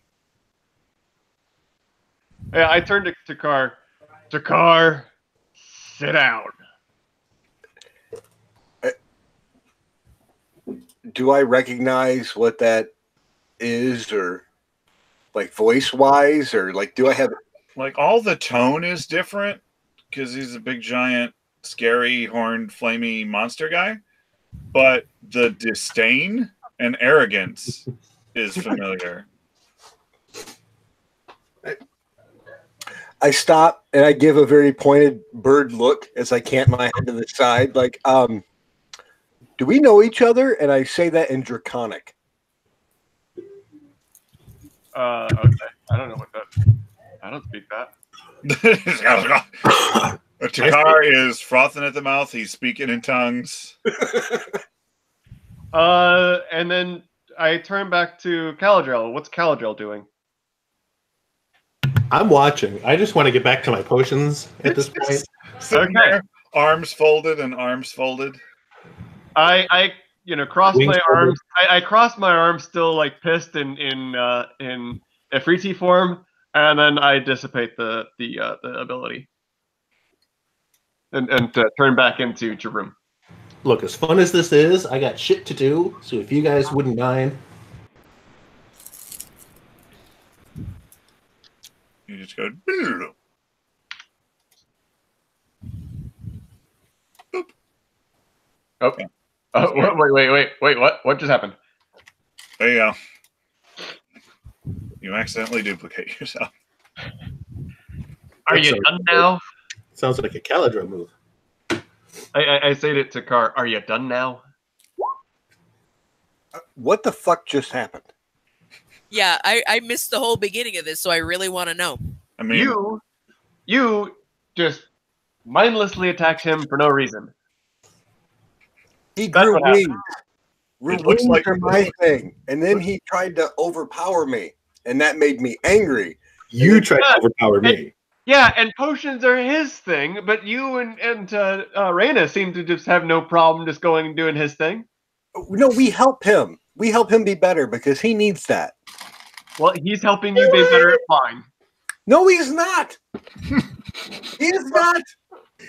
Yeah, I turned to Car. To Car, sit down. Do I recognize what that is, or like voice wise, or like do I have Like all the tone is different because he's a big giant scary horned flamey monster guy, but the disdain and arrogance is familiar. I stop and I give a very pointed bird look as I cant my head to the side, like, do we know each other? And I say that in Draconic. Okay. I don't know what that. I don't speak that. Takar is frothing at the mouth. He's speaking in tongues. And then I turn back to Caladrel. What's Caladrel doing? I'm watching. I just want to get back to my potions at this point. Sitting there, arms folded and arms folded. I cross Wings my folded. arms. I cross my arms, still like pissed in Efreeti form, and then I dissipate the ability and turn back into Jeroen. Look, as fun as this is, I got shit to do. So if you guys wouldn't mind, You just go. Okay. Wait! What just happened? There you go. You accidentally duplicate yourself. Are you done now? sounds like a Caladro move. I say it to Car. Are you done now? What the fuck just happened? Yeah, I missed the whole beginning of this, so I really want to know. I mean, You just mindlessly attacked him for no reason. He That's grew what happened. wings. It looks Wings like- are my thing. And then he tried to overpower me, and that made me angry. You tried to overpower me. Yeah, and potions are his thing, but you and Reyna seem to just have no problem just going and doing his thing. No, we help him. We help him be better because he needs that. Well, he's helping you be better at flying. No, he's not. He is not.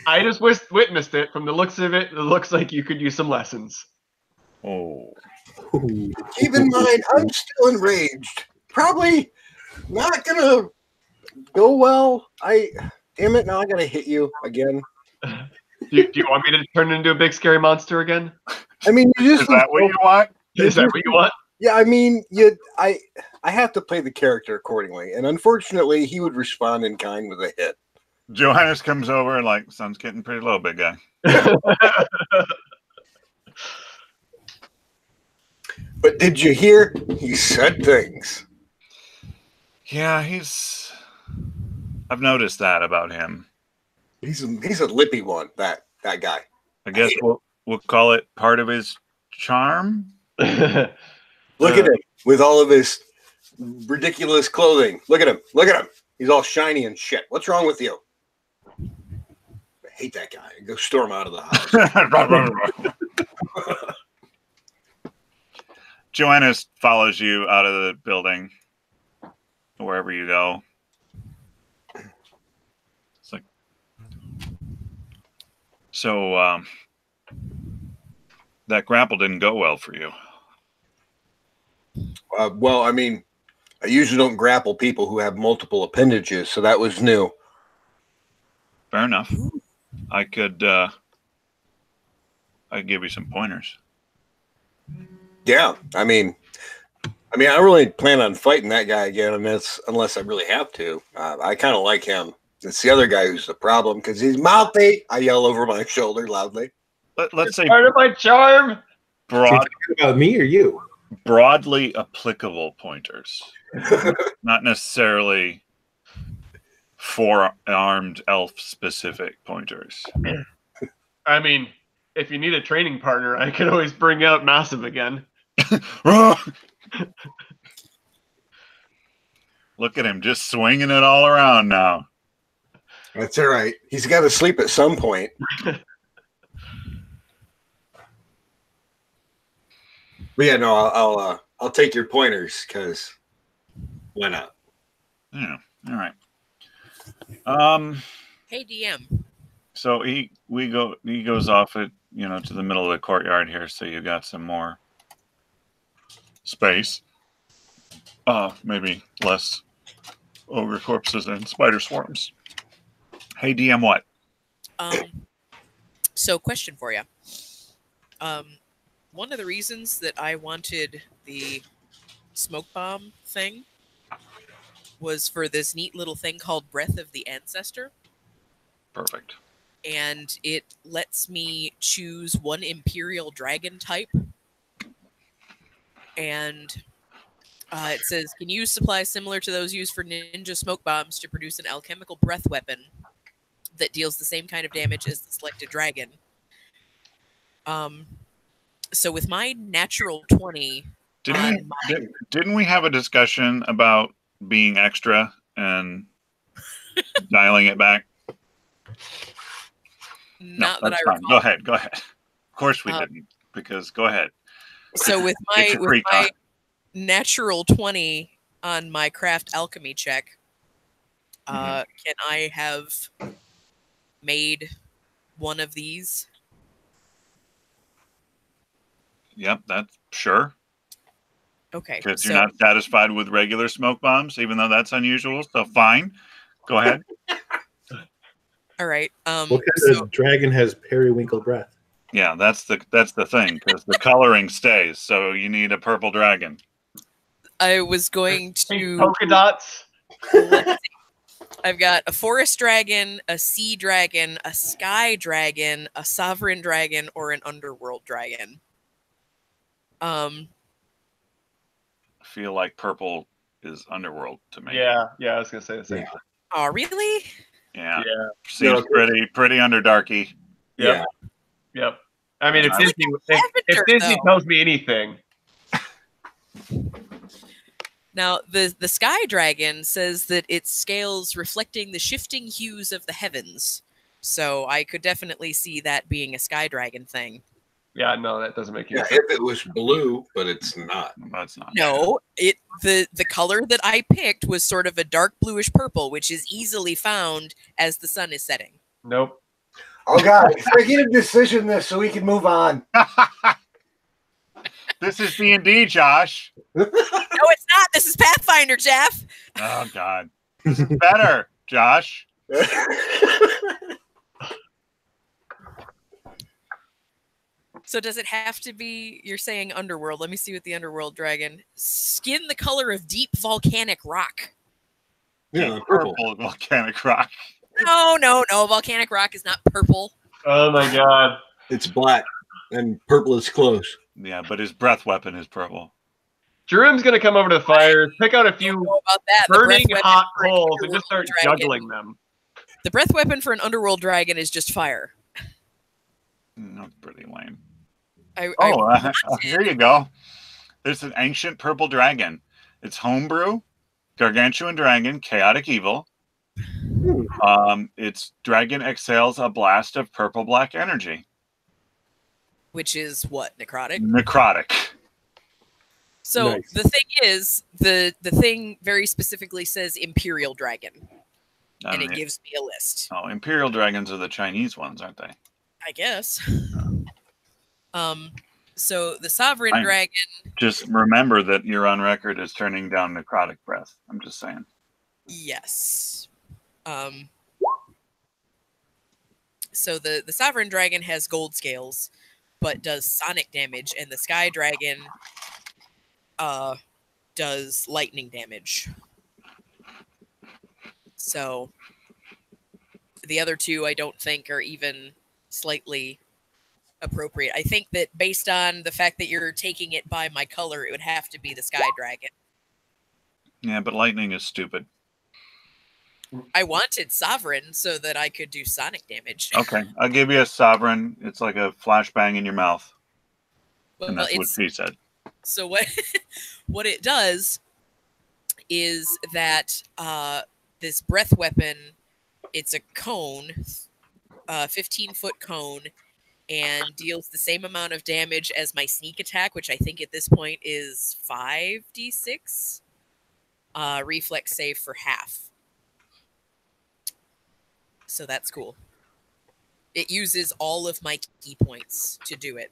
I just witnessed it. From the looks of it, it looks like you could use some lessons. oh, Keep in mind, I'm still enraged. Probably not gonna go well. Damn it! Now I gotta hit you again. Do you want me to turn into a big scary monster again? I mean, you just is that what you want? Is that what you want? Yeah, I mean, I have to play the character accordingly, and unfortunately, he would respond in kind with a hit. Johannes comes over and like, sun's getting pretty low, big guy. But did you hear? He said things. Yeah, I've noticed that about him. He's a lippy one. That guy. I guess we'll call it part of his charm. Look at him with all of his ridiculous clothing. Look at him. Look at him. He's all shiny and shit. What's wrong with you? I hate that guy. Go storm out of the house. Johannes follows you out of the building, wherever you go. It's like, so that grapple didn't go well for you. Well, I mean, I usually don't grapple people who have multiple appendages, so that was new. Fair enough. I could give you some pointers. Yeah, I mean, I don't really plan on fighting that guy again, unless I really have to. I kind of like him. It's the other guy who's the problem because he's mouthy. I yell over my shoulder loudly. Let's say Part of my charm. About me or you? Broadly applicable pointers, not necessarily four-armed elf-specific pointers. I mean, if you need a training partner, I can always bring out Massive again. Look at him just swinging it all around now. That's all right. He's got to sleep at some point. But yeah, no, I'll take your pointers because why not? Yeah. All right. Hey, DM. So he goes off at to the middle of the courtyard here, so you got some more space. Maybe less ogre corpses and spider swarms. Hey DM, what? So question for you. One of the reasons that I wanted the smoke bomb thing was for this neat little thing called Breath of the Ancestor. Perfect. And it lets me choose one Imperial Dragon type. And it says, can use supplies similar to those used for ninja smoke bombs to produce an alchemical breath weapon that deals the same kind of damage as the selected dragon. So with my natural 20... Didn't we have a discussion about being extra and dialing it back? Not no, that I fine. recall. Go ahead. Of course we didn't, because go ahead. So with my natural 20 on my craft alchemy check, can I have made one of these? Yep, that's sure. Okay. Because you're not satisfied with regular smoke bombs, even though that's unusual. So fine. Go ahead. All right. What kind of dragon has periwinkle breath? Yeah, that's the thing, because the coloring stays. So you need a purple dragon. I was going to polka dots. I've got a forest dragon, a sea dragon, a sky dragon, a sovereign dragon, or an underworld dragon. I feel like purple is underworld to me. Yeah, I was gonna say the same thing. Oh, really? Yeah. Seems pretty underdarky. Yep. I mean, if Disney tells me anything. Now, the sky dragon says that it scales reflecting the shifting hues of the heavens. So I could definitely see that being a sky dragon thing. Yeah, no, that doesn't make any sense. If it was blue, but it's not. That's not. No, the color that I picked was sort of a dark bluish purple, which is easily found as the sun is setting. Nope. Oh God, making a decision this so we can move on. This is D&D, Josh. No, it's not. This is Pathfinder, Jeff. Oh God, this is better, Josh. So does it have to be, you're saying underworld? Let me see what the underworld dragon. Skin the color of deep volcanic rock. Yeah, purple volcanic rock. No. Volcanic rock is not purple. Oh my God. It's black and purple is close. Yeah, but his breath weapon is purple. Jerome's going to come over to the fire, pick out a few burning hot coals, and just start juggling them. The breath weapon for an underworld dragon is just fire. That's pretty lame. Here you go. There's an ancient purple dragon. It's homebrew, gargantuan dragon, chaotic evil. Its dragon exhales a blast of purple-black energy. Which is what? Necrotic? Necrotic. So nice. The thing is, the thing very specifically says Imperial Dragon. And it gives me a list. Oh, Imperial Dragons are the Chinese ones, aren't they? I guess. So the Sovereign Dragon... Just remember that you're on record as turning down necrotic breath. I'm just saying. Yes. So the Sovereign Dragon has gold scales, but does sonic damage, and the Sky Dragon does lightning damage. So the other two I don't think are even slightly appropriate. I think that based on the fact that you're taking it by my color, it would have to be the Sky Dragon. Yeah, but lightning is stupid. I wanted Sovereign so that I could do sonic damage. Okay, I'll give you a Sovereign. It's like a flashbang in your mouth. Well, and that's what she said. So what it does is that this breath weapon, it's a cone, 15-foot cone. and deals the same amount of damage as my sneak attack, which I think at this point is 5d6. Reflex save for half. So that's cool. It uses all of my key points to do it.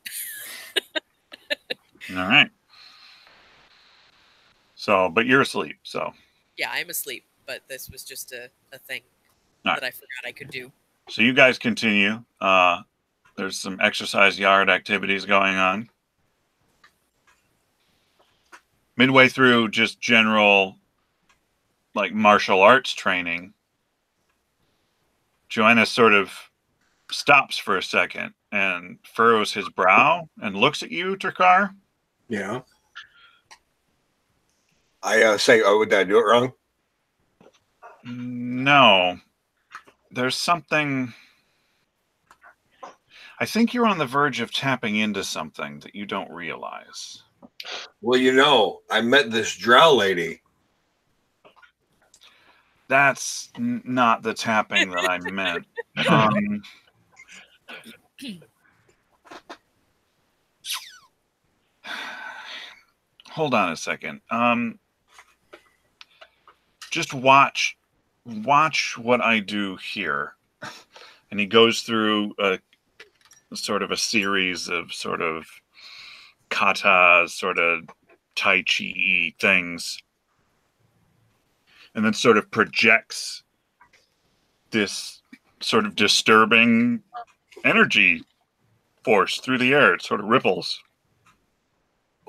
All right. So, but you're asleep, so. Yeah, I'm asleep, but this was just a thing All that right. I forgot I could do. So you guys continue. There's some exercise yard activities going on. Midway through just general, like, martial arts training, Joanna sort of stops for a second and furrows his brow and looks at you, Trakar. Yeah. I say, oh, did I do it wrong? No. There's something... I think you're on the verge of tapping into something that you don't realize. Well, you know, I met this drow lady. That's not the tapping that I meant. Hold on a second. Just watch what I do here. And he goes through a sort of a series of sort of kata, sort of tai chi things, and then sort of projects this sort of disturbing energy force through the air. It sort of ripples.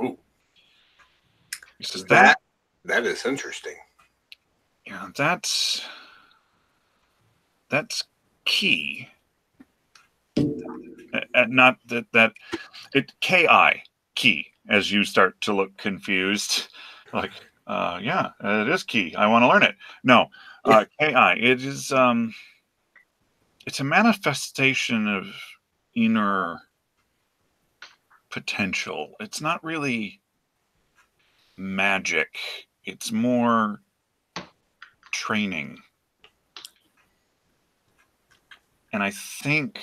Ooh. He says, That is interesting. Yeah, that's key. Not that it ki key, as you start to look confused, like yeah, it is key. I want to learn it. No, ki. It is it's a manifestation of inner potential. It's not really magic. It's more training. And I think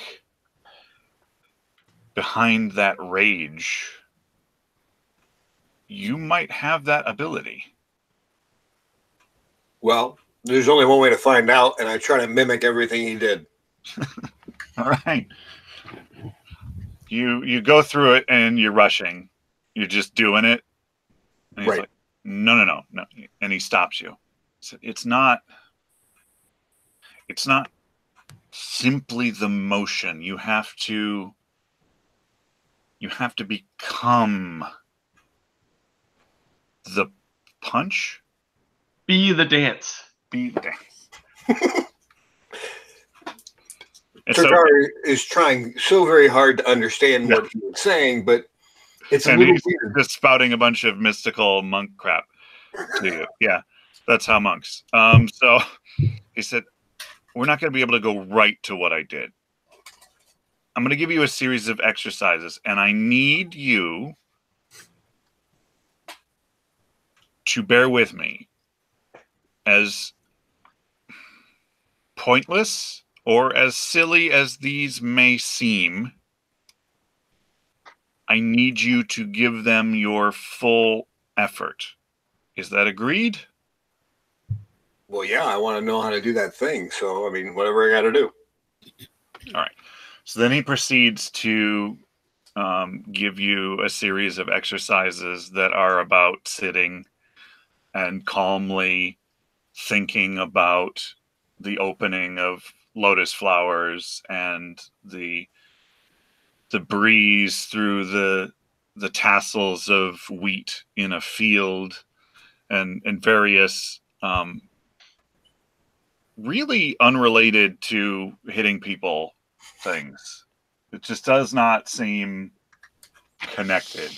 behind that rage, you might have that ability. Well, there's only one way to find out, and I try to mimic everything he did. All right. You go through it and you're rushing. You're just doing it. And he's Right. like, no. And he stops you. So it's not simply the motion. You have to become the punch. Be the dance. Be the dance. Ch.3 is trying so very hard to understand what he was saying, but it's a little weird. Just spouting a bunch of mystical monk crap to you. Yeah, that's how monks. So he said, we're not going to be able to go right to what I did. I'm going to give you a series of exercises, and I need you to bear with me. As pointless or as silly as these may seem, I need you to give them your full effort. Is that agreed? Well, yeah, I want to know how to do that thing. So, I mean, whatever I got to do. All right. So then he proceeds to give you a series of exercises that are about sitting and calmly thinking about the opening of lotus flowers and the breeze through the tassels of wheat in a field, and various really unrelated to hitting people things. It just does not seem connected.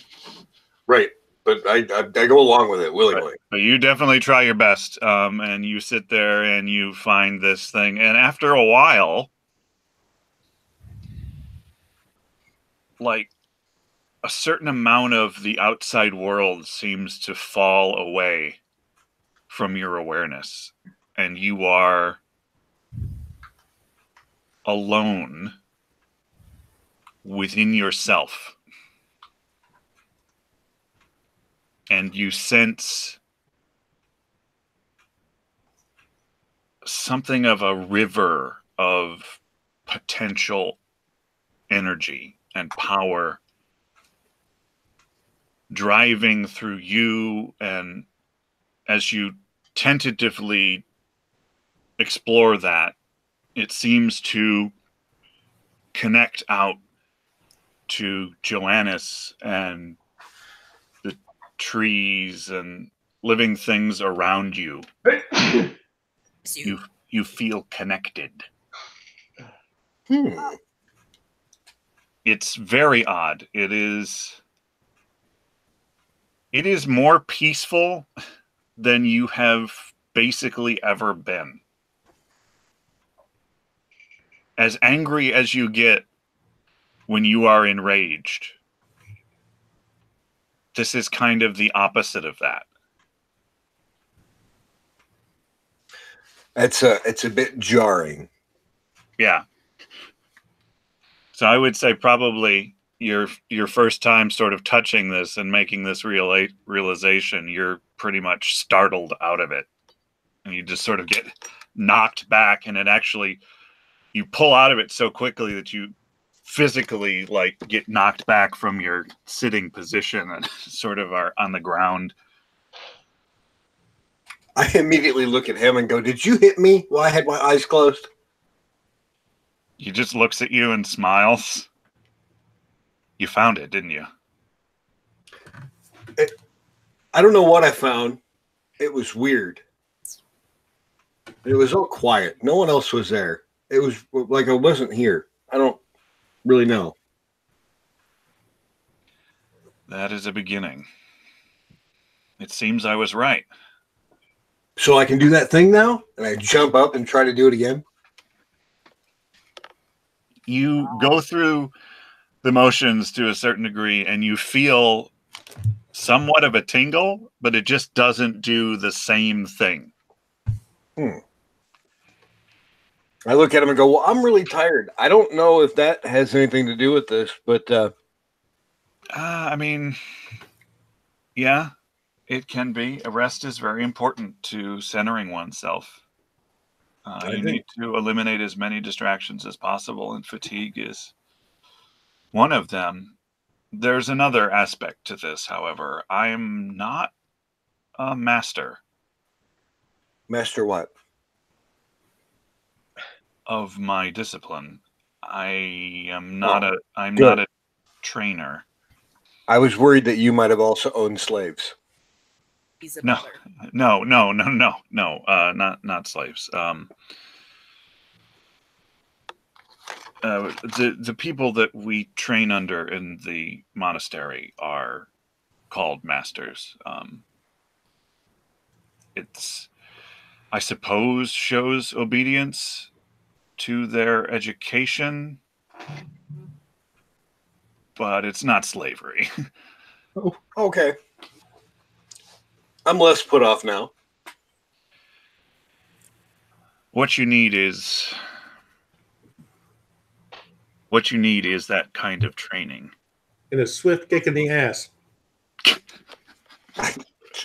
Right. But I go along with it willingly. But you definitely try your best, and you sit there and you find this thing. And after a while, like, a certain amount of the outside world seems to fall away from your awareness. And you are alone within yourself. And you sense something of a river of potential energy and power driving through you, and as you tentatively explore that, it seems to connect out to Joannis and the trees and living things around you. You feel connected. It's very odd. It is more peaceful than you have basically ever been. As angry as you get when you are enraged, this is kind of the opposite of that. It's a bit jarring. Yeah. So I would say probably your first time sort of touching this and making this realization, you're pretty much startled out of it. And you just sort of get knocked back, and it actually, you pull out of it so quickly that you physically like get knocked back from your sitting position and sort of are on the ground. I immediately look at him and go, "Did you hit me while I had my eyes closed?" He just looks at you and smiles. You found it, didn't you? I don't know what I found. It was weird. It was all quiet. No one else was there. It was like I wasn't here. I don't really know. That is a beginning. It seems I was right. So I can do that thing now? And I jump up and try to do it again? You go through the motions to a certain degree, and you feel somewhat of a tingle, but it just doesn't do the same thing. I look at him and go, "Well, I'm really tired. I don't know if that has anything to do with this, but I mean, yeah, it can be. A rest is very important to centering oneself. You need to eliminate as many distractions as possible, and fatigue is one of them. There's another aspect to this, however. I'm not a master. Master what? Of my discipline. I am not I'm not a trainer. I was worried that you might have also owned slaves. He's a No, not slaves. The people that we train under in the monastery are called masters. It's, I suppose, shows obedience to their education, but it's not slavery. Oh, okay. I'm less put off now. What you need is that kind of training. And a swift kick in the ass.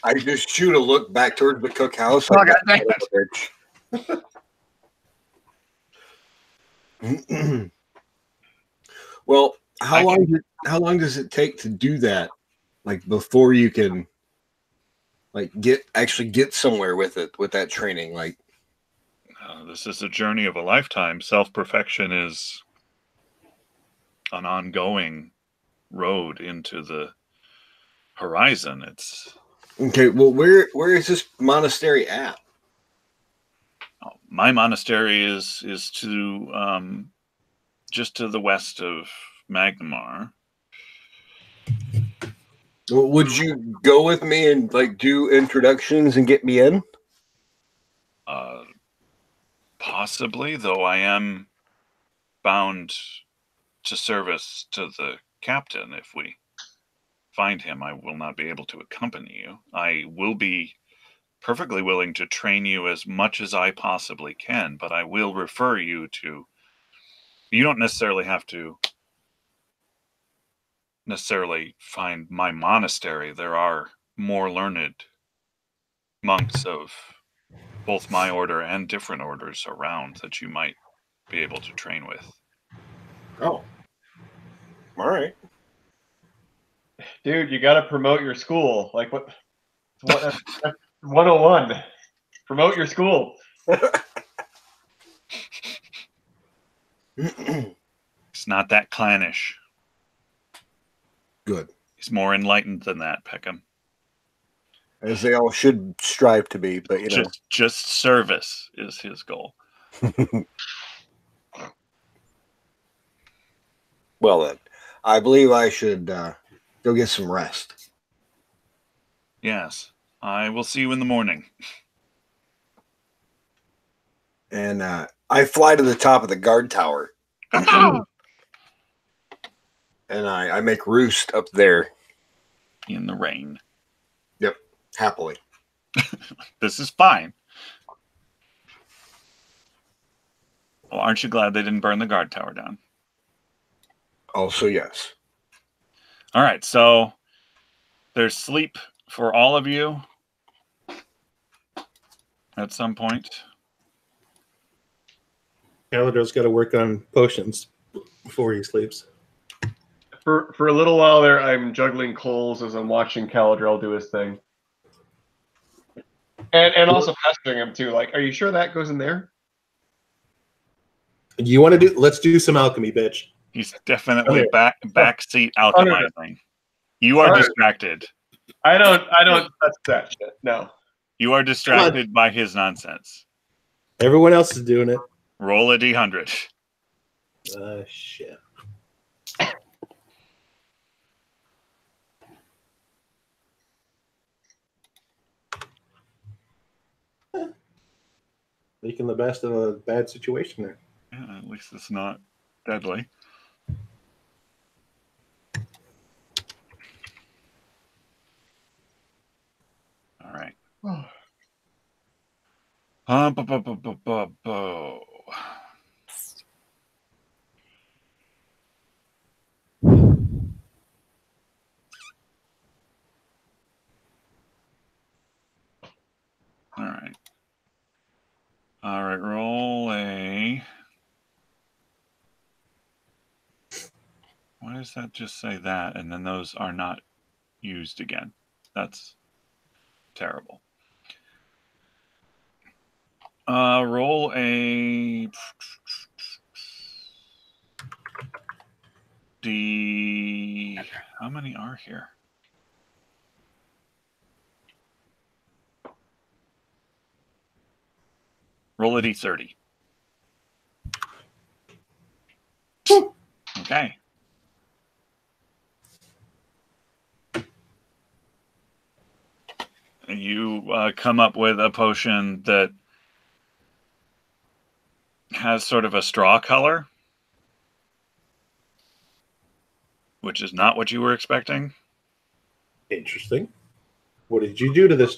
I just shoot a look back towards the cookhouse. Oh, God damn it. Well, how long does it take to do that? Like before you can like actually get somewhere with it, with that training? Like this is a journey of a lifetime. Self-perfection is an ongoing road into the horizon. It's okay. Well, where is this monastery at? My monastery is to just to the west of Magnamar. Well, would you go with me and like do introductions and get me in? Possibly, though I am bound to service to the captain. If we find him, I will not be able to accompany you. I will be perfectly willing to train you as much as I possibly can, but I will refer you to... You don't necessarily have to necessarily find my monastery. There are more learned monks of both my order and different orders around that you might be able to train with. Oh. All right. Dude, you got to promote your school. Like what? That's 101. Promote your school. It's not that clannish. Good. He's more enlightened than that, Peckham. As they all should strive to be, but just service is his goal. Well then, I believe I should go get some rest. Yes, I will see you in the morning. And I fly to the top of the guard tower. And I make roost up there. In the rain. Yep, happily. This is fine. Well, aren't you glad they didn't burn the guard tower down? Also, yes. All right, so there's sleep for all of you at some point. Caledr's got to work on potions before he sleeps. For a little while there, I'm juggling coals as I'm watching Caledrel do his thing. And also pestering him too. Like, are you sure that goes in there? You want to do? Let's do some alchemy, bitch. He's definitely backseat alchemizing. You are distracted. I don't touch that shit. No. You are distracted by his nonsense. Everyone else is doing it. Roll a d100. Shit. Making the best of a bad situation there. Yeah, at least it's not deadly. All right. All right, roll a... Why does that just say that? And then those are not used again. That's terrible. Roll a... D... How many are here? Roll a d30. Okay. You come up with a potion that has sort of a straw color, which is not what you were expecting. Interesting. What did you do to this?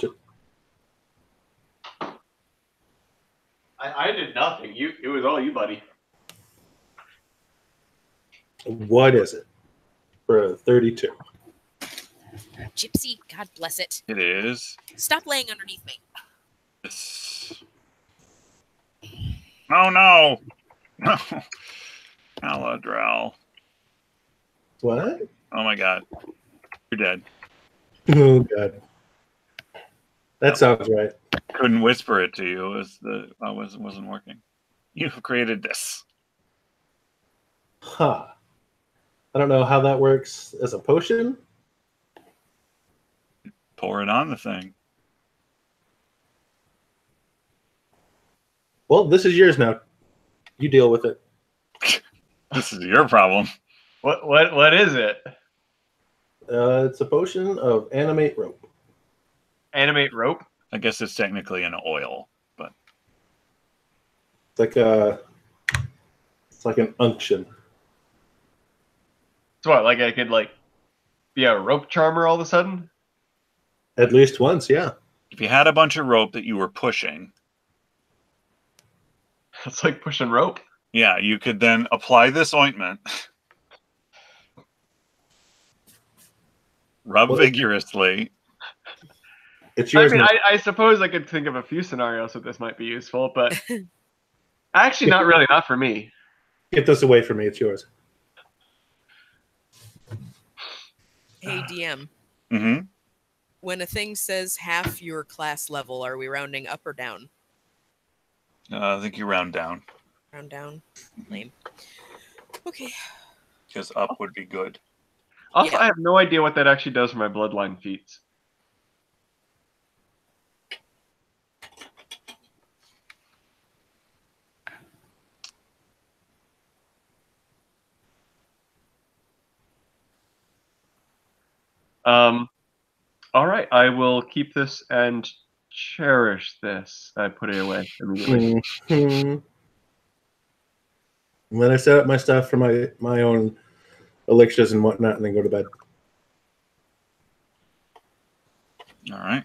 I did nothing. It was all you, buddy. What is it? For a 32. Gypsy, God bless it. It is. Stop laying underneath me. Oh no! No, Aladrel. What? Oh my God, you're dead. Oh God. That sounds right. Couldn't whisper it to you. It wasn't working. You've created this. Huh. I don't know how that works as a potion. Pour it on the thing. Well, this is yours now. You deal with it. This is your problem. What is it? It's a potion of animate rope. Animate rope? I guess it's technically an oil, but It's like an unction. So what? Like I could be a rope charmer all of a sudden? At least once, yeah. if you had a bunch of rope that you were pushing, It's like pushing rope. yeah, you could then apply this ointment Rub vigorously. It's yours. I suppose I could think of a few scenarios that this might be useful, but actually not really, not for me. Get this away from me. It's yours. Hey, DM. Mm-hmm. When a thing says half your class level, are we rounding up or down? I think you round down. Round down? Lame. Okay. Because up would be good. Also, Yeah. I have no idea what that actually does for my bloodline feats. All right, I will keep this and cherish this. I put it away immediately. And then I set up my stuff for my own elixirs and whatnot, and then go to bed. All right.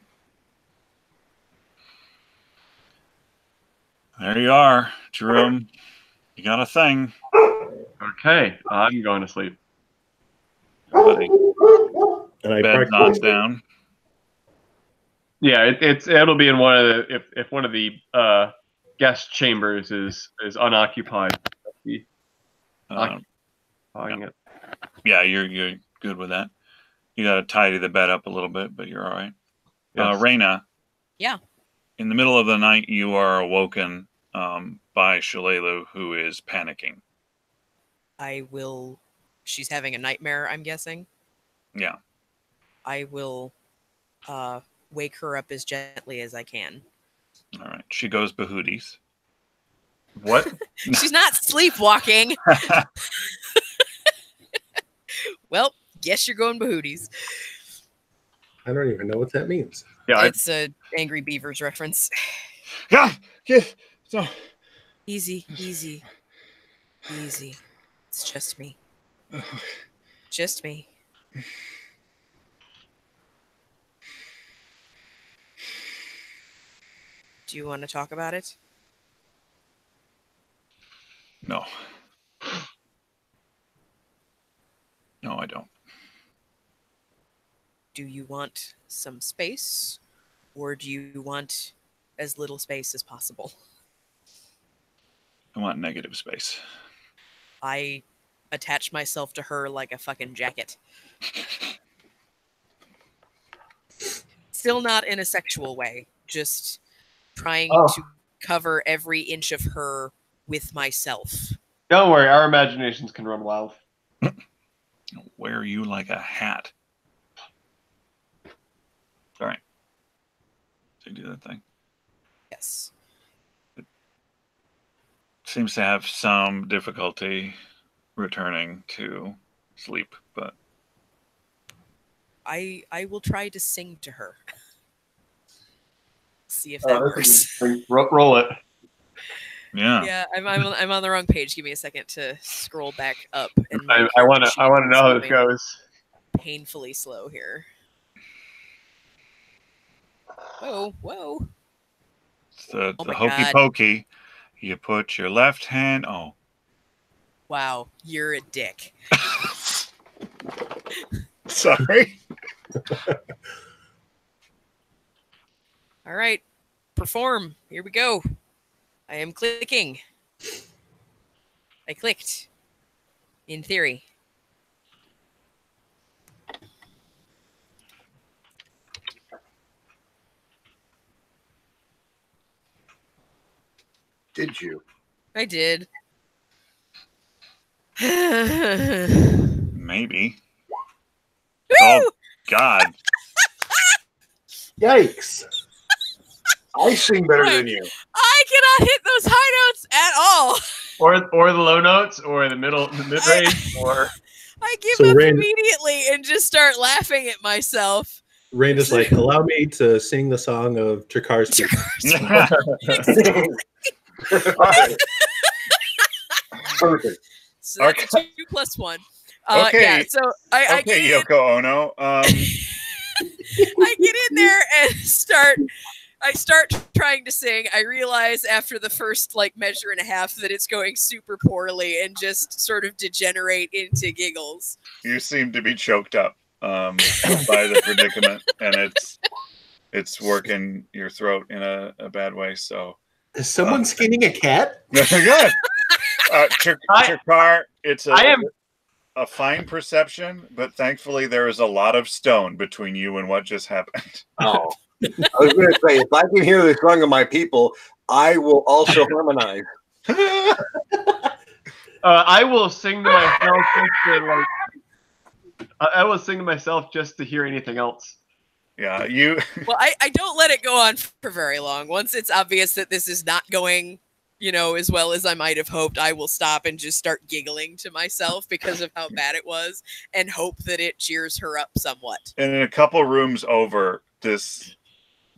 There you are, Jerome. You got a thing. Okay, I'm going to sleep. Buddy. And I Bed's not down. Yeah, it'll be in one of the if one of the guest chambers is unoccupied. Occupying it. Yeah, you're good with that. You got to tidy the bed up a little bit, but you're all right. Yes. Raina. Yeah. In the middle of the night, you are awoken by Shalelu, who is panicking. I will... She's having a nightmare, I'm guessing? Yeah. I will wake her up as gently as I can. All right. She goes bahooties. What? She's not sleepwalking. Well, guess you're going bahooties. I don't even know what that means. Yeah, It's a Angry Beavers reference. Yeah. Yes. So. Easy, easy, easy. It's just me. Just me. Do you want to talk about it? No. No, I don't. Do you want some space, or do you want as little space as possible? I want negative space. I attach myself to her like a fucking jacket. Still not in a sexual way, just trying to cover every inch of her with myself. don't worry, our imaginations can run wild. Wear you like a hat. All right. So you do that thing. Yes. Seems to have some difficulty returning to sleep, but I will try to sing to her. See if that works. Roll it. yeah. Yeah, I'm on the wrong page. Give me a second to scroll back up. And I want to know how this goes. Painfully slow here. Whoa, whoa. It's the Oh my hokey God. pokey. You put your left hand. Oh. Wow, you're a dick. Sorry. All right, perform. Here we go. I am clicking. I clicked. In theory. Did you? I did. Maybe. Woo! Oh, God. Yikes! I sing better than you. I cannot hit those high notes at all. Or the low notes, or the mid range, or I give So up Rain- immediately and just start laughing at myself. Rain is like, allow me to sing the song of Ch.3. Perfect. So that's a 2 + 1. Okay. Yeah, so I Okay, get Yoko Ono. I get in there and I start trying to sing. I realize after the first measure and a half that it's going super poorly and just sort of degenerate into giggles. You seem to be choked up. by the predicament, and it's working your throat in a bad way. So, Is someone skinning a cat? good. Ch.3, it's a fine perception, but thankfully there is a lot of stone between you and what just happened. Oh, I was going to say, if I can hear the song of my people, I will also harmonize. I will sing to myself I will sing to myself just to hear anything else. Yeah, you. Well, I don't let it go on for very long. Once it's obvious that this is not going, as well as I might have hoped, I will stop and just start giggling to myself because of how bad it was, and hope that it cheers her up somewhat. And in a couple rooms over, this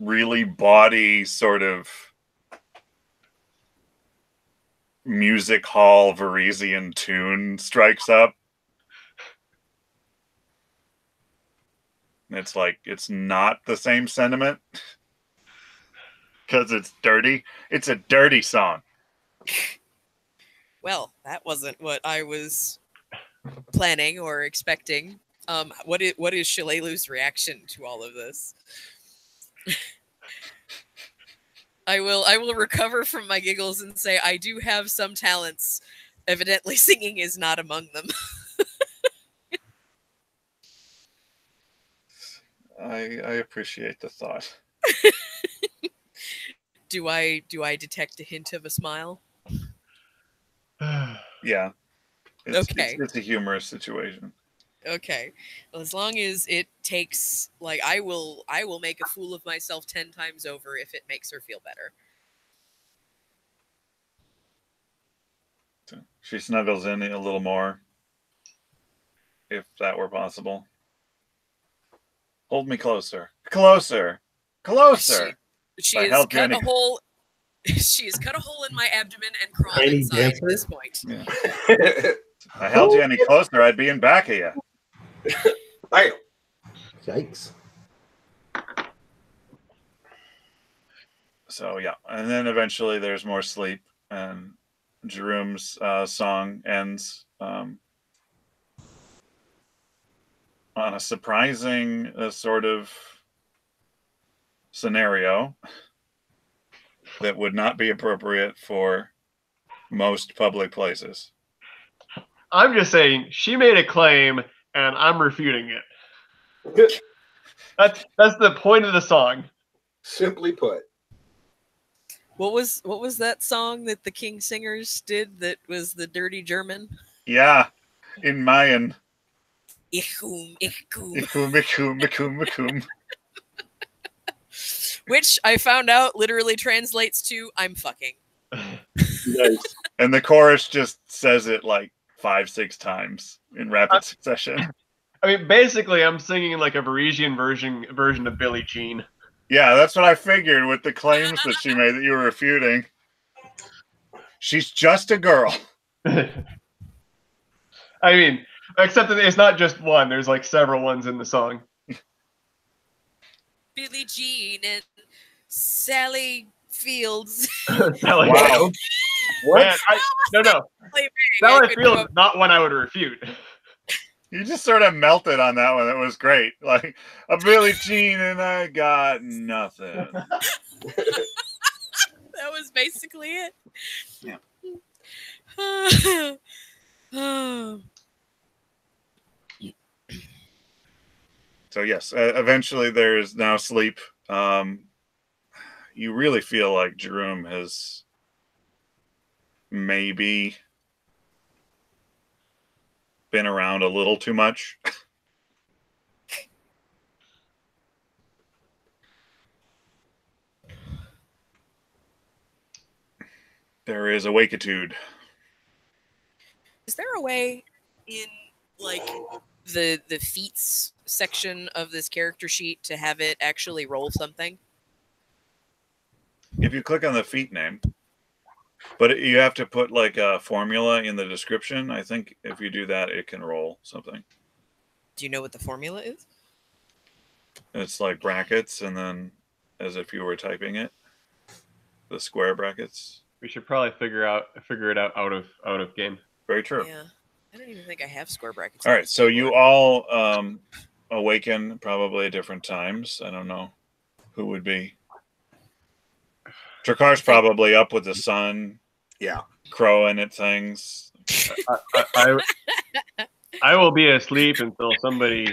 really bawdy sort of music hall Varisian tune strikes up. It's like, it's not the same sentiment because it's dirty. It's a dirty song. Well, that wasn't what I was planning or expecting. What is Shalalu's reaction to all of this? I will recover from my giggles and say I do have some talents. Evidently, singing is not among them. I appreciate the thought. Do I detect a hint of a smile? Yeah. Okay. It's a humorous situation. Okay. Well, as long as it takes, I will make a fool of myself 10 times over if it makes her feel better. She snuggles in a little more, if that were possible. Hold me closer. Closer. Closer. She has cut a hole. She has cut a hole in my abdomen and crawled inside at this point. Yeah. If I held you any closer, I'd be in back of you. Bam. Yikes. So, yeah. And then eventually there's more sleep, and Jerome's song ends on a surprising sort of scenario that would not be appropriate for most public places. I'm just saying she made a claim and I'm refuting it. That's the point of the song. Simply put. What was that song that the King Singers did that was the dirty German? Yeah, in Mayan. Ichum, ichum. Ichum, ichum, ichum, ichum. Which I found out literally translates to "I'm fucking." Nice. And the chorus just says it like 5-6 times in rapid succession. I mean, basically, I'm singing like a Parisian version of Billie Jean. Yeah, that's what I figured with the claims that she made that you were refuting. She's just a girl. I mean, except that it's not just one. There's like several ones in the song. Billie Jean and Sally Fields. Sally Wow. Fields. What? Man, no. Sally Fields is not one I would refute. You just sort of melted on that one. It was great. Like a Billie Jean and I got nothing. That was basically it. Yeah. So yes, eventually there is now sleep. You really feel like Jerome has maybe been around a little too much. There is a wakitude. Is there a way in like the feats section of this character sheet to have it actually roll something? If you click on the feat name, but you have to put like a formula in the description. I think if you do that, it can roll something. Do you know what the formula is? It's like brackets, and then as if you were typing it, the square brackets. We should probably figure it out out of game. Very true. Yeah, I don't even think I have square brackets. All right, so you all awaken probably at different times. I don't know who would be. Trakar's probably up with the sun. Yeah. Crowing at things. I will be asleep until somebody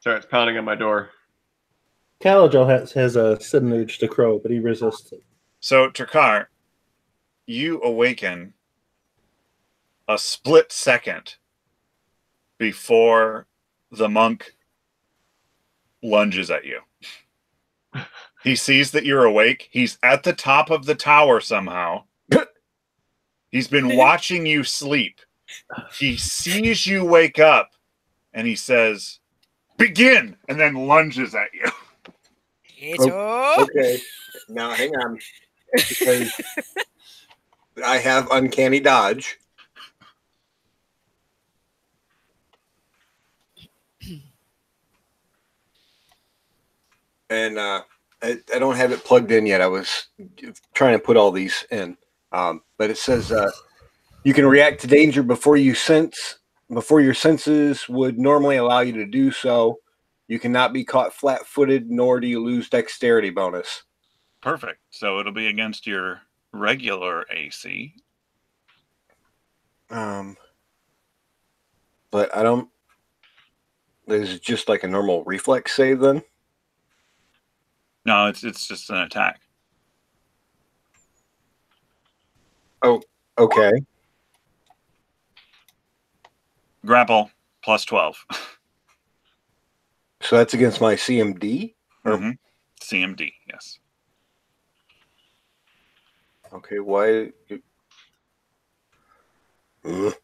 starts pounding on my door. Calijo has a sudden urge to crow, but he resists it. So, Trakar, you awaken a split second before the monk lunges at you. He sees that you're awake. He's at the top of the tower somehow. He's been watching you sleep. He sees you wake up, and he says, "Begin!" and then lunges at you. Okay. Now, hang on. Because I have uncanny dodge. And I don't have it plugged in yet. I was trying to put all these in. But it says you can react to danger before your senses would normally allow you to do so. You cannot be caught flat-footed, nor do you lose dexterity bonus. Perfect. So it'll be against your regular AC. But I don't. Is it just like a normal reflex save then? No, it's just an attack. Oh, okay. Grapple plus 12. So that's against my CMD? Mm-hmm. CMD, yes. Okay, why? It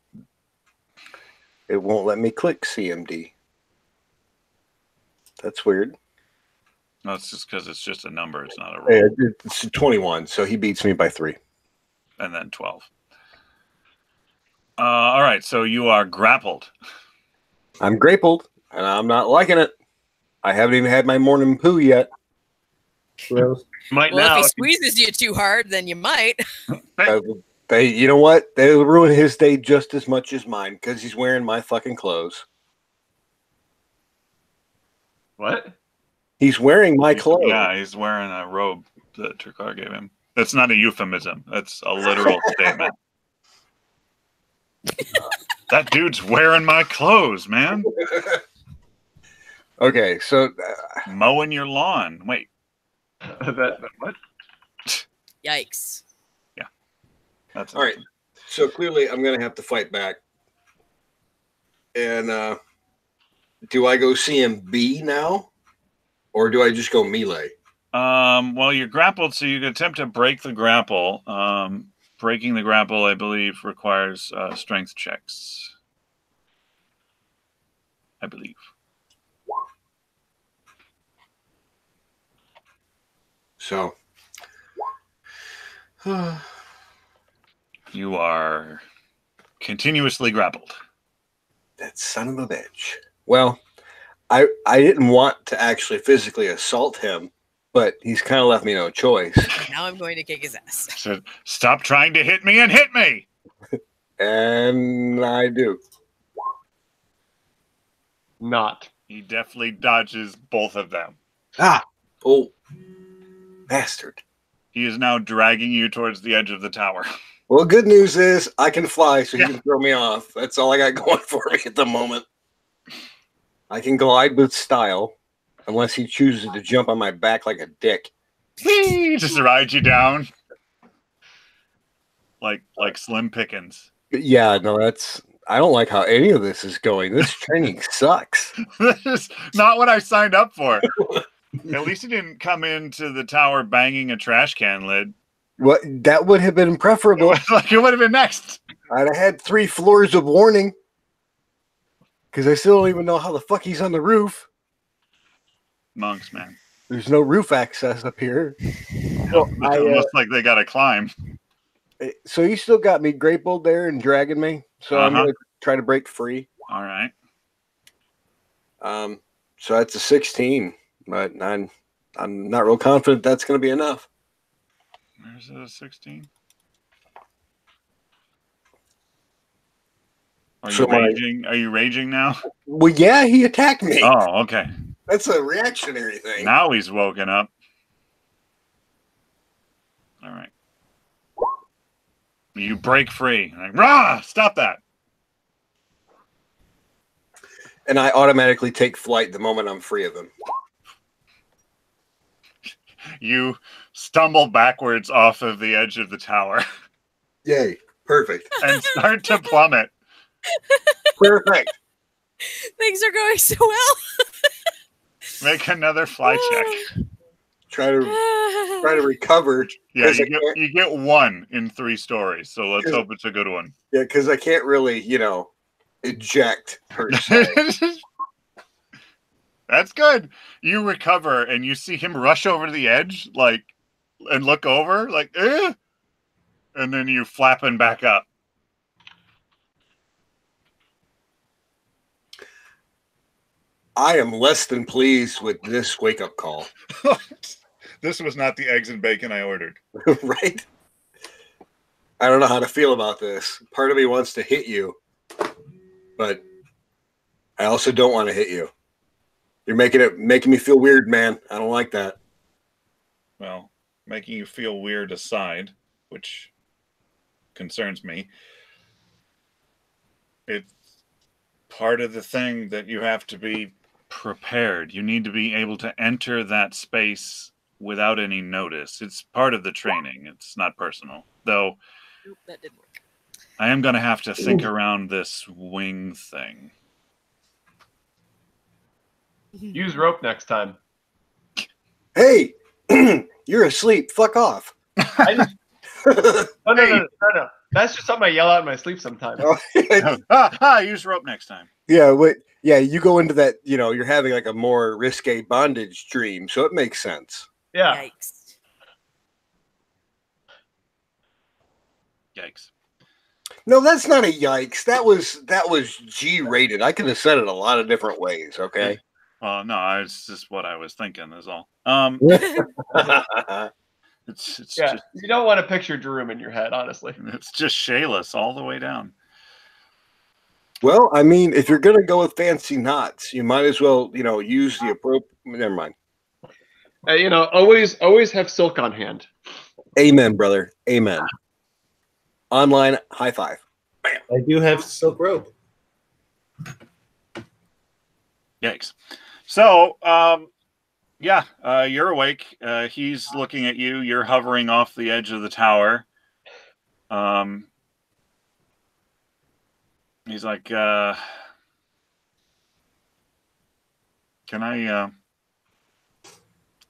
won't let me click CMD. That's weird. No, it's just because it's just a number. It's not a roll. Yeah, it's 21, so he beats me by 3. And then 12. All right, so you are grappled. I'm grappled, and I'm not liking it. I haven't even had my morning poo yet. Gross. Might Well, now. if he squeezes you too hard, then you might. You know what? They'll ruin his day just as much as mine because he's wearing my fucking clothes. What? He's wearing my clothes. Yeah, he's wearing a robe that Trakar gave him. That's not a euphemism. That's a literal statement. That dude's wearing my clothes, man. Okay, so Mowing your lawn. Wait. What? Yikes. Yeah. That's all right. So clearly I'm going to have to fight back. And do I go CMB now? Or do I just go melee? Well, you're grappled, so you can attempt to break the grapple. Breaking the grapple, I believe, requires strength checks. I believe. So. You are continuously grappled. That son of a bitch. Well, I didn't want to actually physically assault him, but he's kind of left me no choice. Now I'm going to kick his ass. So, stop trying to hit me and hit me! And I do. Not. He definitely dodges both of them. Ah! Oh, bastard. He is now dragging you towards the edge of the tower. Well, good news is I can fly, so he can throw me off. That's all I got going for me at the moment. I can glide with style, unless he chooses to jump on my back like a dick. Just ride you down. Like Slim Pickens. Yeah, no, I don't like how any of this is going. This training sucks. This is not what I signed up for. At least he didn't come into the tower banging a trash can lid. What? That would have been preferable. Like it would have been next. I'd have had 3 floors of warning. Because I still don't even know how the fuck he's on the roof. Monks, man. There's no roof access up here. So it looks like they got to climb. So you still got me grappled there and dragging me. So I'm going to try to break free. All right. So that's a 16. But I'm not real confident that's going to be enough. Where's the 16? Are you raging? Are you raging now? Well, yeah, he attacked me. Oh, okay. That's a reactionary thing. Now he's woken up. All right. You break free. Like, rah! Stop that. And I automatically take flight the moment I'm free of him. You stumble backwards off of the edge of the tower. Yay. Perfect. And start to plummet. Perfect. Things are going so well. Make another fly check. Try to recover. Yeah, you get 1 in 3 stories, so let's hope it's a good one. Yeah, because I can't really, eject per se. That's good. You recover, and you see him rush over to the edge, and look over, eh? And then you flapping back up. I am less than pleased with this wake-up call. This was not the eggs and bacon I ordered. Right? I don't know how to feel about this. Part of me wants to hit you, but I also don't want to hit you. You're making me feel weird, man. I don't like that. Well, making you feel weird aside, which concerns me, it's part of the thing that you have to be prepared. You need to be able to enter that space without any notice. It's part of the training. It's not personal. Though, Nope, that didn't work. I am going to have to think around this wing thing. Use rope next time. Hey, you're asleep. Fuck off. No. That's just something I yell out in my sleep sometimes. Use rope next time. Yeah, you go into that, you're having like a more risque bondage dream, so it makes sense. Yeah. Yikes. No, that's not a yikes. That was G-rated. I could have said it a lot of different ways, okay? No, it's just what I was thinking is all. It's yeah, just, you don't want to picture Jerome in your head, honestly. It's just Shayless all the way down. Well, I mean, if you're gonna go with fancy knots, you might as well, use the appropriate. Never mind. Always have silk on hand. Amen, brother. Amen. Online high five. Bam. I do have silk rope. Yikes. So, you're awake. He's looking at you. You're hovering off the edge of the tower. He's like, can I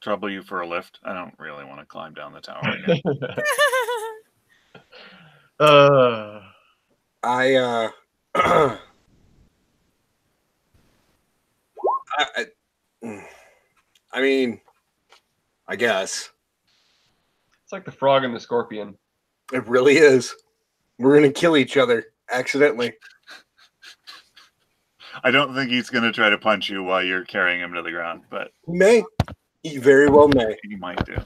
trouble you for a lift? I don't really want to climb down the tower again. I mean, I guess. It's like the frog and the scorpion. It really is. We're going to kill each other accidentally. I don't think he's going to try to punch you while you're carrying him to the ground, but he may. He very well may. He might do.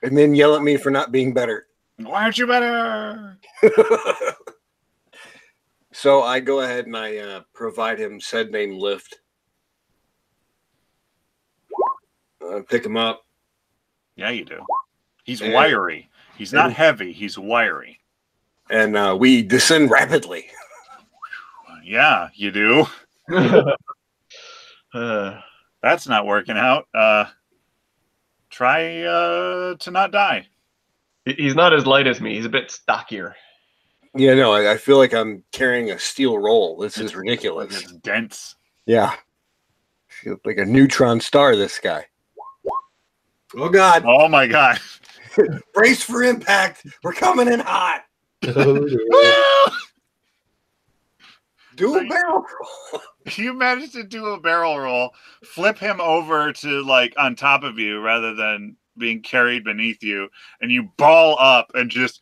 And then yell at me for not being better. Why aren't you better? So I go ahead and I provide him said name lift. Pick him up. Yeah, you do. He's wiry. He's not heavy. He's wiry. And we descend rapidly. Yeah, you do. That's not working out. Try to not die. He's not as light as me. He's a bit stockier. Yeah, no, I feel like I'm carrying a steel roll. This is ridiculous. It's dense. Yeah. Feels like a neutron star, this guy. Oh, God. Oh, my God. Brace for impact. We're coming in hot. Do a barrel roll. You managed to do a barrel roll, flip him over to on top of you rather than being carried beneath you, and you ball up and just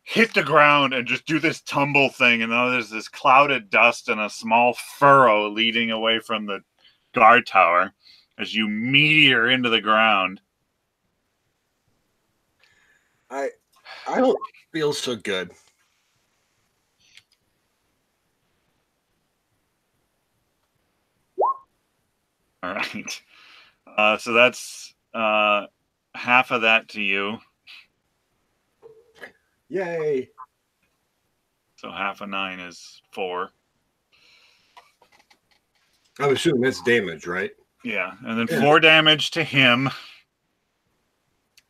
hit the ground and just do this tumble thing, and then there's this cloud of dust and a small furrow leading away from the guard tower as you meteor into the ground. I don't feel so good. All right. So that's half of that to you. Yay. So half of 9 is 4. I'm assuming that's damage, right? Yeah, and then 4 damage to him.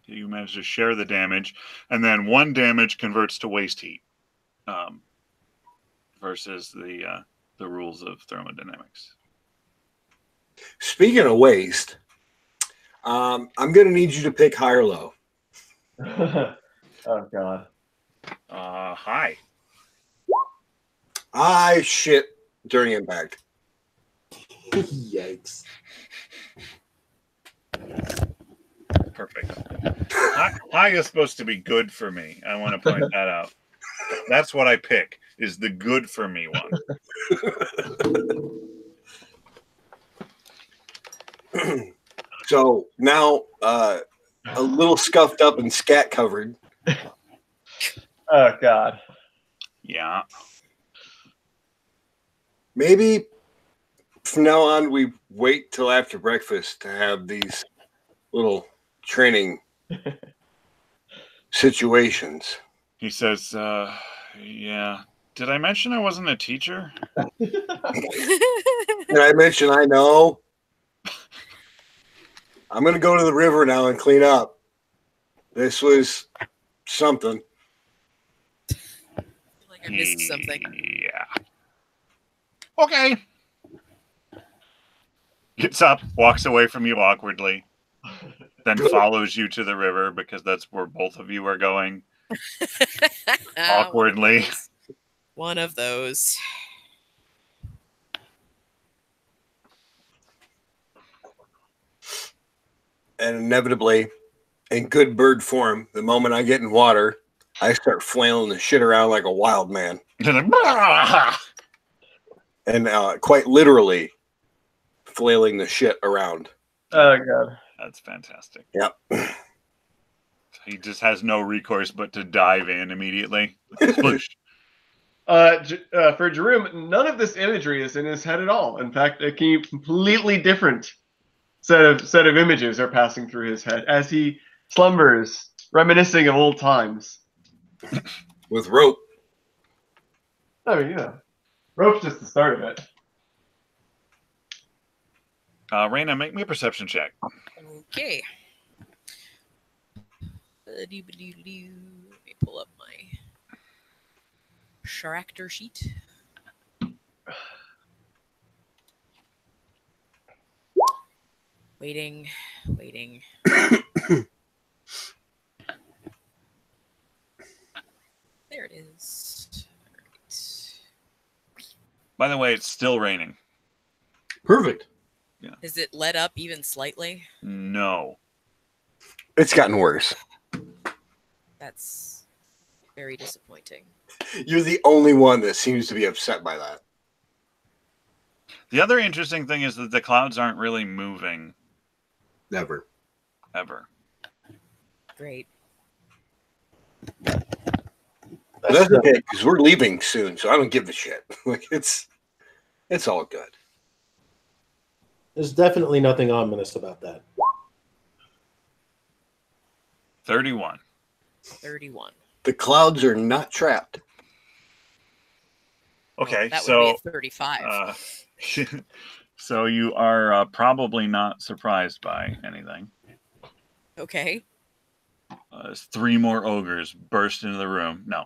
You manage to share the damage, and then 1 damage converts to waste heat, versus the rules of thermodynamics. Speaking of waste, I'm going to need you to pick high or low. Oh God. High. I shit during impact. Yikes. Perfect. High is supposed to be good for me. I want to point that out. That's what I pick, is the good for me one. So now a little scuffed up and scat covered. Oh God. Yeah. Maybe from now on we wait till after breakfast to have these little training situations. He says, yeah. Did I mention I wasn't a teacher? Did I mention I know? I'm going to go to the river now and clean up. This was something. Like I missed something. Yeah. Okay. Gets up, walks away from you awkwardly, then follows you to the river because that's where both of you are going. Awkwardly. One of those. And inevitably, in good bird form, the moment I get in water, I start flailing the shit around like a wild man. And quite literally flailing the shit around. Oh God. That's fantastic. Yep. He just has no recourse but to dive in immediately. Sploosh. For Jerome, none of this imagery is in his head at all. In fact, a completely different set of images are passing through his head as he slumbers, reminiscing of old times. With rope. I mean, rope's just the start of it. Raina, make me a perception check. Okay. Let me pull up my character sheet. Waiting. There it is. Right. By the way, it's still raining. Perfect. Yeah. Has it let up even slightly? No. It's gotten worse. That's very disappointing. You're the only one that seems to be upset by that. The other interesting thing is that the clouds aren't really moving. Never. Ever. Great. That's okay, because we're leaving soon, so I don't give a shit. Like it's all good. There's definitely nothing ominous about that. 31. 31. The clouds are not trapped. Okay, Well, that so would be a 35. so you are probably not surprised by anything. Okay. As 3 more ogres burst into the room. No.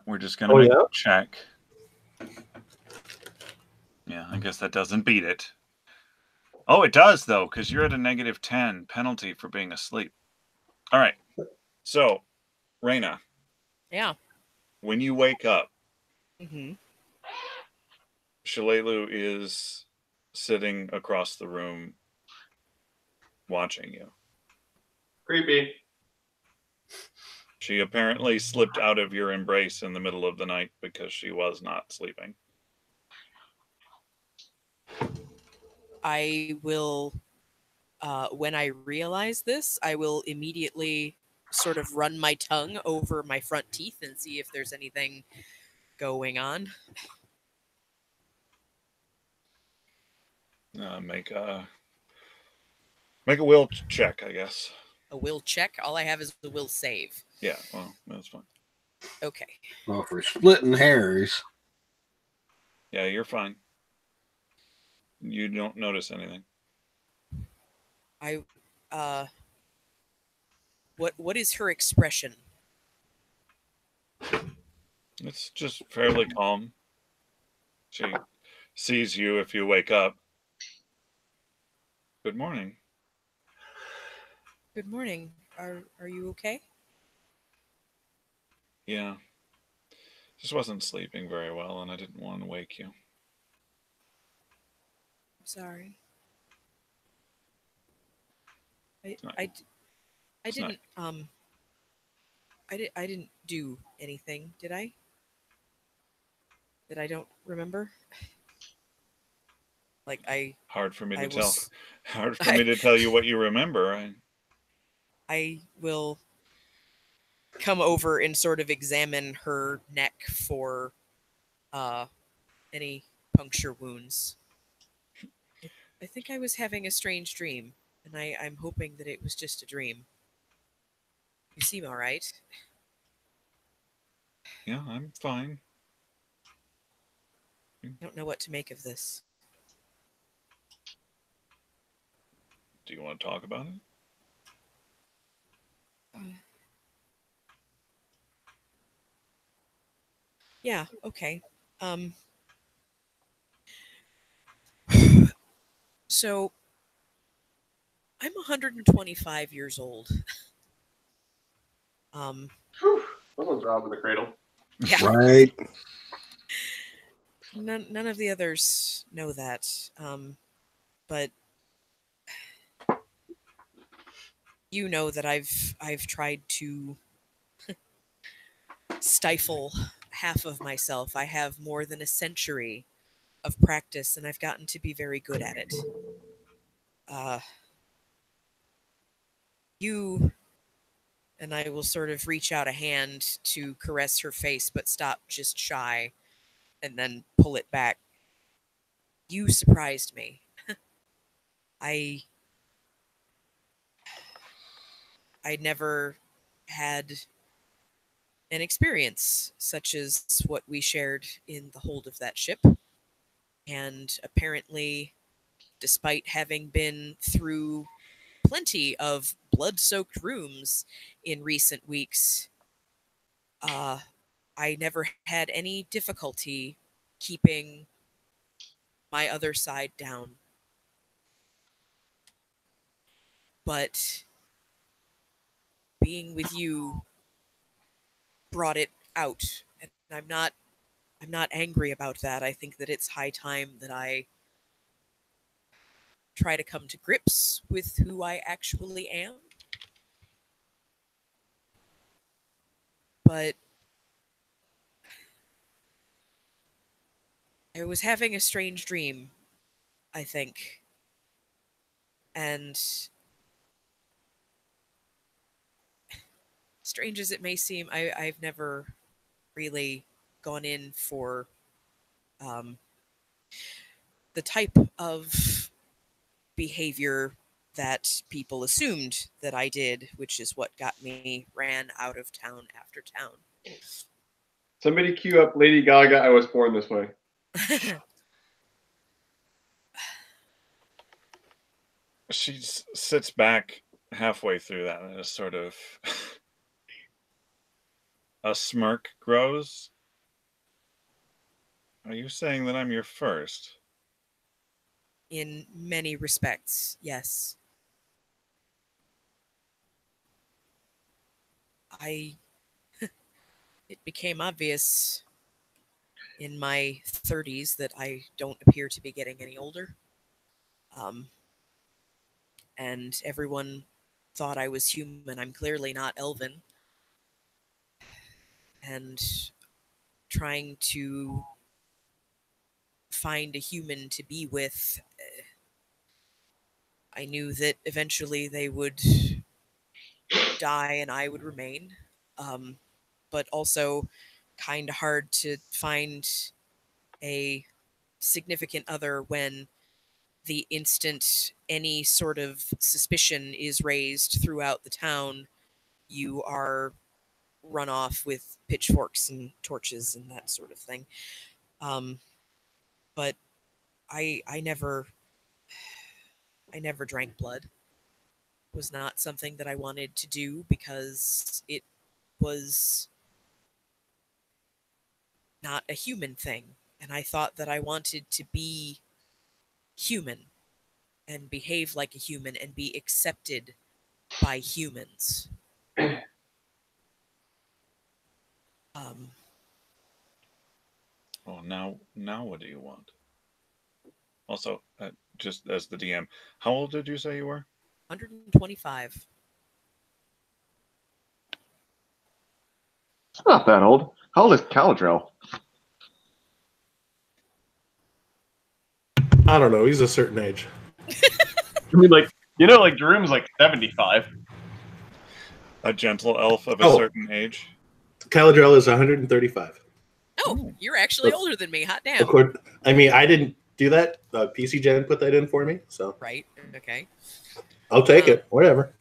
We're just gonna make a check. Yeah, I guess that doesn't beat it. Oh, it does though, because you're at a -10 penalty for being asleep. All right. So, Raina. Yeah. When you wake up, Mm-hmm. Shalelu is sitting across the room watching you. Creepy. She apparently slipped out of your embrace in the middle of the night because she was not sleeping. I will, when I realize this, I will immediately sort of run my tongue over my front teeth and see if there's anything going on. Make a will check, I guess. A will check? All I have is the will save. Yeah, well, that's fine. Okay. Well, for splitting hairs. Yeah, you're fine. You don't notice anything. What is her expression? It's just fairly calm. She sees you if you wake up. Good morning. Good morning. Are you okay? Yeah. Just wasn't sleeping very well, and I didn't want to wake you. I'm sorry. I didn't do anything, did I? That I don't remember? Like Hard for me to I tell. was- Hard for me to tell you what you remember. I will come over and sort of examine her neck for any puncture wounds. I think I was having a strange dream, and I'm hoping that it was just a dream. You seem all right. Yeah, I'm fine. I don't know what to make of this. Do you want to talk about it? Yeah, okay. So I'm 125 years old. Someone's robbing the cradle. Yeah. Right. None of the others know that. But you know that I've tried to stifle half of myself. I have more than a century of practice, and I've gotten to be very good at it. You and I will sort of reach out a hand to caress her face, but stop just shy, and then pull it back. You surprised me. I never had an experience such as what we shared in the hold of that ship. And apparently, despite having been through plenty of blood-soaked rooms in recent weeks, I never had any difficulty keeping my other side down. But being with you brought it out, and I'm not angry about that. I think that it's high time that I try to come to grips with who I actually am. But I was having a strange dream, I think. And strange as it may seem, I've never really gone in for the type of behavior that people assumed that I did, which is what got me ran out of town after town. Somebody cue up Lady Gaga, I Was Born This Way. She sits back halfway through that, and a sort of a smirk grows. Are you saying that I'm your first? In many respects, yes. It became obvious in my 30s that I don't appear to be getting any older. And everyone thought I was human. I'm clearly not elven. And trying to find a human to be with, I knew that eventually they would die and I would remain. But also kind of hard to find a significant other when the instant any sort of suspicion is raised throughout the town, you are run off with pitchforks and torches and that sort of thing. But I never drank blood. It was not something that I wanted to do because it was not a human thing. And I thought that I wanted to be human and behave like a human and be accepted by humans. Oh, now what do you want? Also, just as the DM, how old did you say you were? 125. It's not that old. How old is Caladrel? I don't know. He's a certain age. I mean, like, like Jerome's like 75. A gentle elf of a certain age? Caladrel is 135. Oh, you're actually older than me. Hot damn. I mean, I didn't do that. PC Gen put that in for me, so. Right, okay. I'll take it. Whatever.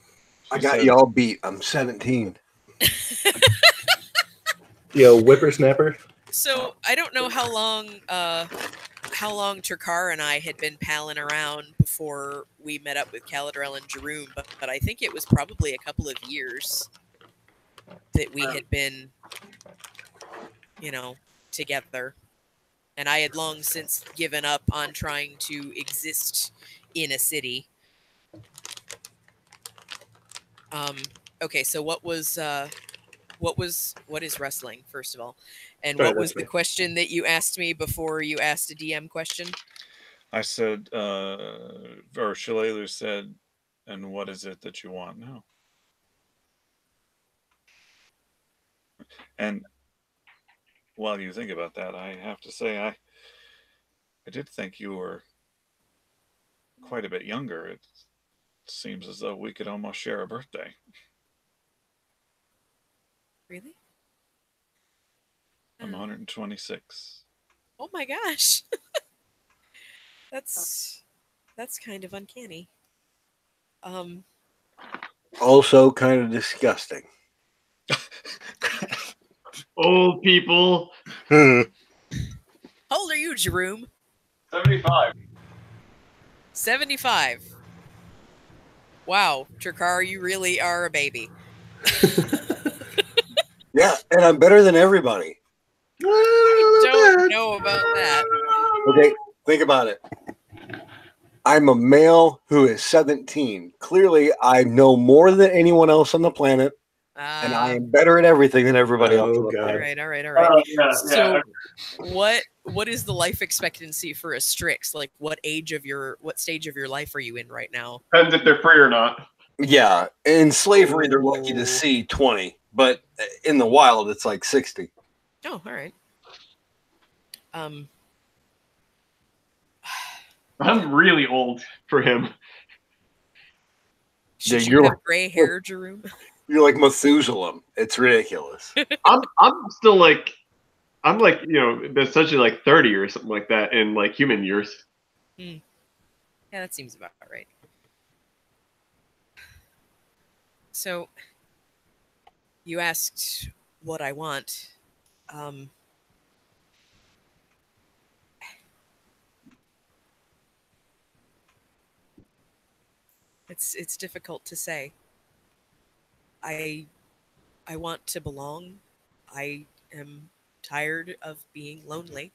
I got y'all beat. I'm 17. Yo, whippersnapper. So I don't know how long Ch.3 and I had been palling around before we met up with Caladrel and Jerome, but I think it was probably a couple of years that we had been, together. And I had long since given up on trying to exist in a city. Okay, so what is wrestling, first of all? And what was the question that you asked me before you asked a DM question? I said, or Shalelu said, and what is it that you want now? And while you think about that, I have to say, I did think you were quite a bit younger. It seems as though we could almost share a birthday. Really? I'm 126. Oh my gosh. That's kind of uncanny. Also kind of disgusting. Old people. How old are you, Jerome? 75. 75. Wow, Ch.3, you really are a baby. Yeah, and I'm better than everybody. I don't know about that. Okay, think about it. I'm a male who is 17. Clearly, I know more than anyone else on the planet, and I am better at everything than everybody else. Oh, God. All right. So, what is the life expectancy for a Strix? Like, what stage of your life are you in right now? Depends if they're free or not. Yeah, in slavery, they're lucky to see 20, but in the wild, it's like 60. Oh, all right. I'm really old for him. Should you have gray hair, Jerome? You're like Methuselah. It's ridiculous. I'm still like, essentially like 30 or something like that in like human years. Yeah, that seems about right. So, you asked what I want. It's difficult to say. I want to belong. I am tired of being lonely.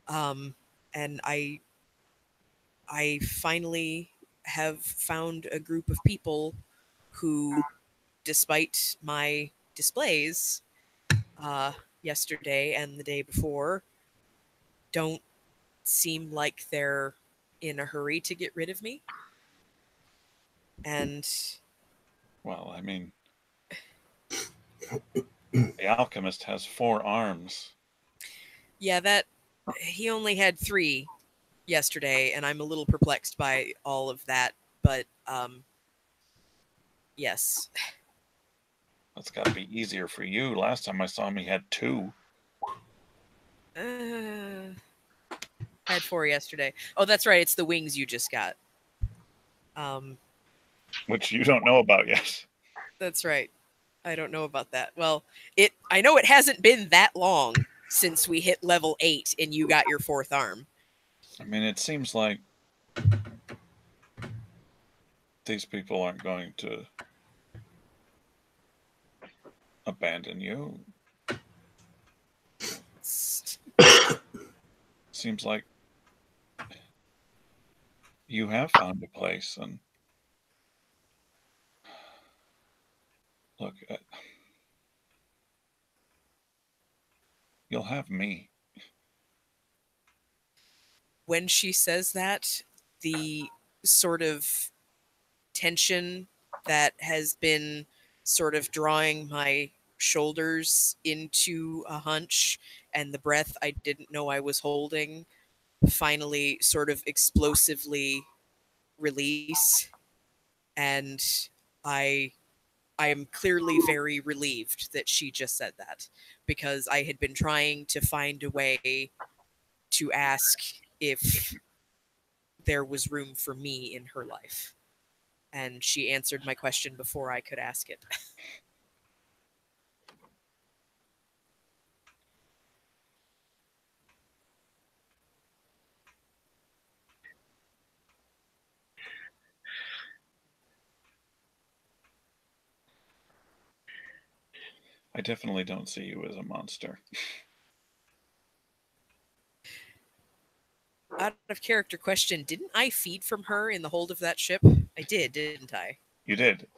And I finally have found a group of people who, despite my displays yesterday and the day before, don't seem like they're in a hurry to get rid of me. And well, I mean, the alchemist has 4 arms. Yeah, he only had 3 yesterday, and I'm a little perplexed by all of that. But yes, That's got to be easier for you. Last time I saw him, he had 2. I had 4 yesterday. Oh, that's right. It's the wings you just got. Which you don't know about yet. That's right. I don't know about that. Well, I know it hasn't been that long since we hit level 8 and you got your 4th arm. I mean, it seems like these people aren't going to abandon you. Seems like you have found a place, and look, you'll have me. When she says that, the sort of tension that has been sort of drawing my shoulders into a hunch and the breath I didn't know I was holding finally sort of explosively release, and I am clearly very relieved that she just said that, because I had been trying to find a way to ask if there was room for me in her life. And she answered my question before I could ask it. I definitely don't see you as a monster. Out of character question, didn't I feed from her in the hold of that ship? I did, didn't I? You did.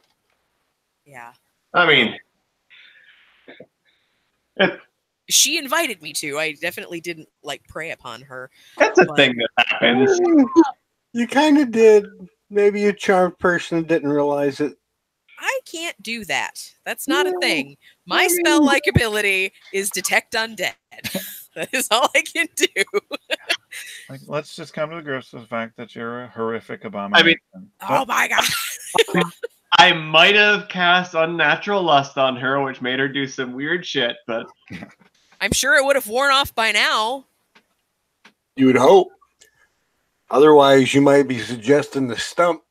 Yeah. I mean, She invited me to. I definitely didn't like prey upon her. that's a But- thing that happens. You kind of did. Maybe you charmed person and didn't realize it. I can't do that. That's not a thing. My spell-like ability is detect undead. That is all I can do. Like, let's just come to grips with the fact that you're a horrific abomination. Oh my god. I might have cast Unnatural Lust on her, which made her do some weird shit, but I'm sure it would have worn off by now. You would hope. Otherwise, you might be suggesting the stump.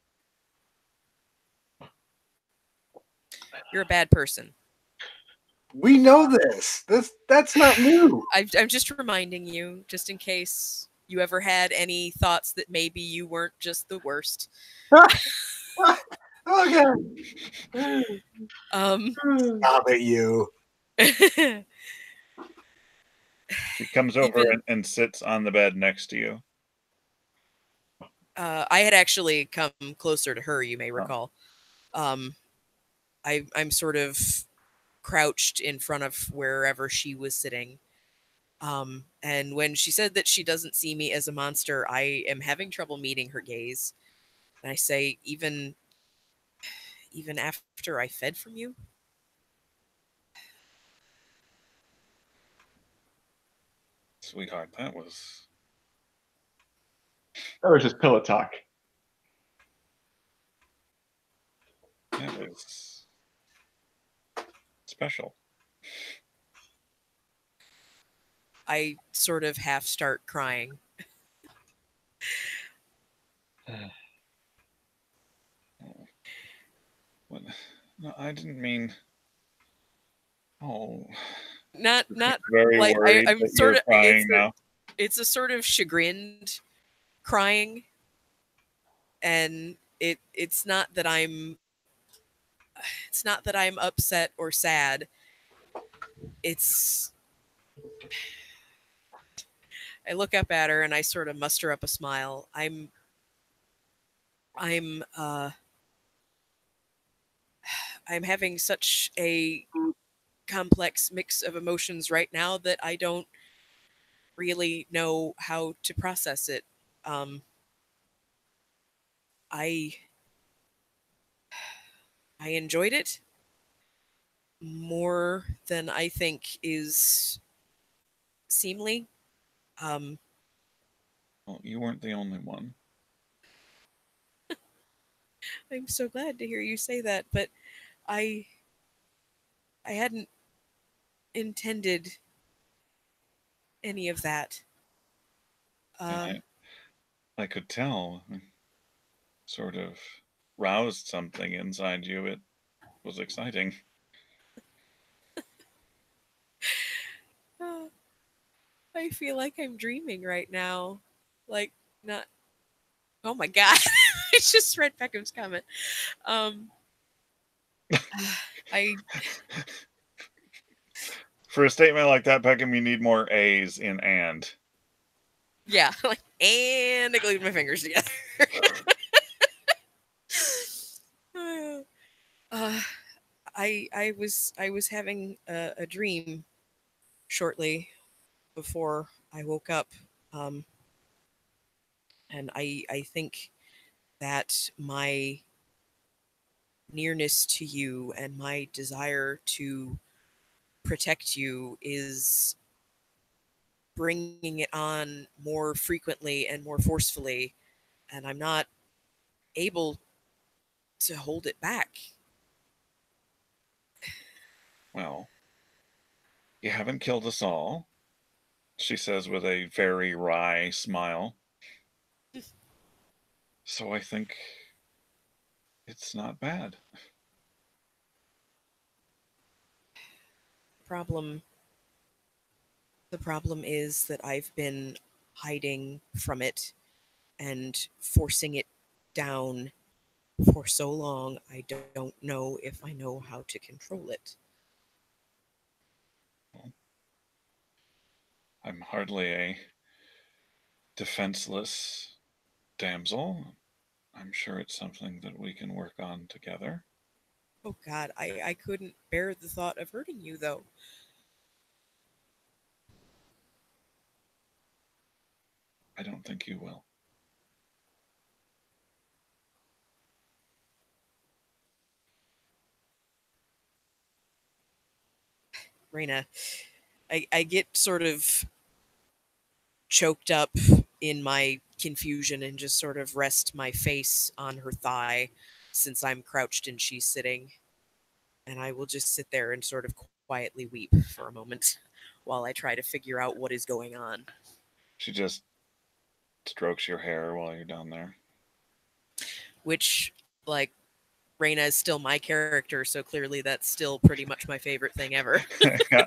You're a bad person. We know this. That's not new. I'm just reminding you, just in case you ever had any thoughts that maybe you weren't just the worst. Oh god. Stop it, you. He comes over Even- and sits on the bed next to you. I had actually come closer to her, you may recall. I'm sort of crouched in front of wherever she was sitting. And when she said that she doesn't see me as a monster, I am having trouble meeting her gaze. And I say, even after I fed from you? Sweetheart, that was just pillow talk. special. I sort of half start crying. What? No, I didn't mean. Oh, Not very like worried I'm that sort you're of crying now. It's a sort of chagrined crying, and it's not that I'm upset or sad. It's I look up at her and I sort of muster up a smile. I'm having such a complex mix of emotions right now that I don't really know how to process it. I enjoyed it more than I think is seemly. Well, you weren't the only one. I'm so glad to hear you say that, but I I hadn't intended any of that. I could tell. Sort of roused something inside you. It was exciting. I feel like I'm dreaming right now. Like, not. Oh my god. I just read Beckham's comment. I. For a statement like that, Peckham, you need more A's in and. Yeah, like, and I glued my fingers together. I was having a dream shortly before I woke up, and I think that my nearness to you and my desire to protect you is bringing it on more frequently and more forcefully, and I'm not able to hold it back. Well, you haven't killed us all, she says with a very wry smile. So I think it's not bad. The problem is that I've been hiding from it and forcing it down for so long. I don't know if I know how to control it. Well, I'm hardly a defenseless damsel. I'm sure it's something that we can work on together. Oh god, I couldn't bear the thought of hurting you though. I don't think you will. Raina, I get sort of choked up in my confusion and just sort of rest my face on her thigh since I'm crouched and she's sitting. And I will just sit there and sort of quietly weep for a moment while I try to figure out what is going on. She just strokes your hair while you're down there. Which, like, Raina is still my character, so clearly that's still pretty much my favorite thing ever. Yeah.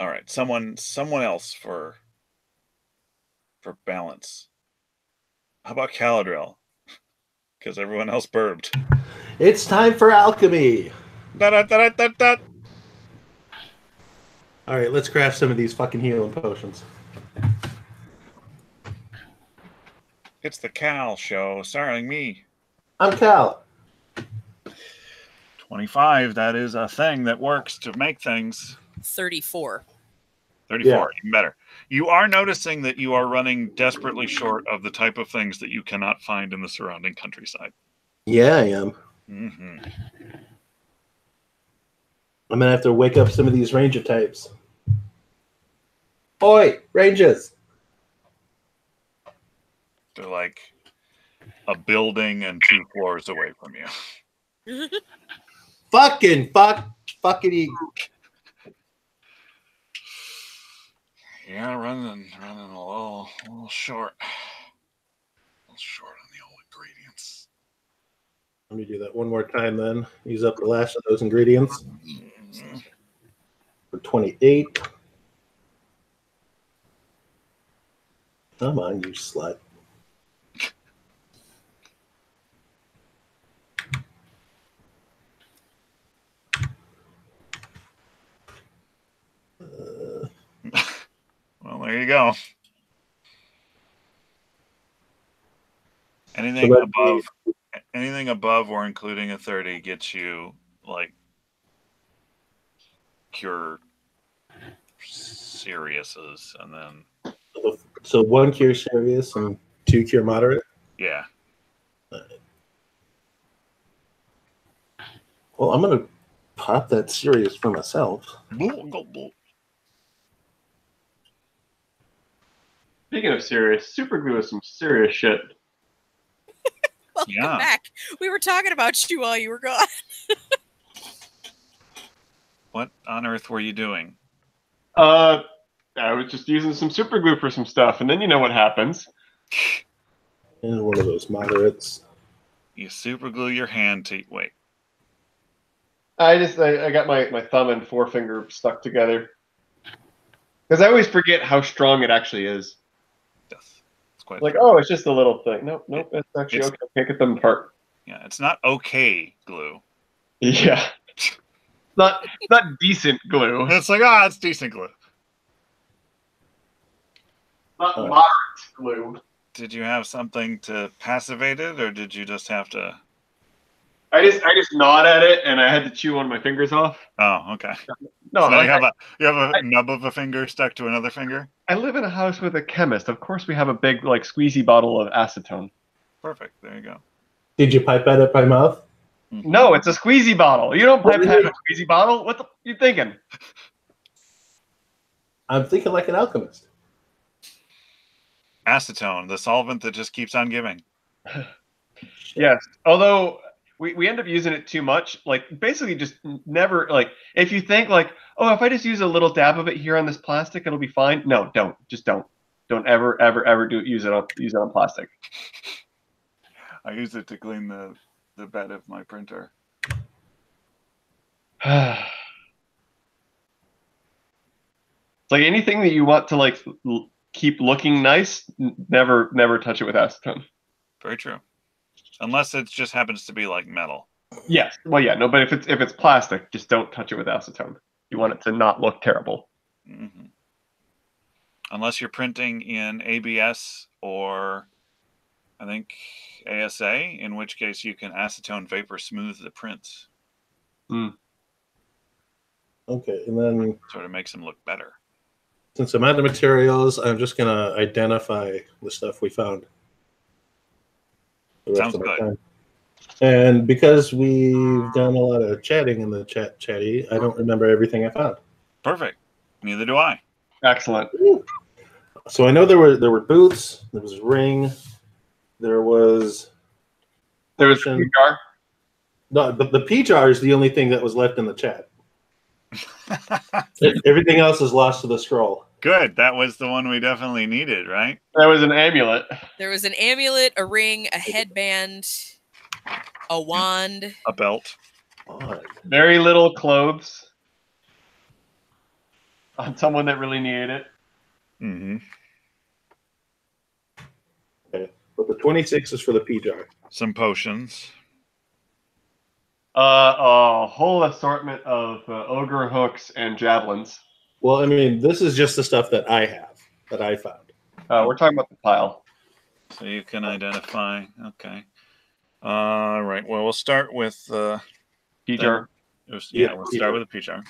All right, someone else for balance. How about Caladriel? Because everyone else burped. It's time for alchemy. Da-da-da-da-da-da. All right, let's craft some of these fucking healing potions. It's the Cal show starring me. I'm Cal. 25, that is a thing that works to make things. 34. 34, Yeah. even better. You are noticing that you are running desperately short of the type of things that you cannot find in the surrounding countryside. Yeah, I am. Mm-hmm. I'm gonna have to wake up some of these ranger types. Oi, rangers! They're like a building and 2 floors away from you. Fuckity. Yeah, running a little short. A little short on the old ingredients. Let me do that one more time then. Use up the last of those ingredients. For 28. Come on, you slut. Well, there you go. Anything above or including a 30 gets you like cure seriouses, and then So 1 cure serious and 2 cure moderate. yeah. Well, I'm gonna pop that serious for myself. Speaking of serious, super glue is some serious shit. Welcome back. We were talking about you while you were gone. What on earth were you doing? I was just using some super glue for some stuff, and then you know what happens. And one of those moderates. You super glue your hand to wait. I got my thumb and forefinger stuck together because I always forget how strong it actually is. Yes, it's quite Like, oh, it's just a little thing. Nope, it's actually it's, okay. Can't get them apart. Yeah, it's not okay glue. Yeah, not decent glue. It's like, it's decent glue. Not moderate glue. Did you have something to passivate it, or did you just have to? I just gnawed at it, and I had to chew one of my fingers off. Oh, okay. No, so now like you have a nub of a finger stuck to another finger. I live in a house with a chemist. Of course, we have a big like squeezy bottle of acetone. Perfect. There you go. Did you pipette it by mouth? No, it's a squeezy bottle. You don't pipette a squeezy bottle. What the you thinking? I'm thinking like an alchemist. Acetone, the solvent that just keeps on giving. Yes. Although we end up using it too much, like basically just never like if you think like, oh, if I just use a little dab of it here on this plastic, it'll be fine. No, don't. Just don't. Don't ever use it on plastic. I use it to clean the bed of my printer. It's like anything that you want to like keep looking nice, never touch it with acetone. Very true. Unless it just happens to be like metal. Yes. Well, yeah. No, but if it's plastic, just don't touch it with acetone. You want it to not look terrible. Mm-hmm. Unless you're printing in ABS or I think ASA, in which case you can acetone vapor smooth the prints. Mm. Okay, and then sort of makes them look better. Since I'm out of materials, I'm just gonna identify the stuff we found. The rest Sounds of my good. time. And because we've done a lot of chatting in the chatty, I don't remember everything I found. Perfect. Neither do I. Excellent. So I know there were boots, there was a ring, there was a jar. No, the P jar is the only thing that was left in the chat. Everything else is lost to the scroll. Good. That was the one we definitely needed, right? That was an amulet. There was an amulet, a ring, a headband, a wand, a belt. Very little clothes on someone that really needed it. Mm-hmm. Okay, but the 26 is for the P jar. Some potions. A whole assortment of ogre hooks and javelins. Well, I mean, this is just the stuff that I have, that I found. We're talking about the pile. So you can identify. Okay. Right. Well, we'll start with P jar. We'll start with the P jar.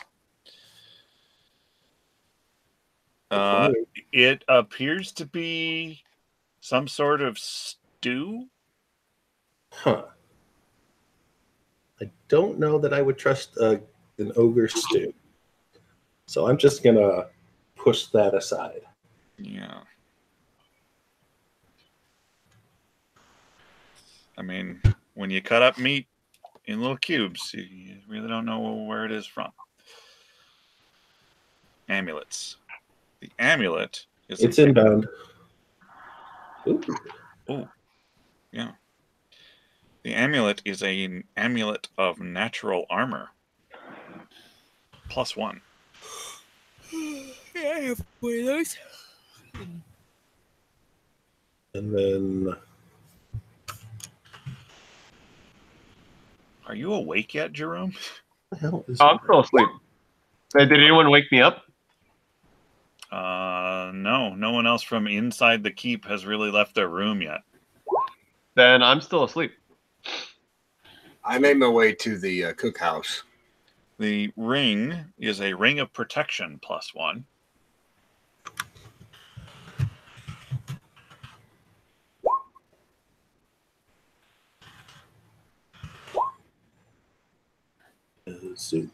It appears to be some sort of stew. Huh. I don't know that I would trust an ogre stew. So I'm just going to push that aside. Yeah. I mean, when you cut up meat in little cubes, you really don't know where it is from. Amulets. The amulet is... It's inbound. Oh, yeah. The amulet is an amulet of natural armor. +1. Yeah, I have one of those. And then... Are you awake yet, Jerome? What the hell is I'm still asleep. Did anyone wake me up? No. No one else from inside the keep has really left their room yet. Then I'm still asleep. I made my way to the cookhouse. The ring is a ring of protection +1. Soup.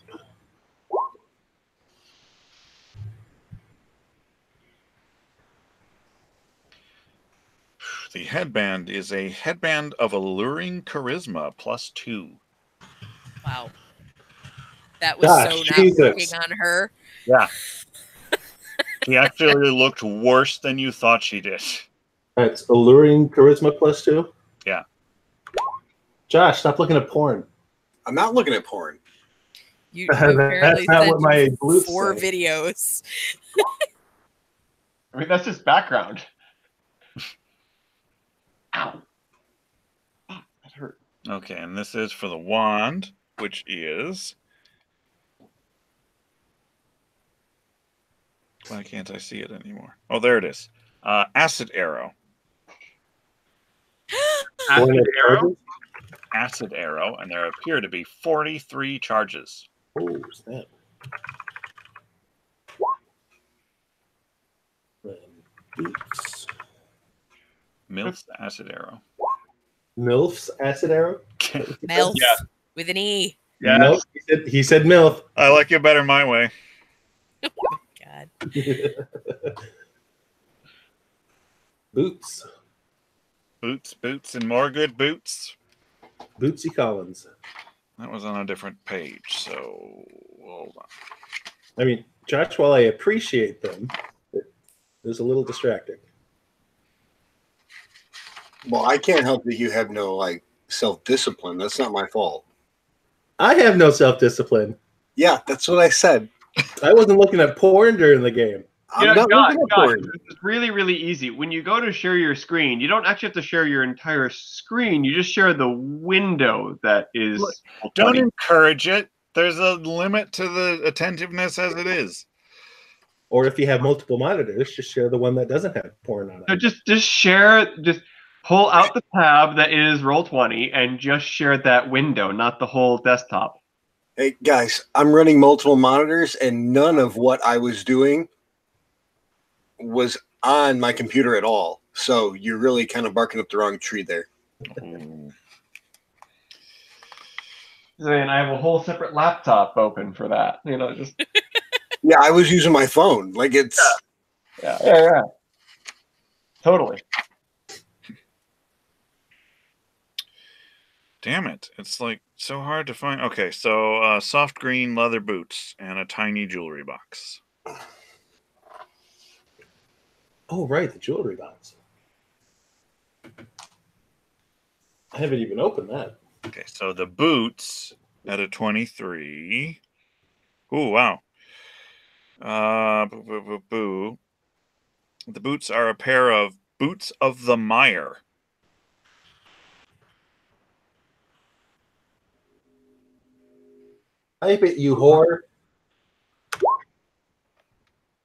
The headband is a headband of alluring charisma +2. Wow. That was Gosh, so not Jesus. working on her. Yeah. He actually looked worse than you thought she did. That's alluring charisma +2. Yeah. Josh, stop looking at porn. I'm not looking at porn. You That's apparently not sent what my glutes 4 say. videos. I mean, that's just background. Ow. Oh, that hurt. Okay, and this is for the wand, which is... Why can't I see it anymore? Oh, there it is. Acid Arrow. Acid arrow? Acid Arrow, and there appear to be 43 charges. Oh, snap. Boots. Milf's Acid Arrow. MILF's acid arrow? Melf Yeah. with an E. Yes. Nope, he said MILF. I like it better my way. God. Boots. Boots, and more good boots. Bootsy Collins. That was on a different page, so hold on. I mean, Josh, while I appreciate them, it was a little distracting. Well, I can't help that you have no like self-discipline. That's not my fault. I have no self-discipline. Yeah, that's what I said. I wasn't looking at porn during the game. You know, I'm not God, looking at God, porn. it's really, really easy. When you go to share your screen, you don't actually have to share your entire screen. You just share the window that is. Look, Don't 20. encourage it. There's a limit to the attentiveness as it is. Or if you have multiple monitors, just share the one that doesn't have porn on So it. just share. Just pull out the tab that is Roll20 and just share that window, not the whole desktop. Hey guys, I'm running multiple monitors, and none of what I was doing was on my computer at all. So you're really kind of barking up the wrong tree there. Ooh. And I have a whole separate laptop open for that. You know, just Yeah, I was using my phone. Like it's yeah. Totally. Damn it. It's like so hard to find. Okay, so soft green leather boots and a tiny jewelry box. Oh, right, the jewelry box. I haven't even opened that. Okay, so the boots at a 23. Ooh, wow. Boo. The boots are a pair of boots of the mire. Type it, you whore.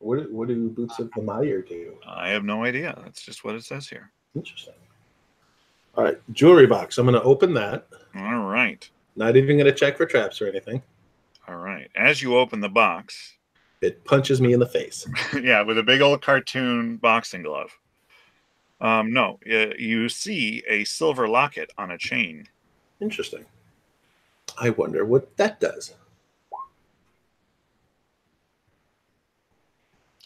What do Boots of the Mire do? I have no idea. That's just what it says here. Interesting. All right, jewelry box. I'm going to open that. All right. Not even going to check for traps or anything. All right. As you open the box, It punches me in the face. yeah, with a big old cartoon boxing glove. No, you see a silver locket on a chain. Interesting. I wonder what that does.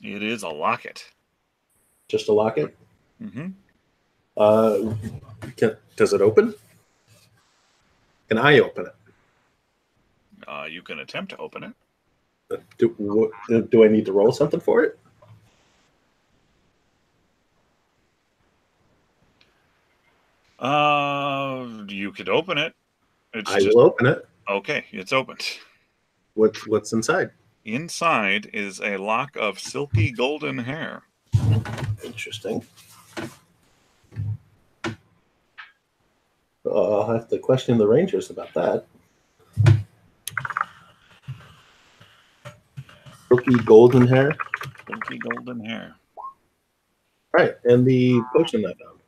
It is a locket. Just a locket? Mm-hmm. Does it open? Can I open it? You can attempt to open it. Do I need to roll something for it? You could open it. I will open it. Okay, it's opened. What's inside? Inside is a lock of silky golden hair. Interesting. I'll have to question the Rangers about that. Silky golden hair. Silky golden hair. Right, and the potion I found.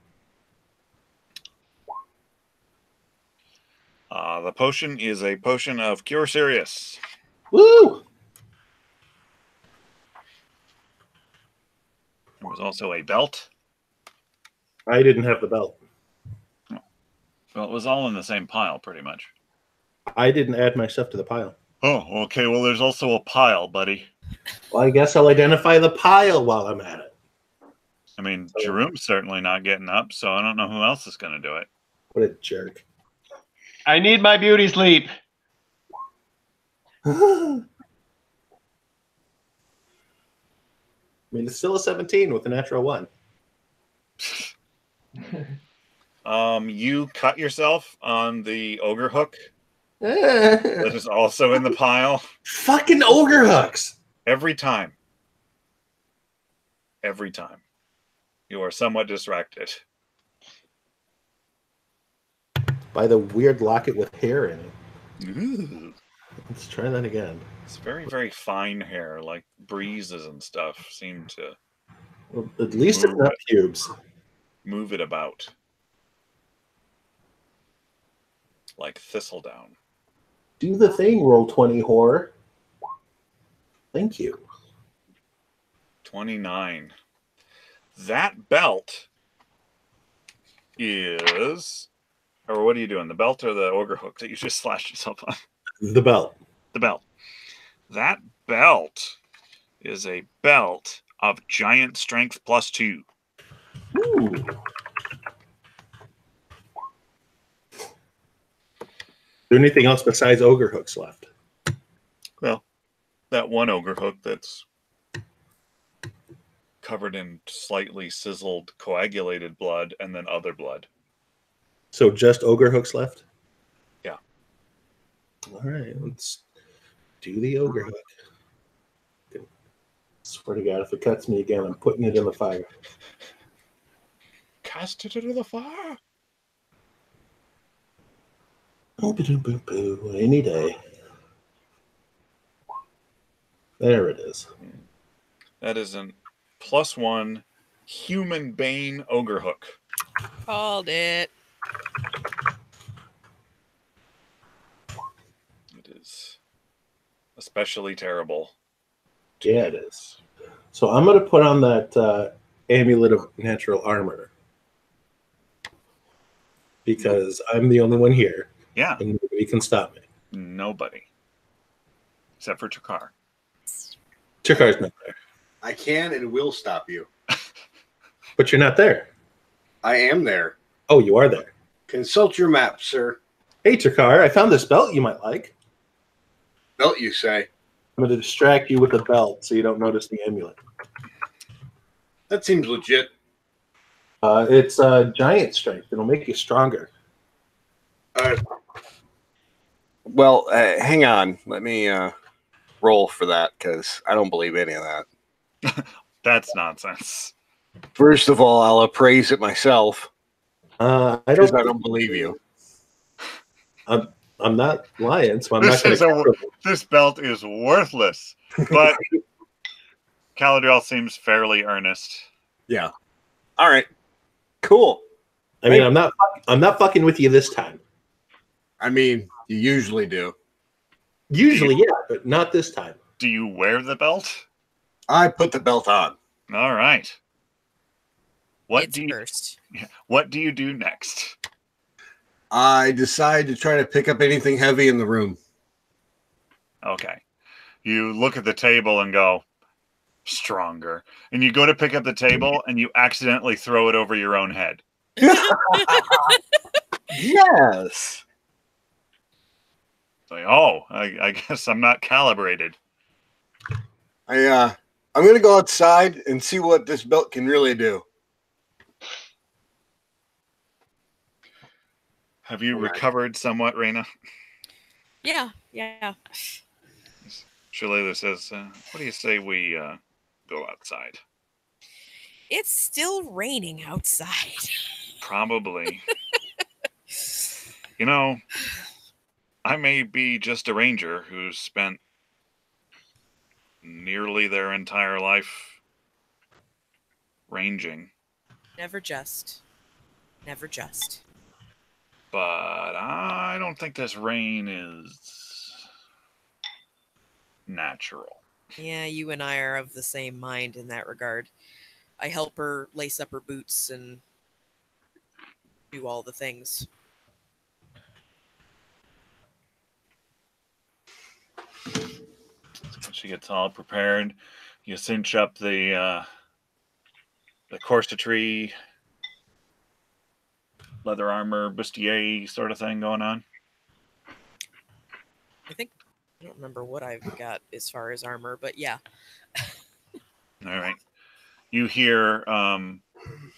The potion is a potion of Cure Serious. Woo! There was also a belt. I didn't have the belt. Well, it was all in the same pile, pretty much. I didn't add my stuff to the pile. Oh, okay. Well, there's also a pile, buddy. Well, I guess I'll identify the pile while I'm at it. I mean, Jerome's certainly not getting up, so I don't know who else is going to do it. What a jerk. I need my beauty sleep. I mean, it's still a 17 with a natural 1. You cut yourself on the ogre hook that is also in the pile. Fucking ogre hooks. Every time. Every time. You are somewhat distracted. By the weird locket with hair in it. Ooh. Let's try that again. It's very, very fine hair, like breezes and stuff seem to Well, at least it's not pubes. move it about. Like thistledown. Do the thing, roll 20 whore. Thank you. 29. That belt is... Or what are you doing? The belt or the ogre hook that you just slashed yourself on? The belt. The belt. That belt is a belt of giant strength +2. Ooh. Is there anything else besides ogre hooks left? Well, that one ogre hook that's covered in slightly sizzled, coagulated blood, and then other blood. So just ogre hooks left? Yeah. All right, let's do the ogre hook. Swear to God, if it cuts me again, I'm putting it in the fire. Cast it into the fire. Oh, boo, any day. There it is. That is an +1 human bane ogre hook. Called it. It is especially terrible. Yeah, it is. So I'm going to put on that amulet of natural armor. Because I'm the only one here. Yeah. And nobody can stop me. Nobody. Except for Ch.3. Ch.3's not there. I can and will stop you. But you're not there. I am there. Oh, you are there. Consult your map, sir. Hey, Ch.3, I found this belt you might like. Belt, you say? I'm going to distract you with the belt so you don't notice the amulet. That seems legit. It's giant strength. It'll make you stronger. Well, hang on. Let me roll for that because I don't believe any of that. That's nonsense. First of all, I'll appraise it myself. I don't believe you. I'm not lying, so I'm not going to. This belt is worthless, but Caladriel seems fairly earnest. Yeah. All right. Cool. I mean, I'm not fucking with you this time. I mean, you usually do. Usually, yeah, but not this time. Do you wear the belt? I put the belt on. All right. What do you do next? I decide to try to pick up anything heavy in the room. Okay. You look at the table and go, stronger. And you go to pick up the table and you accidentally throw it over your own head. Yes. Like, oh, I guess I'm not calibrated. I'm going to go outside and see what this belt can really do. Have you recovered somewhat, Raina? Yeah. Shalala says, what do you say we go outside? It's still raining outside. Probably. You know, I may be just a ranger who's spent nearly their entire life ranging. Never just. But I don't think this rain is natural. Yeah, you and I are of the same mind in that regard. I help her lace up her boots and do all the things. She gets all prepared. You cinch up the the Ch.3 leather armor bustier sort of thing going on? I think I don't remember what I've got as far as armor, but yeah. All right. You hear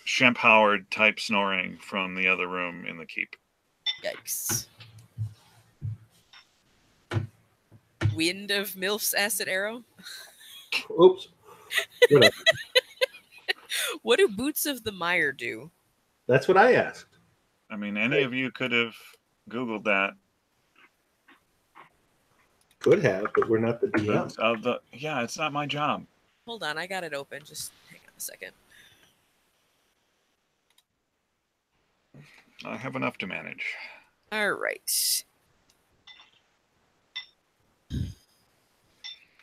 Shemp Howard type snoring from the other room in the keep. Yikes. Wind of Milf's acid arrow? Oops. What do Boots of the Mire do? That's what I asked. I mean, any of you could have Googled that. Could have, but we're not the DM. Boots of the... Yeah, it's not my job. Hold on, I got it open. Just hang on a second. I have enough to manage. All right.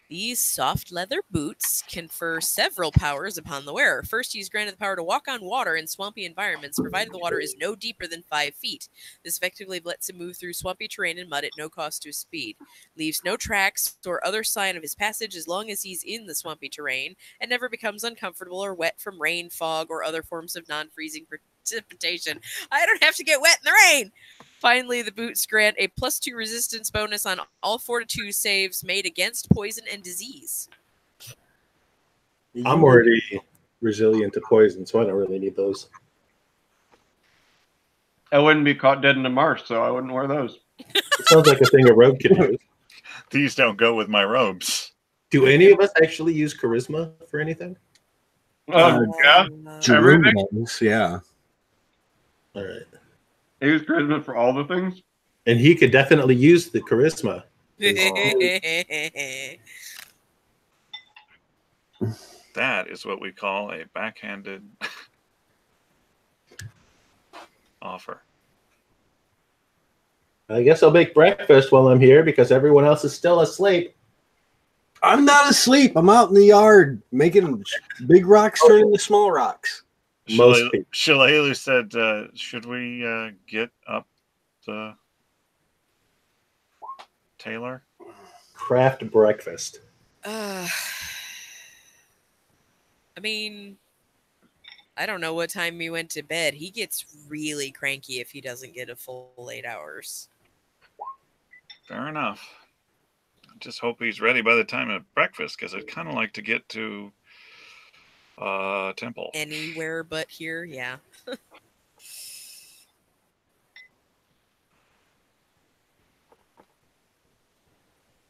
These soft leather boots confer several powers upon the wearer. First, he is granted the power to walk on water in swampy environments, provided the water is no deeper than 5 feet. This effectively lets him move through swampy terrain and mud at no cost to his speed. Leaves no tracks or other sign of his passage as long as he's in the swampy terrain, and never becomes uncomfortable or wet from rain, fog, or other forms of non-freezing precipitation. I don't have to get wet in the rain! Finally, the boots grant a +2 resistance bonus on all fortitude saves made against poison and disease. I'm already resilient to poison, so I don't really need those. I wouldn't be caught dead in a marsh, so I wouldn't wear those. It sounds like a thing a rogue could use. These don't go with my robes. Do any of us actually use charisma for anything? Yeah. Jerome does, yeah. All right. He was charisma for all the things. And he could definitely use the charisma. That is what we call a backhanded offer. I guess I'll make breakfast while I'm here because everyone else is still asleep. I'm not asleep. I'm out in the yard making big rocks turn into small rocks. Most people. Shalelu said, should we get up the Taylor? Craft breakfast. I mean, I don't know what time he went to bed. He gets really cranky if he doesn't get a full 8 hours. Fair enough. I just hope he's ready by the time of breakfast, because I'd kind of like to get to Temple. Anywhere but here, yeah.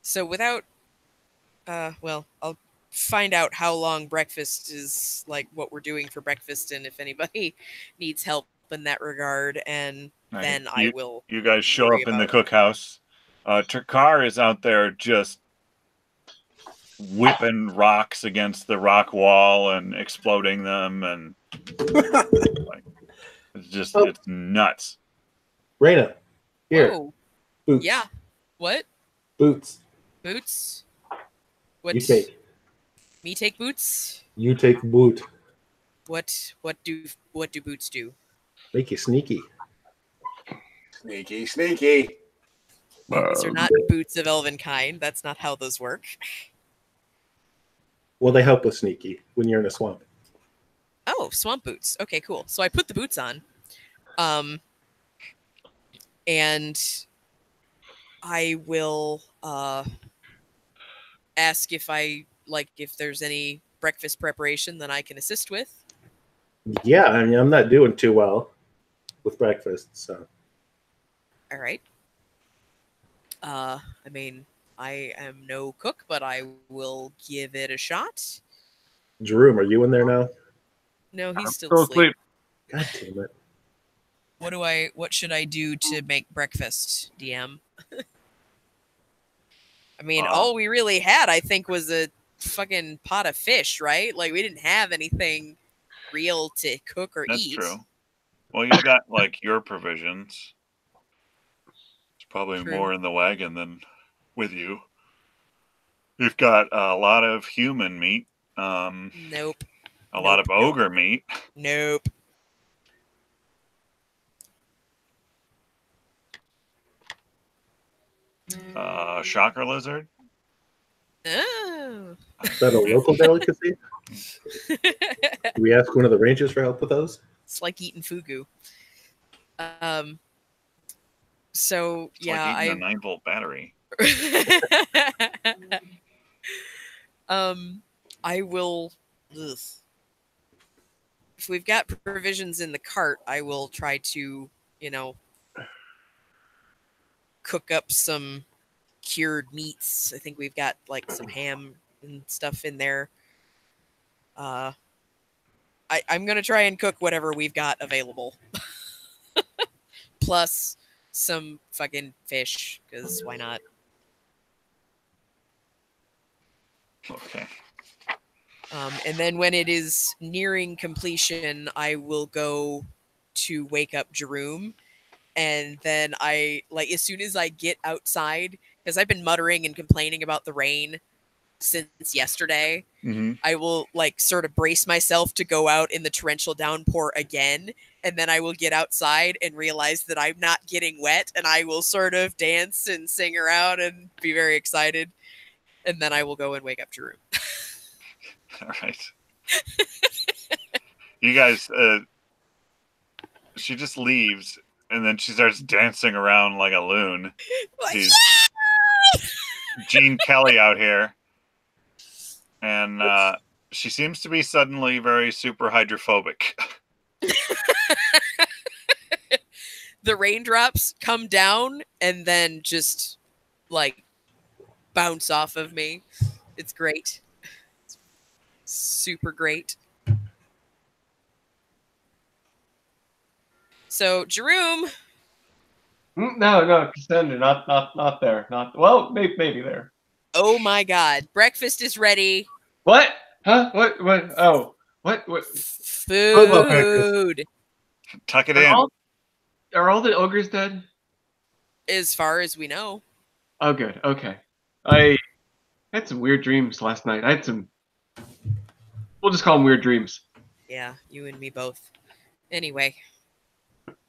So without, well, I'll find out how long breakfast is, like what we're doing for breakfast, and if anybody needs help in that regard, and then I will. You guys show up in the cookhouse. Takar is out there just whipping rocks against the rock wall and exploding them, and like, it's just it's nuts. Raina, here. Whoa. Boots. Yeah. What? Boots. Boots? What? You take. Me take boots? You take boot. What do boots do? Make you sneaky. Sneaky, sneaky. These are not boots of elven kind. That's not how those work. Well, they help with sneaky when you're in a swamp. Oh, swamp boots. Okay, cool. So I put the boots on. And I will ask if there's any breakfast preparation that I can assist with. Yeah, I mean, I'm not doing too well with breakfast, so. All right. I mean, I am no cook, but I will give it a shot. Jerome, are you in there now? No, he's still asleep. God damn it. What should I do to make breakfast, DM? I mean, all we really had, I think, was a fucking pot of fish, right? Like, we didn't have anything real to cook or eat. That's true. Well, you got, like, your provisions. It's probably more in the wagon than with you. You've got a lot of human meat. Nope. A lot of ogre meat. Nope. Shocker lizard. Oh. Is that a local delicacy? Do we ask one of the rangers for help with those? It's like eating fugu. So It's yeah, like eating a 9-volt battery. I will. Ugh. If we've got provisions in the cart, I will try to, cook up some cured meats. I think we've got like some ham and stuff in there. I'm gonna try and cook whatever we've got available, plus some fucking fish, because why not? Okay. And then when it is nearing completion, I will go to wake up Jerome. And then as soon as I get outside, because I've been muttering and complaining about the rain since yesterday, I will sort of brace myself to go out in the torrential downpour again. And then I will get outside and realize that I'm not getting wet, and I will sort of dance and sing around and be very excited. And then I will go and wake up Jerome. All right. You guys, she just leaves, and then she starts dancing around like a loon. She's Gene Kelly out here. And she seems to be suddenly very super hydrophobic. The raindrops come down and then just bounce off of me. It's great. It's super great. So, Jerome. No, Cassandra, not there. Well, maybe there. Oh my God! Breakfast is ready. What? Huh? What? Oh, what? Food. Tuck it in. Are all the ogres dead? As far as we know. Oh, good. Okay. I had some weird dreams last night. We'll just call them weird dreams. Yeah, you and me both. Anyway,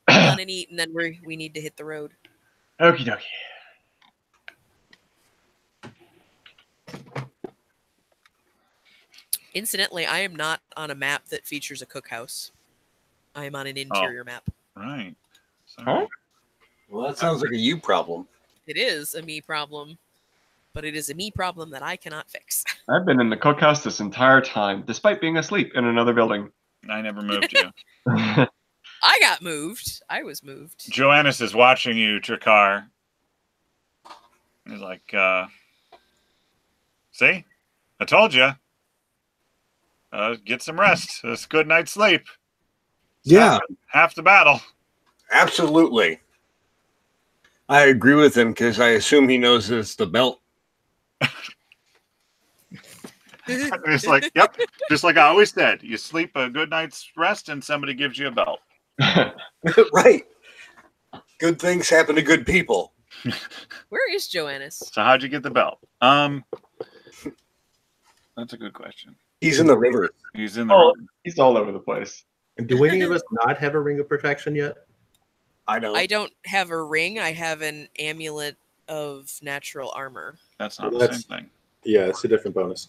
on and eat, and then we need to hit the road. Okie dokie. Incidentally, I am not on a map that features a cookhouse. I am on an interior map. Right. Sorry. Huh? Well, that sounds like a you problem. It is a me problem, but it is a me problem that I cannot fix. I've been in the cookhouse this entire time, despite being asleep in another building. I never moved you. I got moved. I was moved. Joannis is watching you, Ch.3. He's like, see? I told you. Get some rest. It's a good night's sleep. Yeah. Half the battle. Absolutely. I agree with him because I assume he knows it's the belt. It's like, yep. Just like I always said, you sleep a good night's rest and somebody gives you a belt. Right. Good things happen to good people. Where is Joannis? So how'd you get the belt? That's a good question. He's in the river. He's in the river. He's all over the place. Do any of us not have a ring of protection yet? I know. I don't have a ring. I have an amulet of natural armor. That's not Well, the same thing. Yeah, it's a different bonus.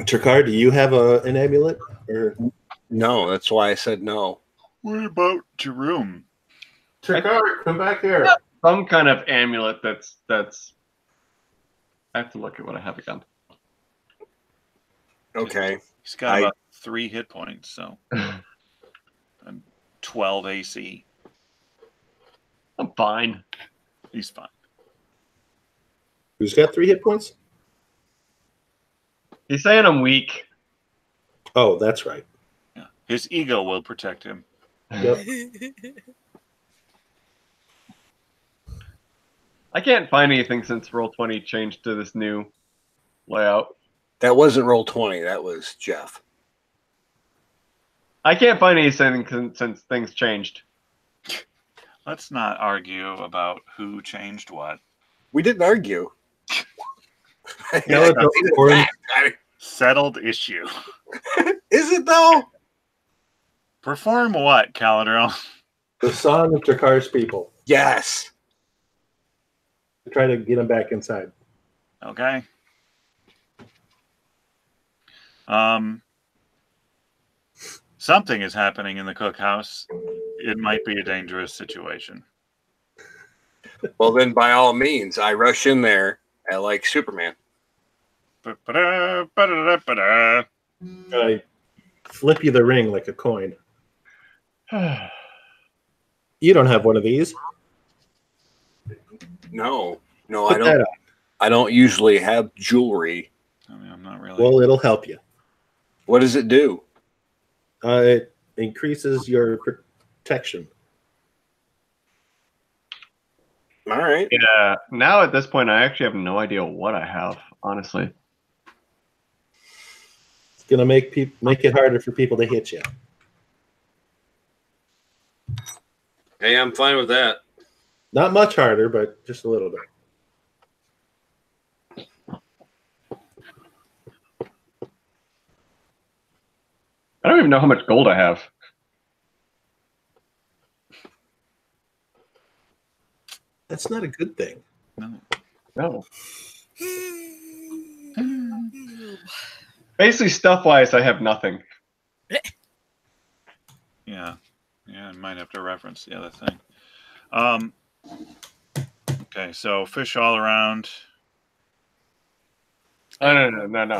Ch.3, do you have an amulet? Or No, that's why I said no. What about Jerome? Ch.3, come back here. Some kind of amulet that's. I have to look at what I have again. Okay. He's got about 3 hit points, so and 12 AC. I'm fine. He's fine. Who's got 3 hit points? He's saying I'm weak. Oh, that's right. Yeah. His ego will protect him. Yep. I can't find anything since Roll20 changed to this new layout. That wasn't Roll20. That was Jeff. I can't find anything since things changed. Let's not argue about who changed what. We didn't argue. No, it's important. Settled issue. Is it though? Perform what, Calidrell? The song of Ch.3's people. Yes. Try to get him back inside. Okay. Something is happening in the cookhouse. It might be a dangerous situation. Well, then by all means, I rush in there like Superman. Ba-da-ba-da-ba-da. I flip you the ring like a coin. You don't have one of these. No, Put that up. I don't usually have jewelry. I mean, I'm not really. Well, it'll help you. What does it do? It increases your protection. All right. Yeah. Now at this point, I actually have no idea what I have. Honestly. It's gonna make it harder for people to hit you. Hey, I'm fine with that. Not much harder, but just a little bit. I don't even know how much gold I have. That's not a good thing. No. Basically, stuff-wise, I have nothing. Yeah. Yeah, I might have to reference the other thing. Okay, so fish all around. No.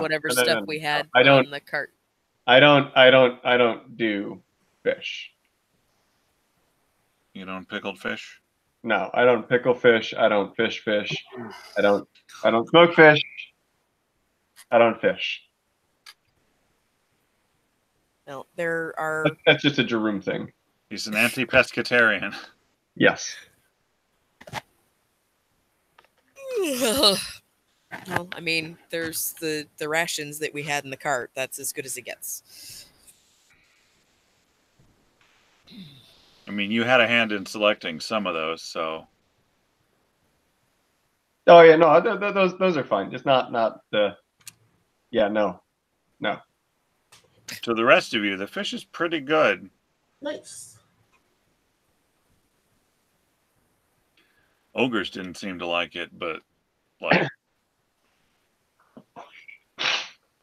Whatever No, stuff no. we had I don't- on the cart. I don't do fish. You don't pickled fish? No, I don't pickle fish. I don't fish. I don't smoke fish. I don't fish. No, there are. That's just a Jerome thing. He's an anti-pescatarian. Yes. Well, I mean, there's the rations that we had in the cart. That's as good as it gets. I mean, you had a hand in selecting some of those, so Oh yeah, no, those are fine. Just not the. Yeah, no. to the rest of you, the fish is pretty good. Nice. Ogres didn't seem to like it, but like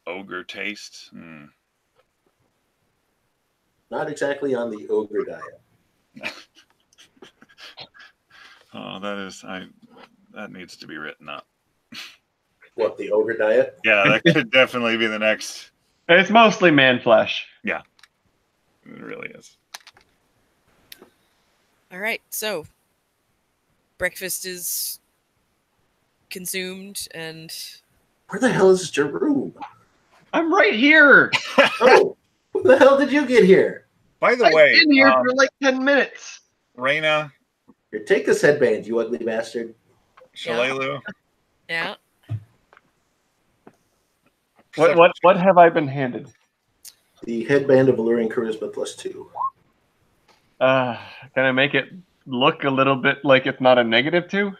ogre taste. Not exactly on the ogre diet. Oh, that needs to be written up. What, the ogre diet? Yeah, that could definitely be the next. It's mostly man flesh. Yeah, it really is. All right, so breakfast is consumed, and Where the hell is Jerome? I'm right here. Oh, who the hell did you get here? By the I've way, been here for like 10 minutes. Raina, Here, take this headband, you ugly bastard. Shalelu, yeah, What have I been handed? The headband of alluring charisma +2. Can I make it look a little bit like it's not a -2?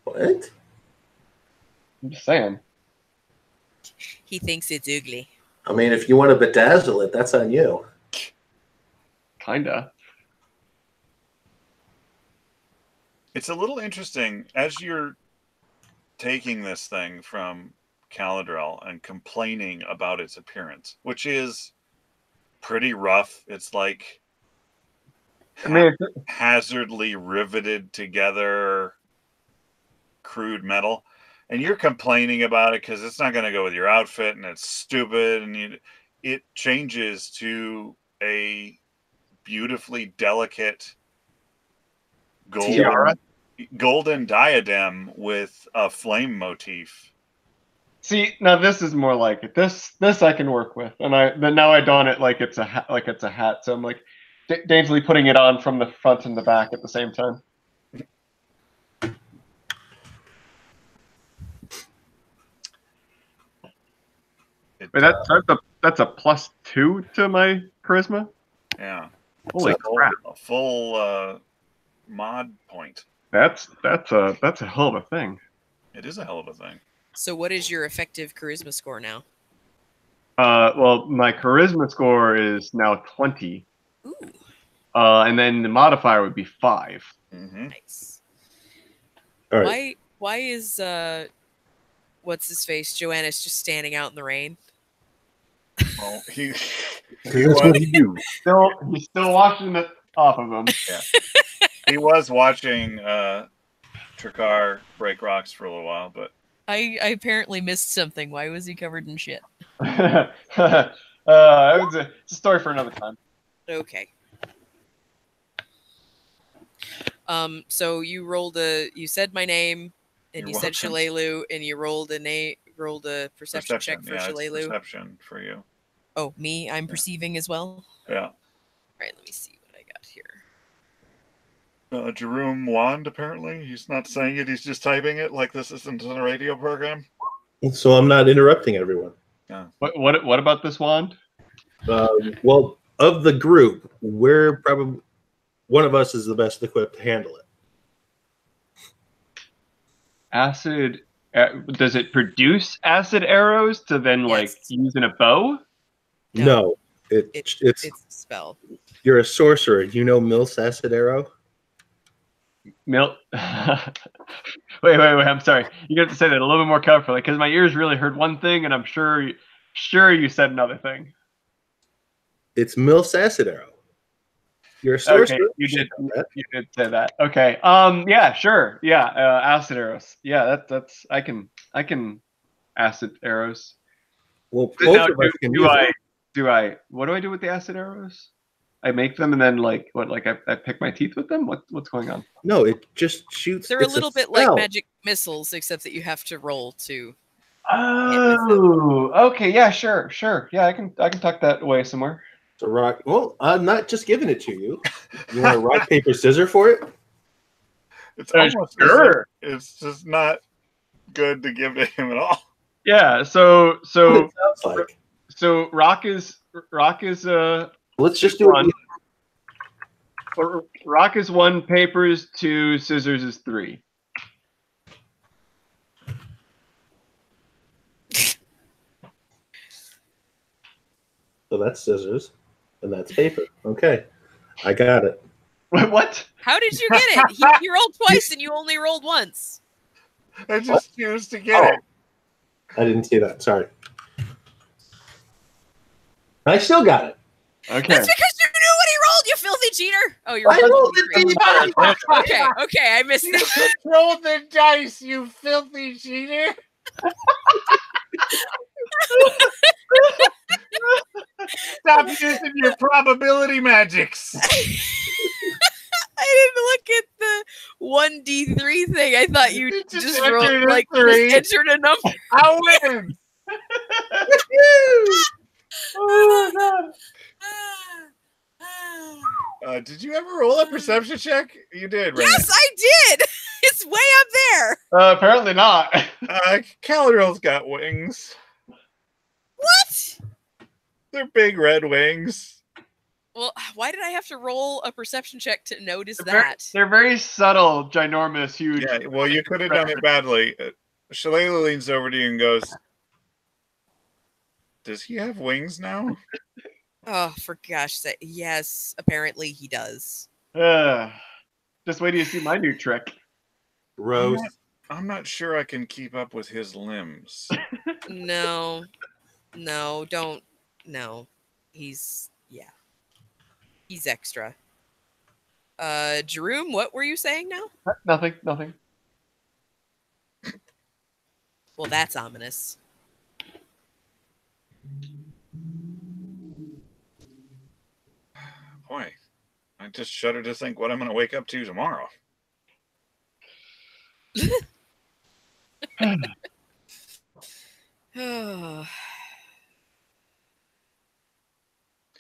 What? I'm just saying. he thinks it's ugly. I mean, if you want to bedazzle it, that's on you. Kinda. it's a little interesting as you're taking this thing from Caladrel and complaining about its appearance, which is pretty rough. It's like I mean, hazardly riveted together crude metal, and you're complaining about it because it's not going to go with your outfit and it's stupid, and it changes to a beautifully delicate golden diadem with a flame motif. see, now this is more like it. This I can work with, and now I don it like it's a hat. So I'm like daintily putting it on from the front and the back at the same time. Wait, that's a +2 to my charisma. Yeah. Holy So crap! a full mod point. That's a hell of a thing. It is a hell of a thing. So, what is your effective charisma score now? Well, my charisma score is now 20. Ooh, And then the modifier would be 5. Mm-hmm. nice. All right. Why is what's his face? Joannis just standing out in the rain? Well, he That's what he do. He's still watching it off of him. he was watching Ch.3 break rocks for a little while, but I apparently missed something. Why was he covered in shit? It's a story for another time. Okay. So you said my name, and You're you said welcome. Shalelu, and you rolled a perception check for yeah, it's Shalelu. perception for you. Oh, me? I'm perceiving as well? Yeah. All right, let me see what I got here. Jerome Wand, apparently. He's not saying it, he's just typing it like this isn't a radio program. So I'm not interrupting everyone. Yeah. What about this wand? Well, of the group, we're probably one of us is the best equipped to handle it. Acid. Does it produce acid arrows to then like Yes. use in a bow? No, it's a spell. you're a sorcerer. You know Mil's acid arrow? Wait. I'm sorry. You have to say that a little bit more carefully because my ears really heard one thing, and I'm sure you said another thing. It's Mil's acid arrow. You're a sorcerer. Okay, you did say that. Okay. Yeah. Sure. Yeah. Acid arrows. Yeah. That's I can acid arrows. Well, But both now, of us can use it. what do I do with the acid arrows? I make them and then like I pick my teeth with them? What's going on? No, it just shoots. They're a it's little bit like spell. magic missiles, except that you have to roll to. Oh, okay, yeah, sure. Yeah, I can tuck that away somewhere. It's a rock. Well, I'm not just giving it to you. You want a rock, paper, scissor for it? It's almost sure. It's just not good to give to him at all. Yeah, so What it sounds like. so rock is Let's just do it. rock is 1, paper is 2, scissors is 3. So that's scissors, and that's paper. Okay, I got it. What? How did you get it? You rolled twice and you only rolled once. I just choose to get it. I didn't see that. Sorry. I still got it. Okay. That's because you knew what he rolled, you filthy cheater. Oh, you're I rolled it. Okay, I missed You that. control the dice, you filthy cheater. Stop using your probability magics. I didn't look at the 1d3 thing. I thought you just rolled entered a like three. just entered a number. I win. Oh my god. Did you ever roll a perception check? You did, right? Yes, I did. It's way up there. Apparently not. Calidrill's got wings. What? They're big red wings. Well, why did I have to roll a perception check to notice They're that? they're very subtle, ginormous, huge. Yeah, well, you could have done it badly. Shalala leans over to you and goes, "Does he have wings now?" Oh, for gosh sake. Yes, apparently he does. Just wait till you see my new trick. Rose. I'm not sure I can keep up with his limbs. No, don't. No. He's extra. Jerome, what were you saying now? Nothing. Well, that's ominous. Boy, I just shudder to think what I'm going to wake up to tomorrow.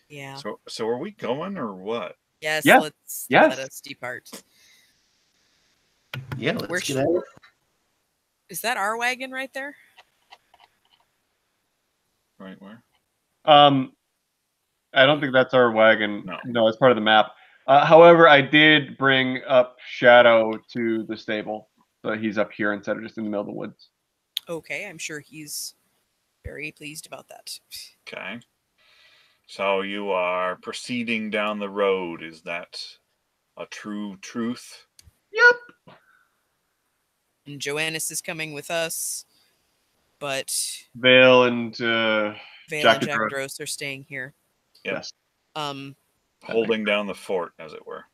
Yeah. So are we going or what? Yes, Yeah. let us depart. Yeah, let's Where's get out. Is that our wagon right there? Right where? I don't think that's our wagon. No. It's part of the map. However, I did bring up Shadow to the stable, so he's up here instead of just in the middle of the woods. Okay, I'm sure he's very pleased about that. Okay. So you are proceeding down the road. Is that a true truth? Yep. And Joannis is coming with us, but Vale and Vale Jack and and Rose. Jackadros are staying here. Yep. Yes. Holding down the fort, as it were.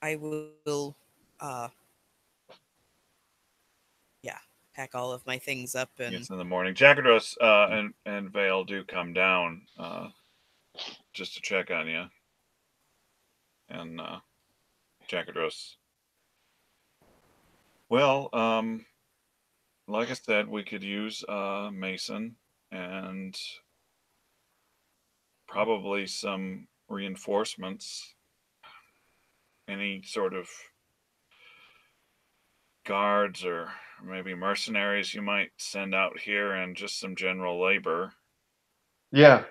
I will, pack all of my things up and It's in the morning. Jackadros and Vale do come down just to check on you. And Jackadros. Well, like I said, we could use Mason and probably some reinforcements. Any sort of guards or maybe mercenaries you might send out here, and just some general labor. Yeah.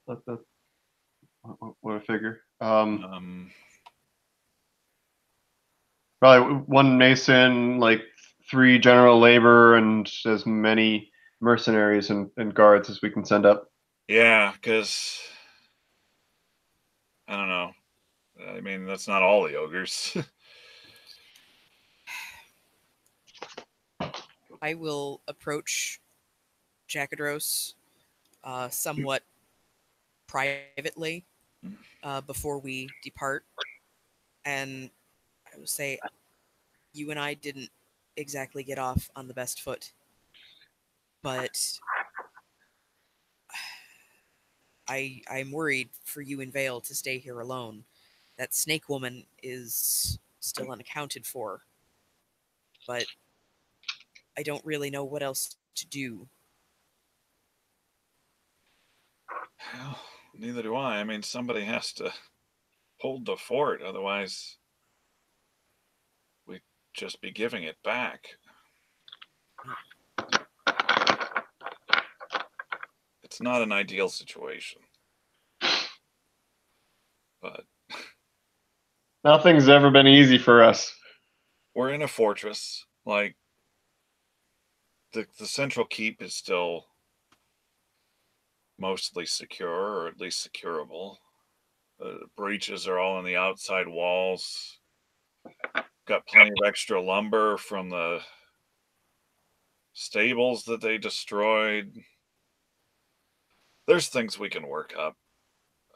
What a figure. Probably one Mason, like 3 general labor, and as many mercenaries and guards as we can send up. Yeah, because I don't know. I mean, that's not all the ogres. I will approach Jackadros somewhat privately before we depart, and I will say, you and I didn't exactly get off on the best foot, but I'm worried for you and Vale to stay here alone. That snake woman is still unaccounted for, but I don't really know what else to do. Well, neither do I. I mean, somebody has to hold the fort, otherwise we'd just be giving it back. It's not an ideal situation. But Nothing's ever been easy for us. we're in a fortress. Like, the central keep is still mostly secure, or at least securable. The breaches are all on the outside walls. Got plenty of extra lumber from the stables that they destroyed. There's things we can work up.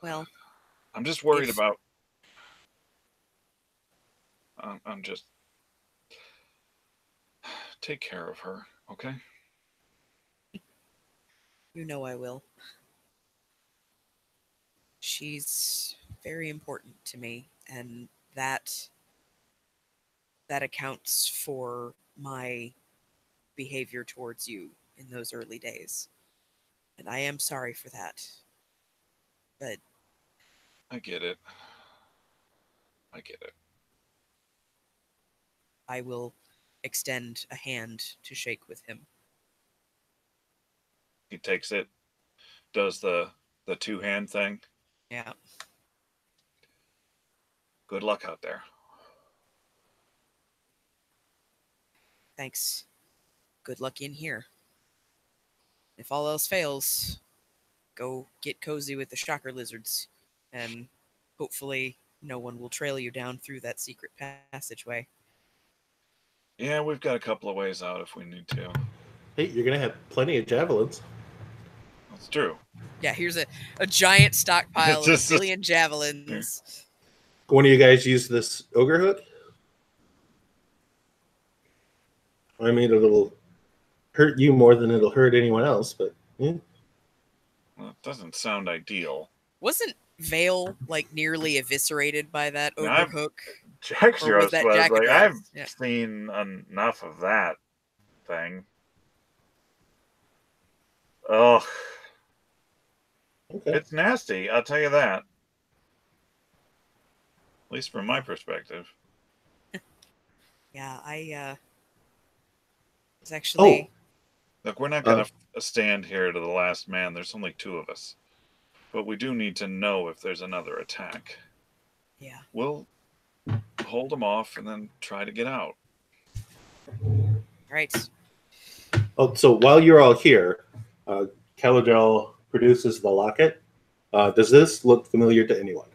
Well, I'm just worried about. I'm just. Take care of her, okay? You know I will. She's very important to me, and that accounts for my behavior towards you in those early days. And I am sorry for that. But I get it. I get it. I will extend a hand to shake with him. He takes it, does the 2-hand thing. Yeah. Good luck out there. Thanks. Good luck in here. If all else fails, go get cozy with the shocker lizards, and hopefully no one will trail you down through that secret passageway. Yeah, we've got a couple of ways out if we need to. Hey, you're gonna have plenty of javelins. That's true. Yeah, here's a giant stockpile of Just- a billion javelins. One of you guys use this ogre hook? I mean, it'll hurt you more than it'll hurt anyone else, but yeah. Well, it doesn't sound ideal. Wasn't Vale like nearly eviscerated by that ogre I've- hook? Jackadros that was like, Jackadros? I've Yeah. seen enough of that thing. Oh, Okay. it's nasty. I'll tell you that. At least from my perspective. Yeah, I was actually. Look, we're not going to stand here to the last man. There's only 2 of us. But we do need to know if there's another attack. Yeah. We'll hold them off and then try to get out. Right. Oh, so while you're all here, Caladrel produces the locket. Does this look familiar to anyone?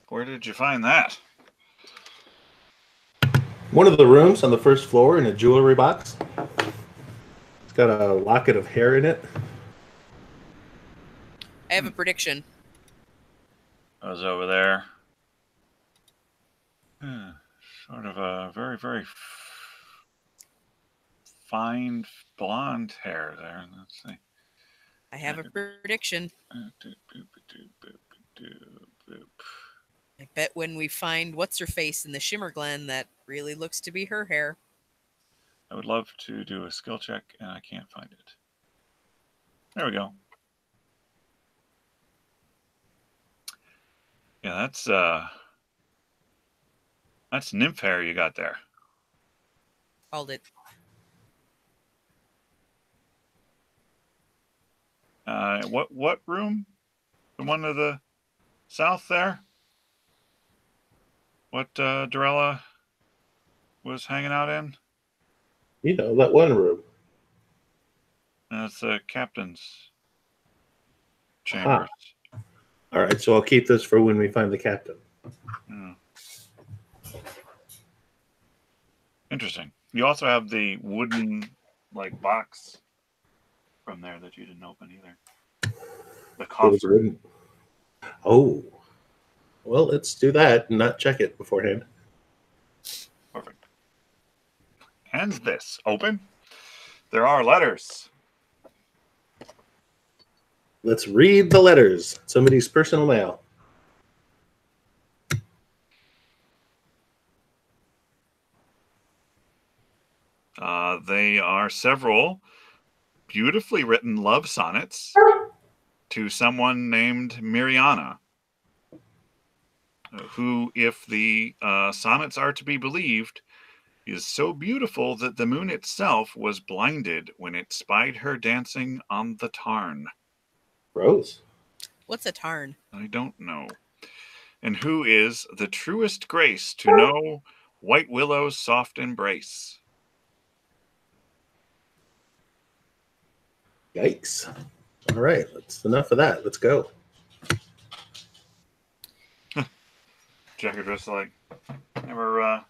Where did you find that? One of the rooms on the first floor in a jewelry box. It's got a locket of hair in it. I have a prediction. I was over there. Sort of a very, very fine blonde hair there. Let's see. I have a prediction. I bet when we find what's-her-face in the Shimmer Glen, that really looks to be her hair. I would love to do a skill check, and I can't find it. There we go. Yeah, that's nymph hair you got there. Called it. What room? The one to the south there? What Dorella was hanging out in? You know, that one room. That's the captain's chambers. All right, so I'll keep this for when we find the captain. Hmm. Interesting. You also have the wooden box from there that you didn't open either. The coffer. Oh. Well, let's do that and not check it beforehand. Perfect. And this open. There are letters. Let's read the letters. Somebody's personal mail. They are several beautifully written love sonnets to someone named Miriana, who, if the sonnets are to be believed, is so beautiful that the moon itself was blinded when it spied her dancing on the tarn. Rose. What's a tarn? I don't know. And who is the truest grace to know White Willow's soft embrace? Yikes. All right, that's enough of that. Let's go. Jacker just never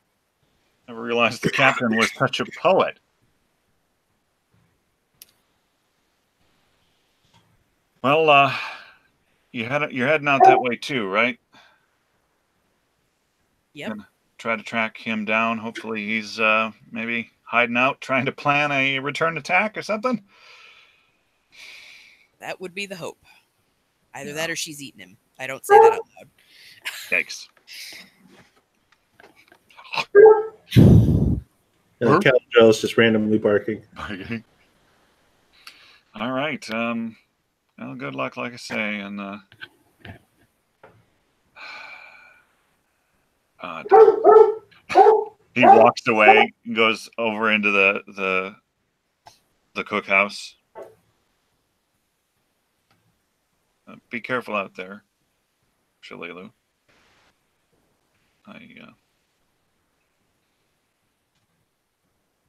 realized the captain was such a poet. Well, you're heading out that way too, right? Yep. Gonna try to track him down. Hopefully he's maybe hiding out, trying to plan a return attack or something. That would be the hope. Either that or she's eating him. I don't say that out loud. Yikes. And the cow is just randomly barking. All right. Well, good luck, like I say, and he walks away, goes over into the cookhouse. Be careful out there, Shalilu.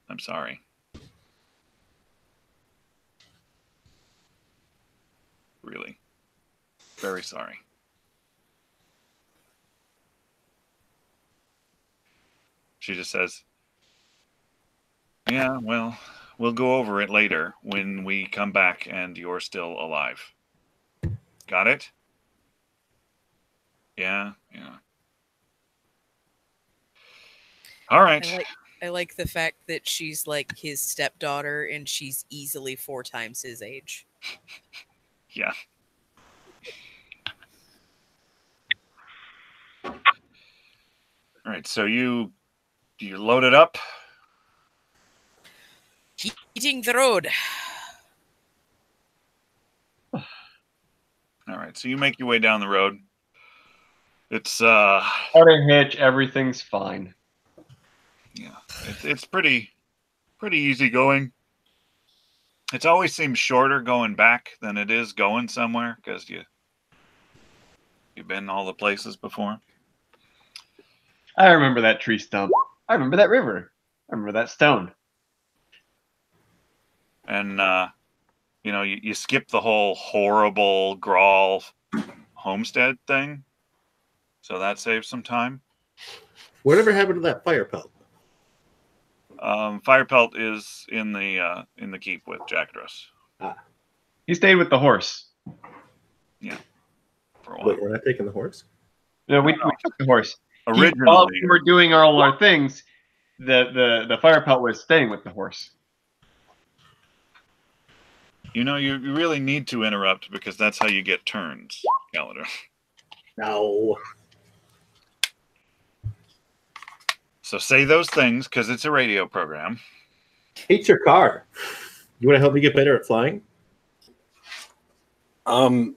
I'm sorry. Really. Very sorry. She just says, yeah, well, we'll go over it later when we come back and you're still alive. Got it? Yeah. All right. I like the fact that she's like his stepdaughter and she's easily 4 times his age. Yeah. All right, so you loaded up? Eating the road. All right, so you make your way down the road. It's Without a hitch, everything's fine. Yeah, it's pretty easy going. It always seems shorter going back than it is going somewhere because you've been all the places before. I remember that tree stump. I remember that river. I remember that stone. And you skip the whole horrible Grawl homestead thing. So that saves some time. Whatever happened to that fire pelt? Fire pelt is in the keep with Jackdress. He stayed with the horse. For a while. Wait, we're not taking the horse? No, we took the horse. While Originally, we were doing all our things, the fire pelt was staying with the horse. you really need to interrupt because that's how you get turns, Calendar. No. So say those things because it's a radio program. Hate your car. You want to help me get better at flying? No.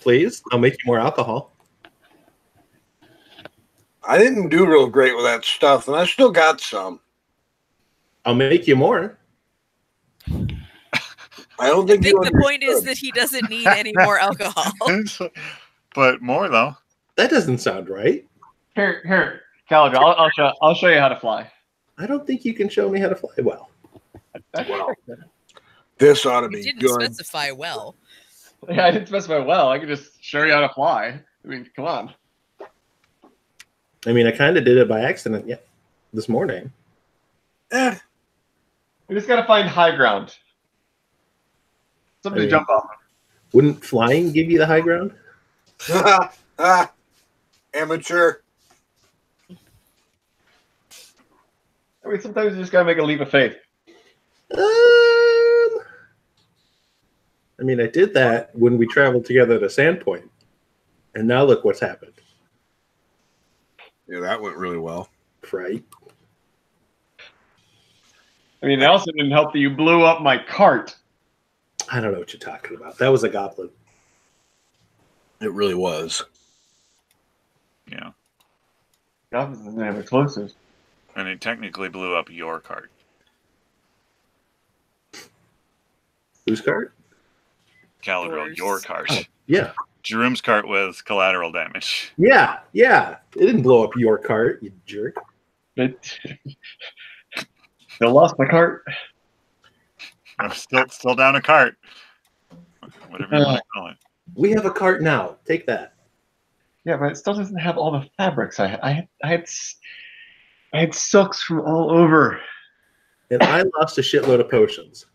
Please? I'll make you more alcohol. I didn't do real great with that stuff, and I still got some. I'll make you more. I don't I think think the point is that he doesn't need any more alcohol. But more though. That doesn't sound right. Here, Caladra, I'll show you how to fly. I don't think you can show me how to fly well. Well, this ought to You be didn't good. specify well. Yeah, I didn't specify well. I could just show you how to fly. I mean, come on. I mean, I kind of did it by accident this morning. We just gotta find high ground. Something to jump off of. Wouldn't flying give you the high ground? Amateur. I mean, sometimes you just gotta make a leap of faith. I mean, I did that when we traveled together to Sandpoint. And now look what's happened. Yeah, that went really well. Right? I mean, it also didn't help that you blew up my cart. I don't know what you're talking about. That was a goblin. It really was. Yeah. Goblins doesn't have explosives. And it technically blew up your cart. Whose cart? Caladril, your cart. Yeah. Jerome's cart was collateral damage. Yeah. It didn't blow up your cart, you jerk. Still lost my cart. I'm still down a cart. Whatever you want to call it. We have a cart now. Take that. Yeah, but it still doesn't have all the fabrics. I had silks from all over. And I lost a shitload of potions.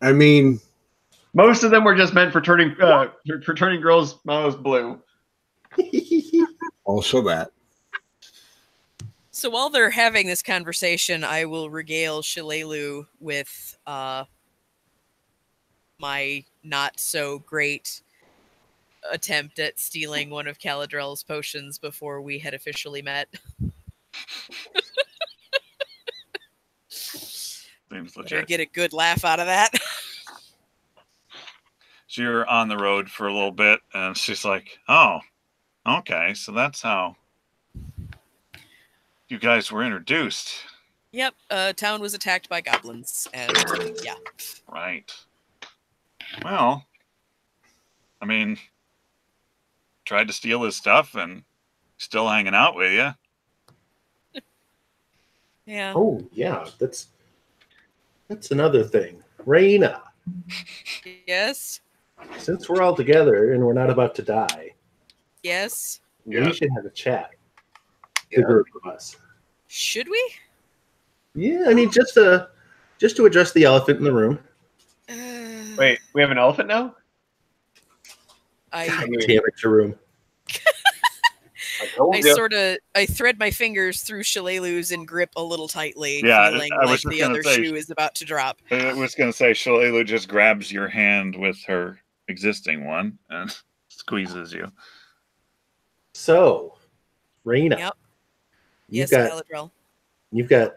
I mean, Most of them were just meant for turning girls' mouths blue. also that. So while they're having this conversation, I will regale Shalelu with my not so great attempt at stealing one of Caladrel's potions before we had officially met. Seems Better legit. get a good laugh out of that. So you're on the road for a little bit, and she's like, "Oh, okay, so that's how you guys were introduced." Yep, town was attacked by goblins, and yeah. Right. Well, I mean, tried to steal his stuff and still hanging out with you. Yeah. Oh, yeah. That's another thing. Raina, Yes. since we're all together and we're not about to die, Yes. Yeah. we should have a chat. The Yeah. group of us. Should we? Yeah, I mean, just to address the elephant in the room. Wait, we have an elephant now? I Damn it, Jerome. I thread my fingers through Shalelu's and grip a little tightly, Yeah, feeling I was like just the gonna other say- shoe is about to drop. I was going to say, Shalelu just grabs your hand with her existing one and squeezes you. So, Raina, Yep. you've Yes, got Galadriel. you've got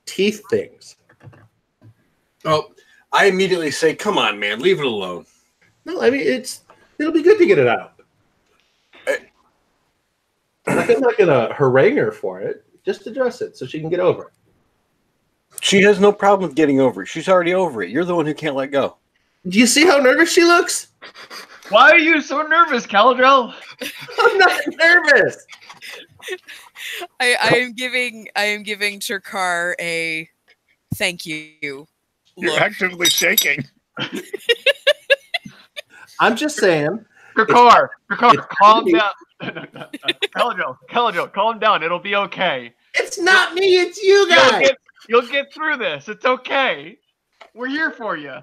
teeth things. Oh, I immediately say, "Come on, man, leave it alone." No, I mean it'll be good to get it out. I'm not gonna harangue her for it. Just address it so she can get over it. She has no problem with getting over it. She's already over it. You're the one who can't let go. Do you see how nervous she looks? Why are you so nervous, Caladrel? I'm not nervous. I am giving Turkar a thank you You're look. actively shaking. I'm just saying. Kakar, it's calm me. down. Caladriel, calm down. It'll be okay. It's not me. It's you guys. You'll get through this. It's okay. We're here for you.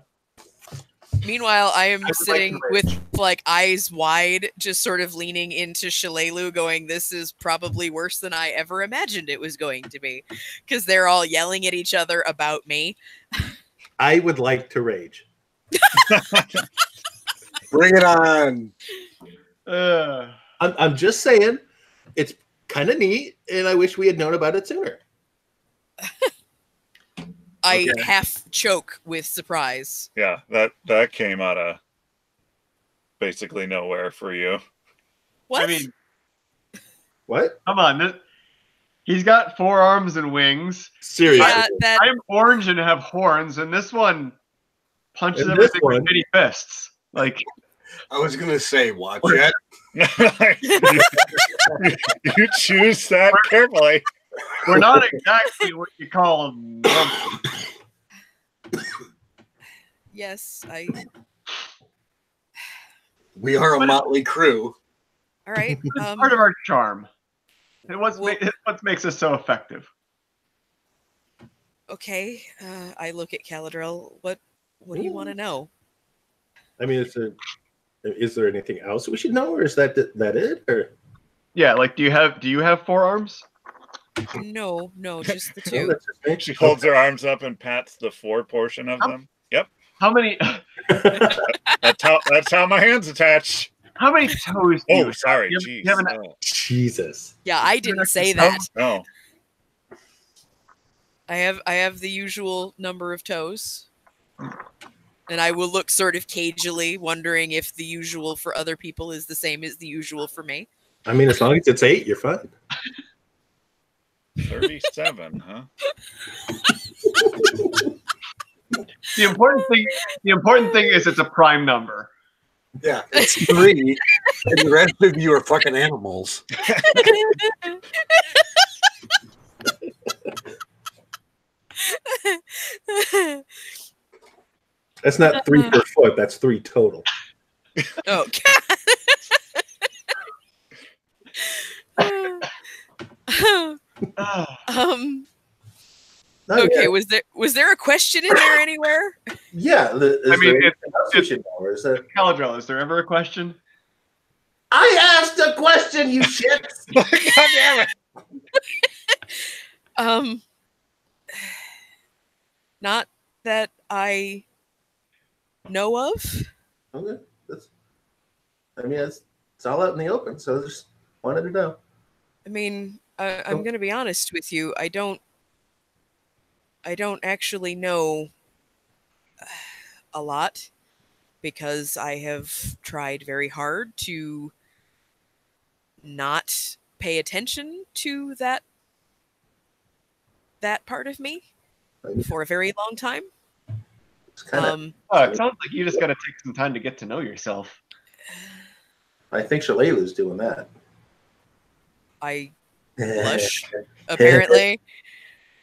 Meanwhile, I am would sitting like to with rage. like eyes wide, just sort of leaning into Shalelu, going, "This is probably worse than I ever imagined it was going to be," because they're all yelling at each other about me. I would like to rage. Bring it on. I'm just saying, it's kind of neat, and I wish we had known about it sooner. I Okay. half choke with surprise. Yeah, that came out of basically nowhere for you. What? I mean, What? come on. He's got 4 arms and wings. Seriously. yeah, that I'm orange and have horns, and this one punches And this everything one- with bitty fists. Like, I was gonna say, watch it. You choose that carefully. we're not exactly what you call them. yes, I. We are a motley crew. All right. It's part of our charm. And what Well- makes us so effective. Okay. I look at Caladriel. What do you want to know? I mean, is there anything else we should know, or is that it? Or Yeah, like, do you have 4 arms? No, just the no, two. that's just me. She holds her arms up and pats the 4 portion of them. Yep, How many that's how my hands attach. how many toes do you Oh, have? sorry, You jeez. have an- Oh, Jesus. Yeah, I didn't say that. no. I have the usual number of toes. And I will look sort of cagily, wondering if the usual for other people is the same as the usual for me. I mean, as long as it's 8, you're fine. 37, huh? The important thing is it's a prime number. Yeah, it's 3, and the rest of you are fucking animals. That's not 3 per foot. That's 3 total. Oh, um. Oh, Okay. yeah. Was there a question in there anywhere? Yeah. I mean, we should know, or is that... Caladriel, is there ever a question? I asked a question, you shit. God damn it! Not that I know of. Okay. It's all out in the open, so I just wanted to know. I mean, I'm going to be honest with you. I don't actually know a lot because I have tried very hard to not pay attention to that part of me for a very long time. It's kind of. It sounds like you just got to take some time to get to know yourself. I think Shalelu's doing that. I blush, apparently.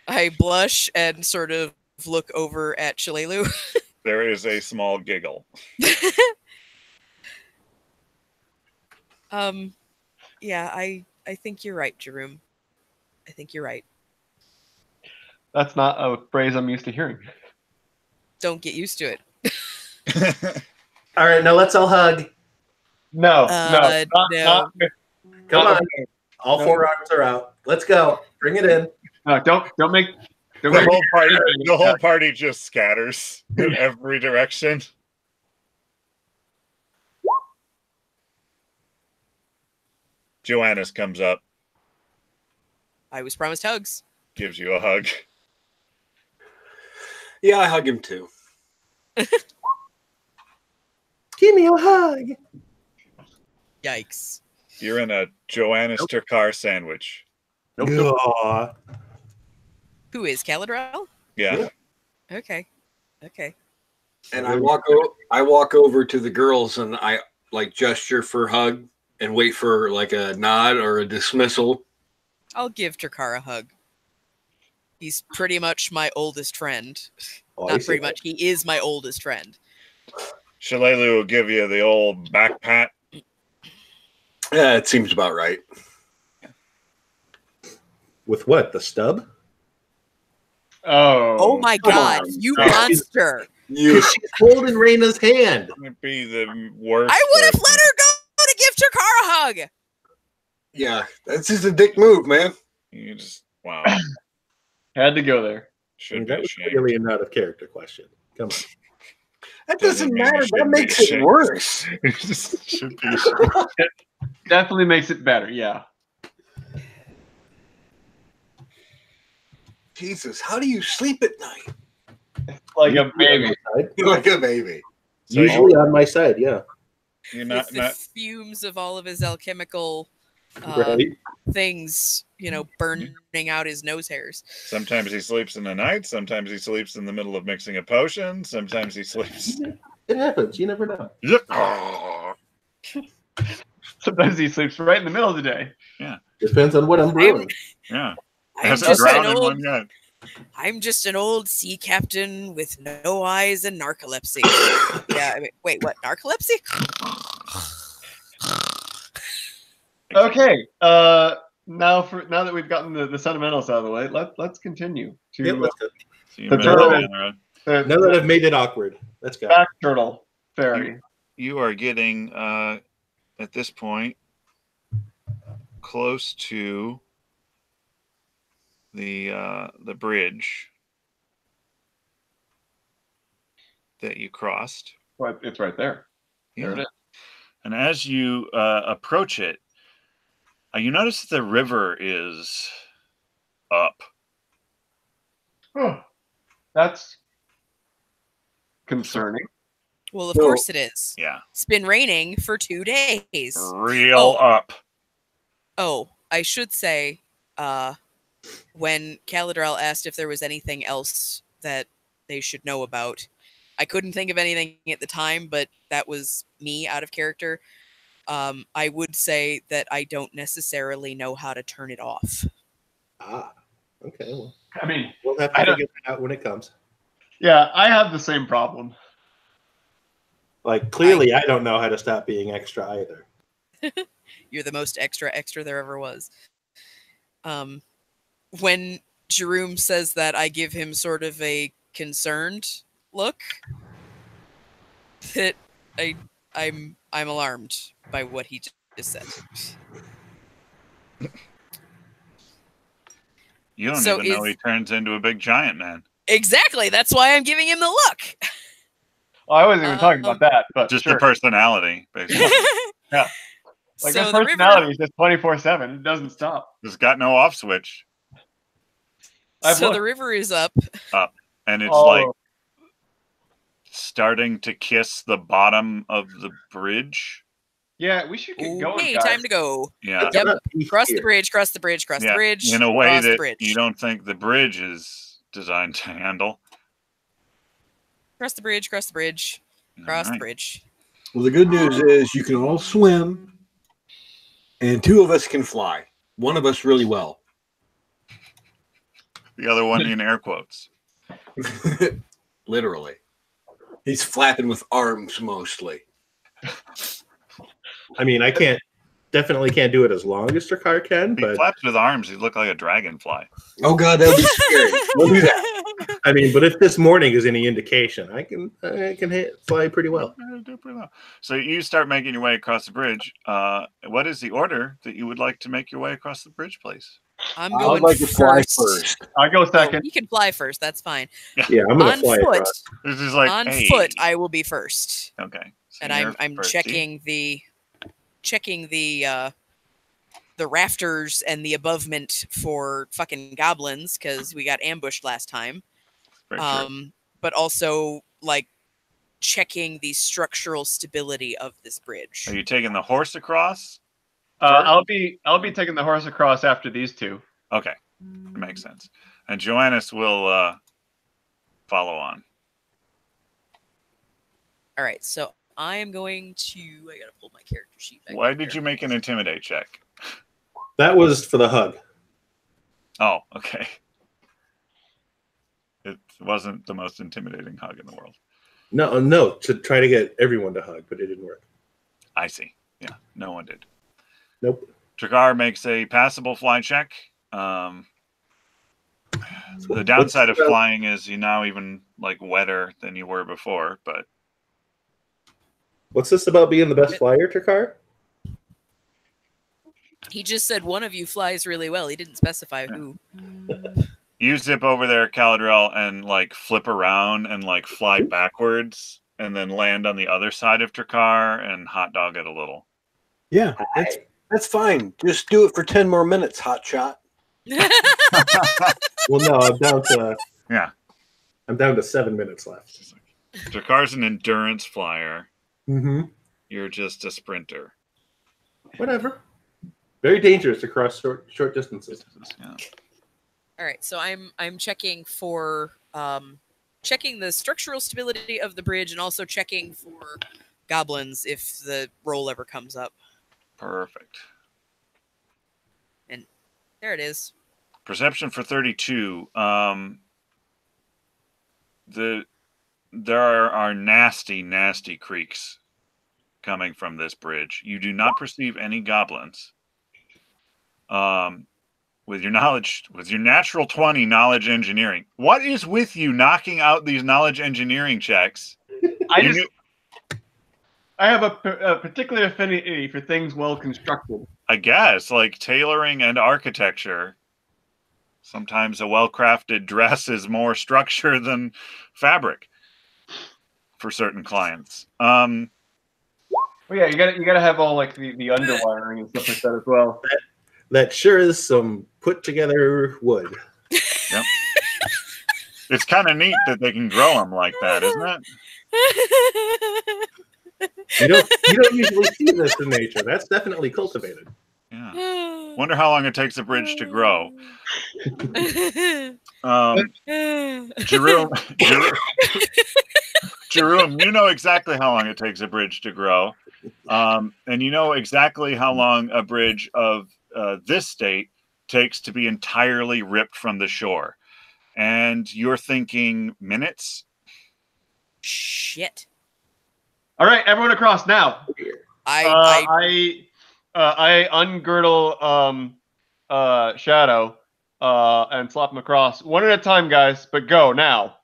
I blush and sort of look over at Shalelu. There is a small giggle. Yeah, I think you're right, Jerome. I think you're right. That's not a phrase I'm used to hearing. Don't get used to it. All right, now let's all hug. No, no. Come on. All 4 arms are out. Let's go. Bring it in. Don't make. The whole party just scatters in every direction. Joannis comes up, I was promised hugs. gives you a hug. Yeah, I hug him too. Give me a hug. Yikes. You're in a Joannis Turkar sandwich. Aw. Who is Caladriel? Yeah. Okay. And I walk over to the girls and I like gesture for hug and wait for like a nod or a dismissal. I'll give Turkar a hug. He's pretty much my oldest friend. Oh, I Not see pretty that. much. He is my oldest friend. Shalelu will give you the old back pat. Yeah, it seems about right. With what? The stub? Oh my come God, on. you Oh. monster! You, Because she's holding Raina's hand. Would be the worst. I would have person. let her go to give Takara a hug. yeah, that's just a dick move, man. You just wow. Had to go there. Should be that was ashamed. really an out of character question. Come on. That Doesn't doesn't mean you matter. That shouldn't be makes it ashamed. worse. It just should be ashamed. Definitely makes it better. Yeah. Jesus, how do you sleep at night? Like a baby. Like a baby. So Usually on my side, yeah. you're With not the not fumes of all of his alchemical Right. things, burning out his nose hairs. sometimes he sleeps in the night, sometimes he sleeps in the middle of mixing a potion, sometimes he sleeps. It happens. You never know. Oh, Sometimes he sleeps right in the middle of the day. Depends on what I'm brewing. yeah. I'm Hasn't just an drowned in old one yet. I'm just an old sea captain with no eyes and narcolepsy. Yeah, wait, what? Narcolepsy? Okay. Now that we've gotten the fundamentals out of the way, let's continue to Yeah, let's go. So you The met turtle- down the road. the Now that I've made it awkward, let's go. back turtle fairy. You are getting at this point close to the bridge that you crossed. Well, it's right there. There it is. And as you approach it, you notice that the river is up. Oh, that's concerning. Well, of No. course it is. Yeah. It's been raining for 2 days. Real up. Oh, I should say, when Caladrel asked if there was anything else that they should know about, I couldn't think of anything at the time, but that was me out of character. I would say that I don't necessarily know how to turn it off. Ah, okay. Well, I mean, we'll have I to don't- figure that out when it comes. yeah, I have the same problem. Like, clearly, I don't know how to stop being extra either. You're the most extra there ever was. When Jerome says that, I give him sort of a concerned look. That I'm alarmed by what he just said. You don't So even know is- he turns into a big giant man. Exactly. That's why I'm giving him the look. Well, I wasn't even talking about that, but Just sure. the personality, basically. Like so that the river, personality is just 24/7. It doesn't stop. It's got no off switch. I've so the looked. river is up. And it's Oh. like starting to kiss the bottom of the bridge. Yeah, we should get going, Okay, guys. time to go. Yeah. Yep. Be Cross the here. bridge, cross the bridge, cross the bridge. In a way cross the that bridge. you don't think the bridge is designed to handle. Cross the bridge, cross the bridge, cross the Alright. bridge. Well, the good news is you can all swim, And two of us can fly. One of us really well. The other one in air quotes. Literally. He's flapping with arms mostly. I mean, I definitely can't do it as long as Drakar can, If he but flaps with arms, he'd look like a dragonfly. Oh god, that would be scary. Don't do that. I mean, but if this morning is any indication, I can fly pretty well. Do pretty well. So you start making your way across the bridge. What is the order that you would like to make your way across the bridge, please? I'm I going would like to fly first. first. I'll go Oh, second. you can fly first. That's fine. Yeah, I'm gonna On fly foot, across. This is like on hey. foot, I will be first. Okay. So And you're I'm firsty. checking the rafters and the abovement for fucking goblins because we got ambushed last time. Very true. But also like checking the structural stability of this bridge. Are you taking the horse across? I'll be taking the horse across after these two. Okay. Makes sense. And Joannis will follow on. All right, so I am going to. I gotta pull my character sheet back. Why up did here. you make an intimidate check? That was for the hug. Oh, okay. It wasn't the most intimidating hug in the world. No, to try to get everyone to hug, but it didn't work. I see. Yeah, no one did. Nope. Dragar makes a passable fly check. The downside of flying is you're now even like wetter than you were before, but What's this about being the best flyer, Takar? He just said one of you flies really well. He didn't specify who. you zip over there, Caladriel, and like flip around and like fly backwards and then land on the other side of Takar and hot dog it a little. Yeah, That's fine. Just do it for 10 more minutes, hot shot. Well, no, I'm down to Yeah. I'm down to 7 minutes left. Takar's an endurance flyer. Mm-hmm. You're just a sprinter. Whatever. Very dangerous to cross short distances. Yeah. All right, so I'm checking for checking the structural stability of the bridge and also checking for goblins if the roll ever comes up. Perfect. And there it is. Perception for 32. There are nasty, nasty creaks coming from this bridge. You do not perceive any goblins. With your knowledge, with your natural 20 knowledge engineering, what is with you knocking out these knowledge engineering checks? I have a particular affinity for things well constructed. I guess, like tailoring and architecture. Sometimes a well-crafted dress is more structure than fabric for certain clients. Well, yeah, you gotta have all like the underwiring and stuff like that as well. That sure is some put together wood. Yep. It's kind of neat that they can grow them like that, isn't it? You don't usually see this in nature. That's definitely cultivated. Yeah. Wonder how long it takes a bridge to grow. Jerome, you know exactly how long it takes a bridge to grow. And you know exactly how long a bridge of this state takes to be entirely ripped from the shore. And you're thinking minutes? Shit. All right, everyone across now. I ungirdle Shadow and slap him across one at a time, guys. But go now.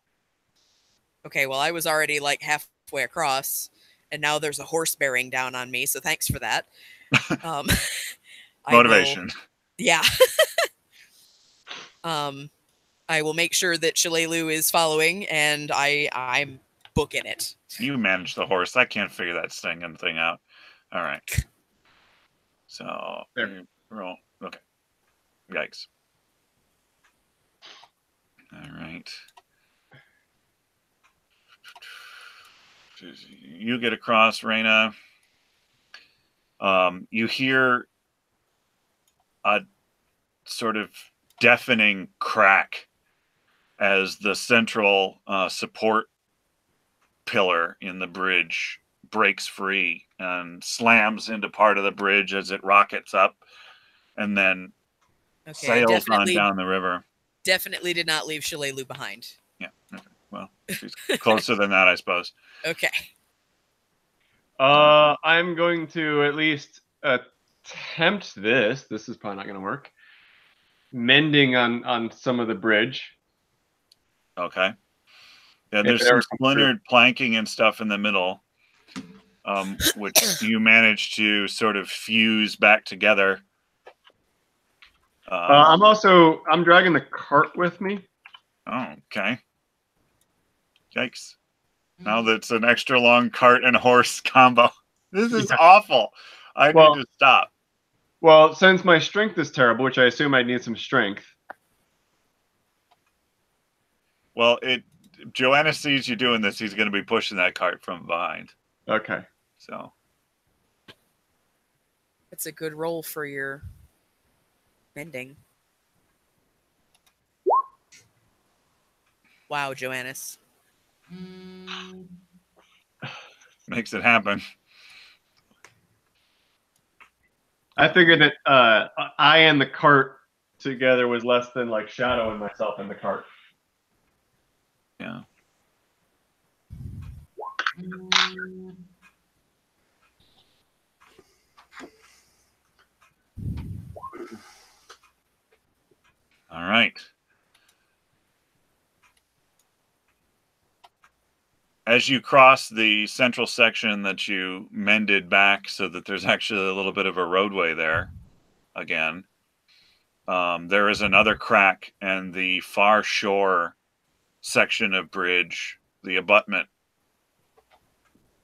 Okay, well, I was already like halfway across, and now there's a horse bearing down on me. So thanks for that. Motivation. Yeah. I will make sure that Shalelu is following, and I'm booking it. You manage the horse. I can't figure that singing thing out. All right. So, roll. Okay. Yikes. All right. You get across, Raina. You hear a sort of deafening crack as the central support pillar in the bridge breaks free and slams into part of the bridge as it rockets up and then sails on down the river. Definitely did not leave Shalelu behind. Yeah. Okay. Well, she's closer than that, I suppose. Okay. I'm going to at least attempt this. This is probably not going to work. Mending on some of the bridge. Okay. Yeah, there's some splintered planking and stuff in the middle, which you managed to sort of fuse back together. I'm dragging the cart with me. Oh, okay. Yikes. Now that's an extra long cart and horse combo. This is awful. I need to stop. Well, since my strength is terrible, which I assume I need some strength. Well, Joanna sees you doing this, he's going to be pushing that cart from behind. Okay. So. It's a good roll for your mending. Wow, Joannis. Makes it happen. I figured that I and the cart together was less than like Shadow and myself in the cart. Yeah. All right. As you cross the central section that you mended back so that there's actually a little bit of a roadway there again, there is another crack, and the far shore section of bridge, the abutment,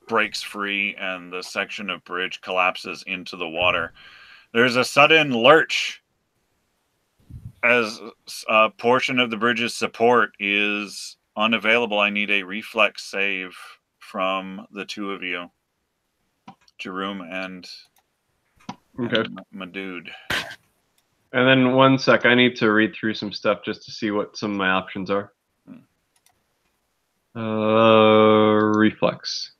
breaks free and the section of bridge collapses into the water. There's a sudden lurch as a portion of the bridge's support is unavailable. I need a reflex save from the two of you, Jerome and my dude. And then 1 sec, I need to read through some stuff just to see what some of my options are. Reflex.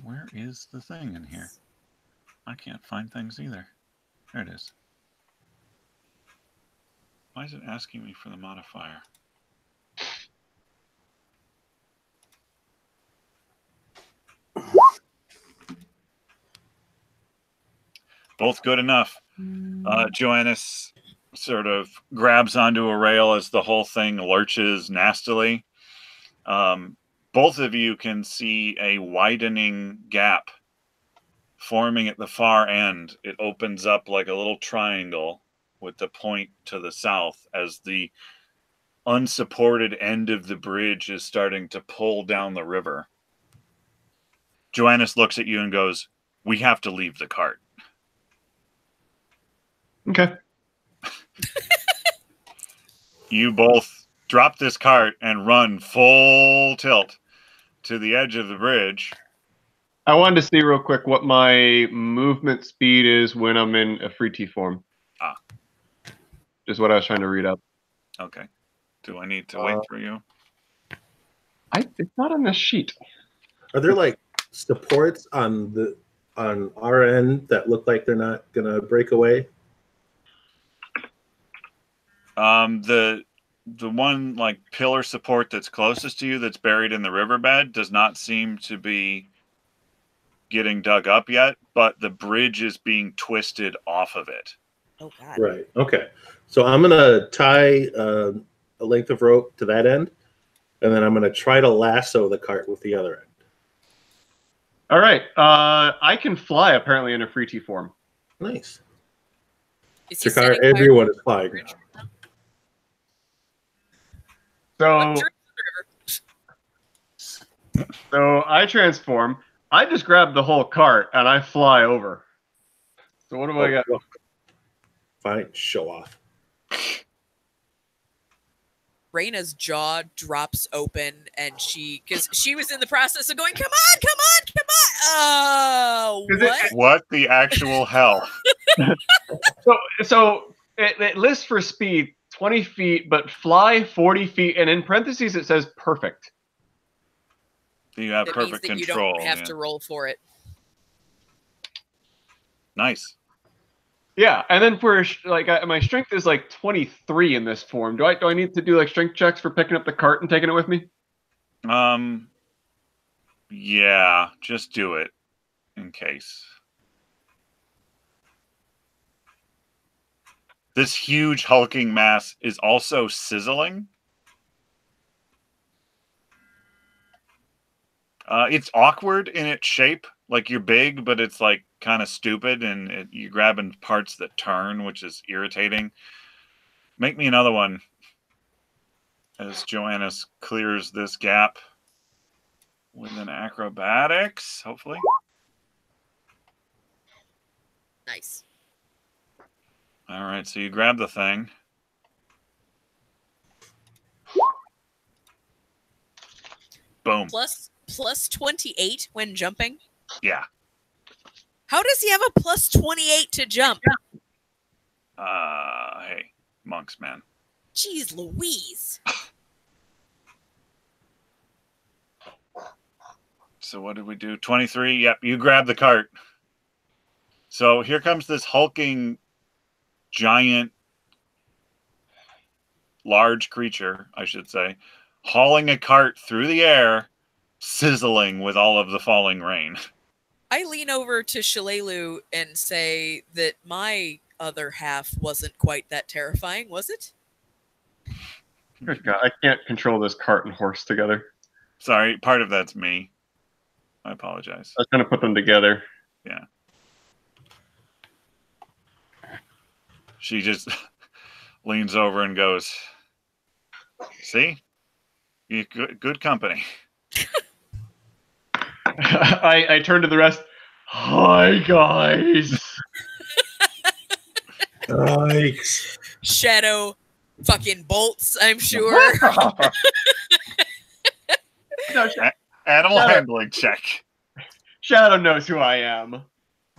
Where is the thing in here? I can't find things either. There it is. Why is it asking me for the modifier? Both good enough. Joannis sort of grabs onto a rail as the whole thing lurches nastily. Both of you can see a widening gap forming at the far end. It opens up like a little triangle with the point to the south as the unsupported end of the bridge is starting to pull down the river. Joannis looks at you and goes, "We have to leave the cart." Okay. You both drop this cart and run full tilt to the edge of the bridge. I wanted to see real quick what my movement speed is when I'm in a free T form. Just what I was trying to read up. Okay. Do I need to wait for you? It's not on this sheet. Are there like supports on our end that look like they're not gonna break away? The one like pillar support that's closest to you that's buried in the riverbed does not seem to be getting dug up yet, but the bridge is being twisted off of it. Oh God. Right. Okay. So I'm gonna tie a length of rope to that end, and then I'm gonna try to lasso the cart with the other end. All right. I can fly apparently in a free T form. Nice. Is he Jakar, setting everyone fire is flying to the now. bridge? So, What, so I transform. I just grab the whole cart and I fly over. So what do I got? Look. Fine. Show off. Raina's jaw drops open, and because she was in the process of going, come on, come on, come on. What? What the actual hell? So it lists for speed 20 feet, but fly 40 feet, and in parentheses it says perfect. You have That means perfect that you control. don't have to roll for it. Nice. Yeah, and then for like my strength is like 23 in this form. Do I need to do like strength checks for picking up the cart and taking it with me? Yeah, just do it in case. This huge hulking mass is also sizzling. It's awkward in its shape. Like you're big, but it's like kind of stupid, and you're grabbing parts that turn, which is irritating. Make me another one as Joannis clears this gap with an acrobatics, hopefully. Nice. All right, so you grab the thing. Boom. Plus 28 when jumping? Yeah. How does he have a plus 28 to jump? Hey, monks, man. Jeez Louise. So what did we do? 23. Yep, you grab the cart. So here comes this hulking giant large creature, I should say, hauling a cart through the air, sizzling with all of the falling rain. I lean over to Shalelu and say that my other half wasn't quite that terrifying, was it? Good God, I can't control this cart and horse together. Sorry, part of that's me. I apologize. I was going to put them together. Yeah. She just leans over and goes, "See? You good company." I turn to the rest. Hi, guys. Yikes. Shadow fucking bolts, I'm sure. No, Animal Shadow. handling check. Shadow knows who I am.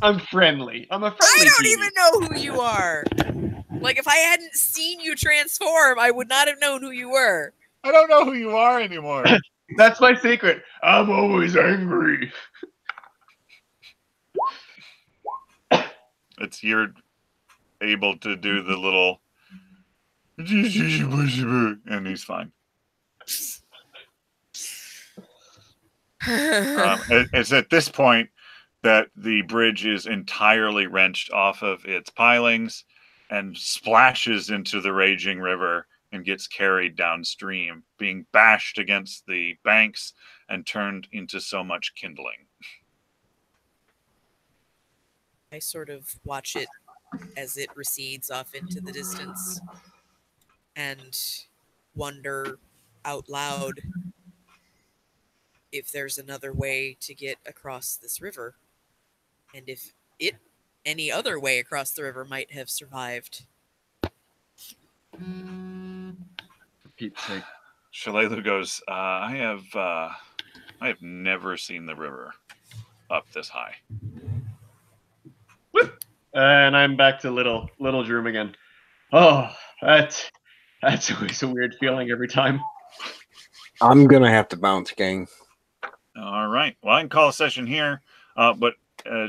I'm friendly. I'm a friendly I don't genie. even know who you are. Like, if I hadn't seen you transform, I would not have known who you were. I don't know who you are anymore. That's my secret. I'm always angry. It's you're able to do the little and he's fine. It's at this point that the bridge is entirely wrenched off of its pilings and splashes into the raging river and gets carried downstream, being bashed against the banks and turned into so much kindling. I sort of watch it as it recedes off into the distance and wonder out loud if there's another way to get across this river, and if any other way across the river might have survived. For Pete's sake. Shalelu goes, I have never seen the river up this high. And I'm back to little Droom again. Oh, that's always a weird feeling every time. I'm gonna have to bounce, gang. All right. Well, I can call a session here, but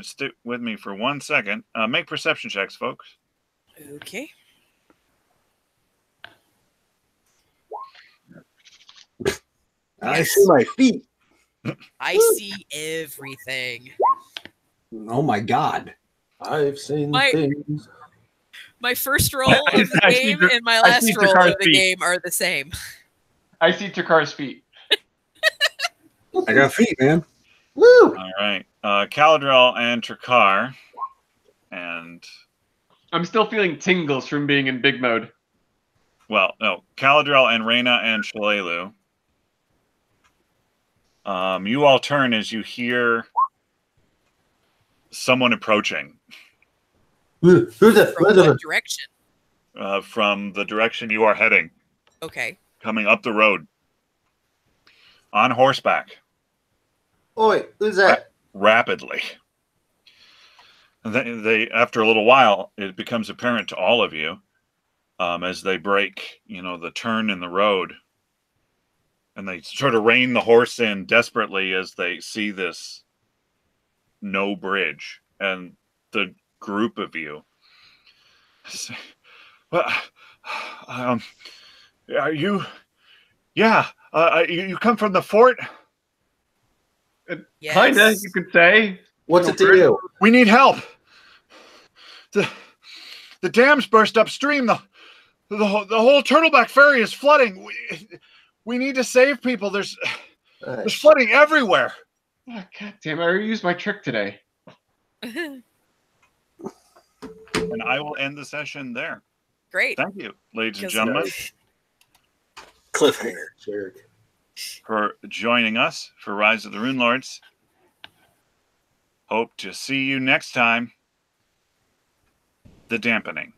stick with me for 1 second. Make perception checks, folks. Okay. I see my feet. I see everything. Oh my God. I've seen My- things. My first roll of the I see game Dr- and my I last see roll Drakar's of the feet. game are the same. I see Takar's feet. I got feet, man. Woo! All right. Caladrel and Trakar. And, I'm still feeling tingles from being in big mode. well, no. Caladrel and Reyna and Shalelu. You all turn as you hear someone approaching Who's that? From what direction? from the direction you are heading, Okay. coming up the road on horseback Oi, who's that? rapidly. And they after a little while, it becomes apparent to all of you as they break, the turn in the road, and they sort of rein the horse in desperately as they see this no bridge, and the group of you say, well, are you? Yeah, you come from the fort? Yes. Kinda, you could say. What's it to you? We need help. The dams burst upstream. The whole Turtleback Ferry is flooding. We need to save people. There's flooding everywhere. Oh, God damn, I already used my trick today. And I will end the session there. Great. Thank you, ladies and Because- gentlemen, Cliffhanger. Jerk. for joining us for Rise of the Rune Lords. Hope to see you next time. The Dampening.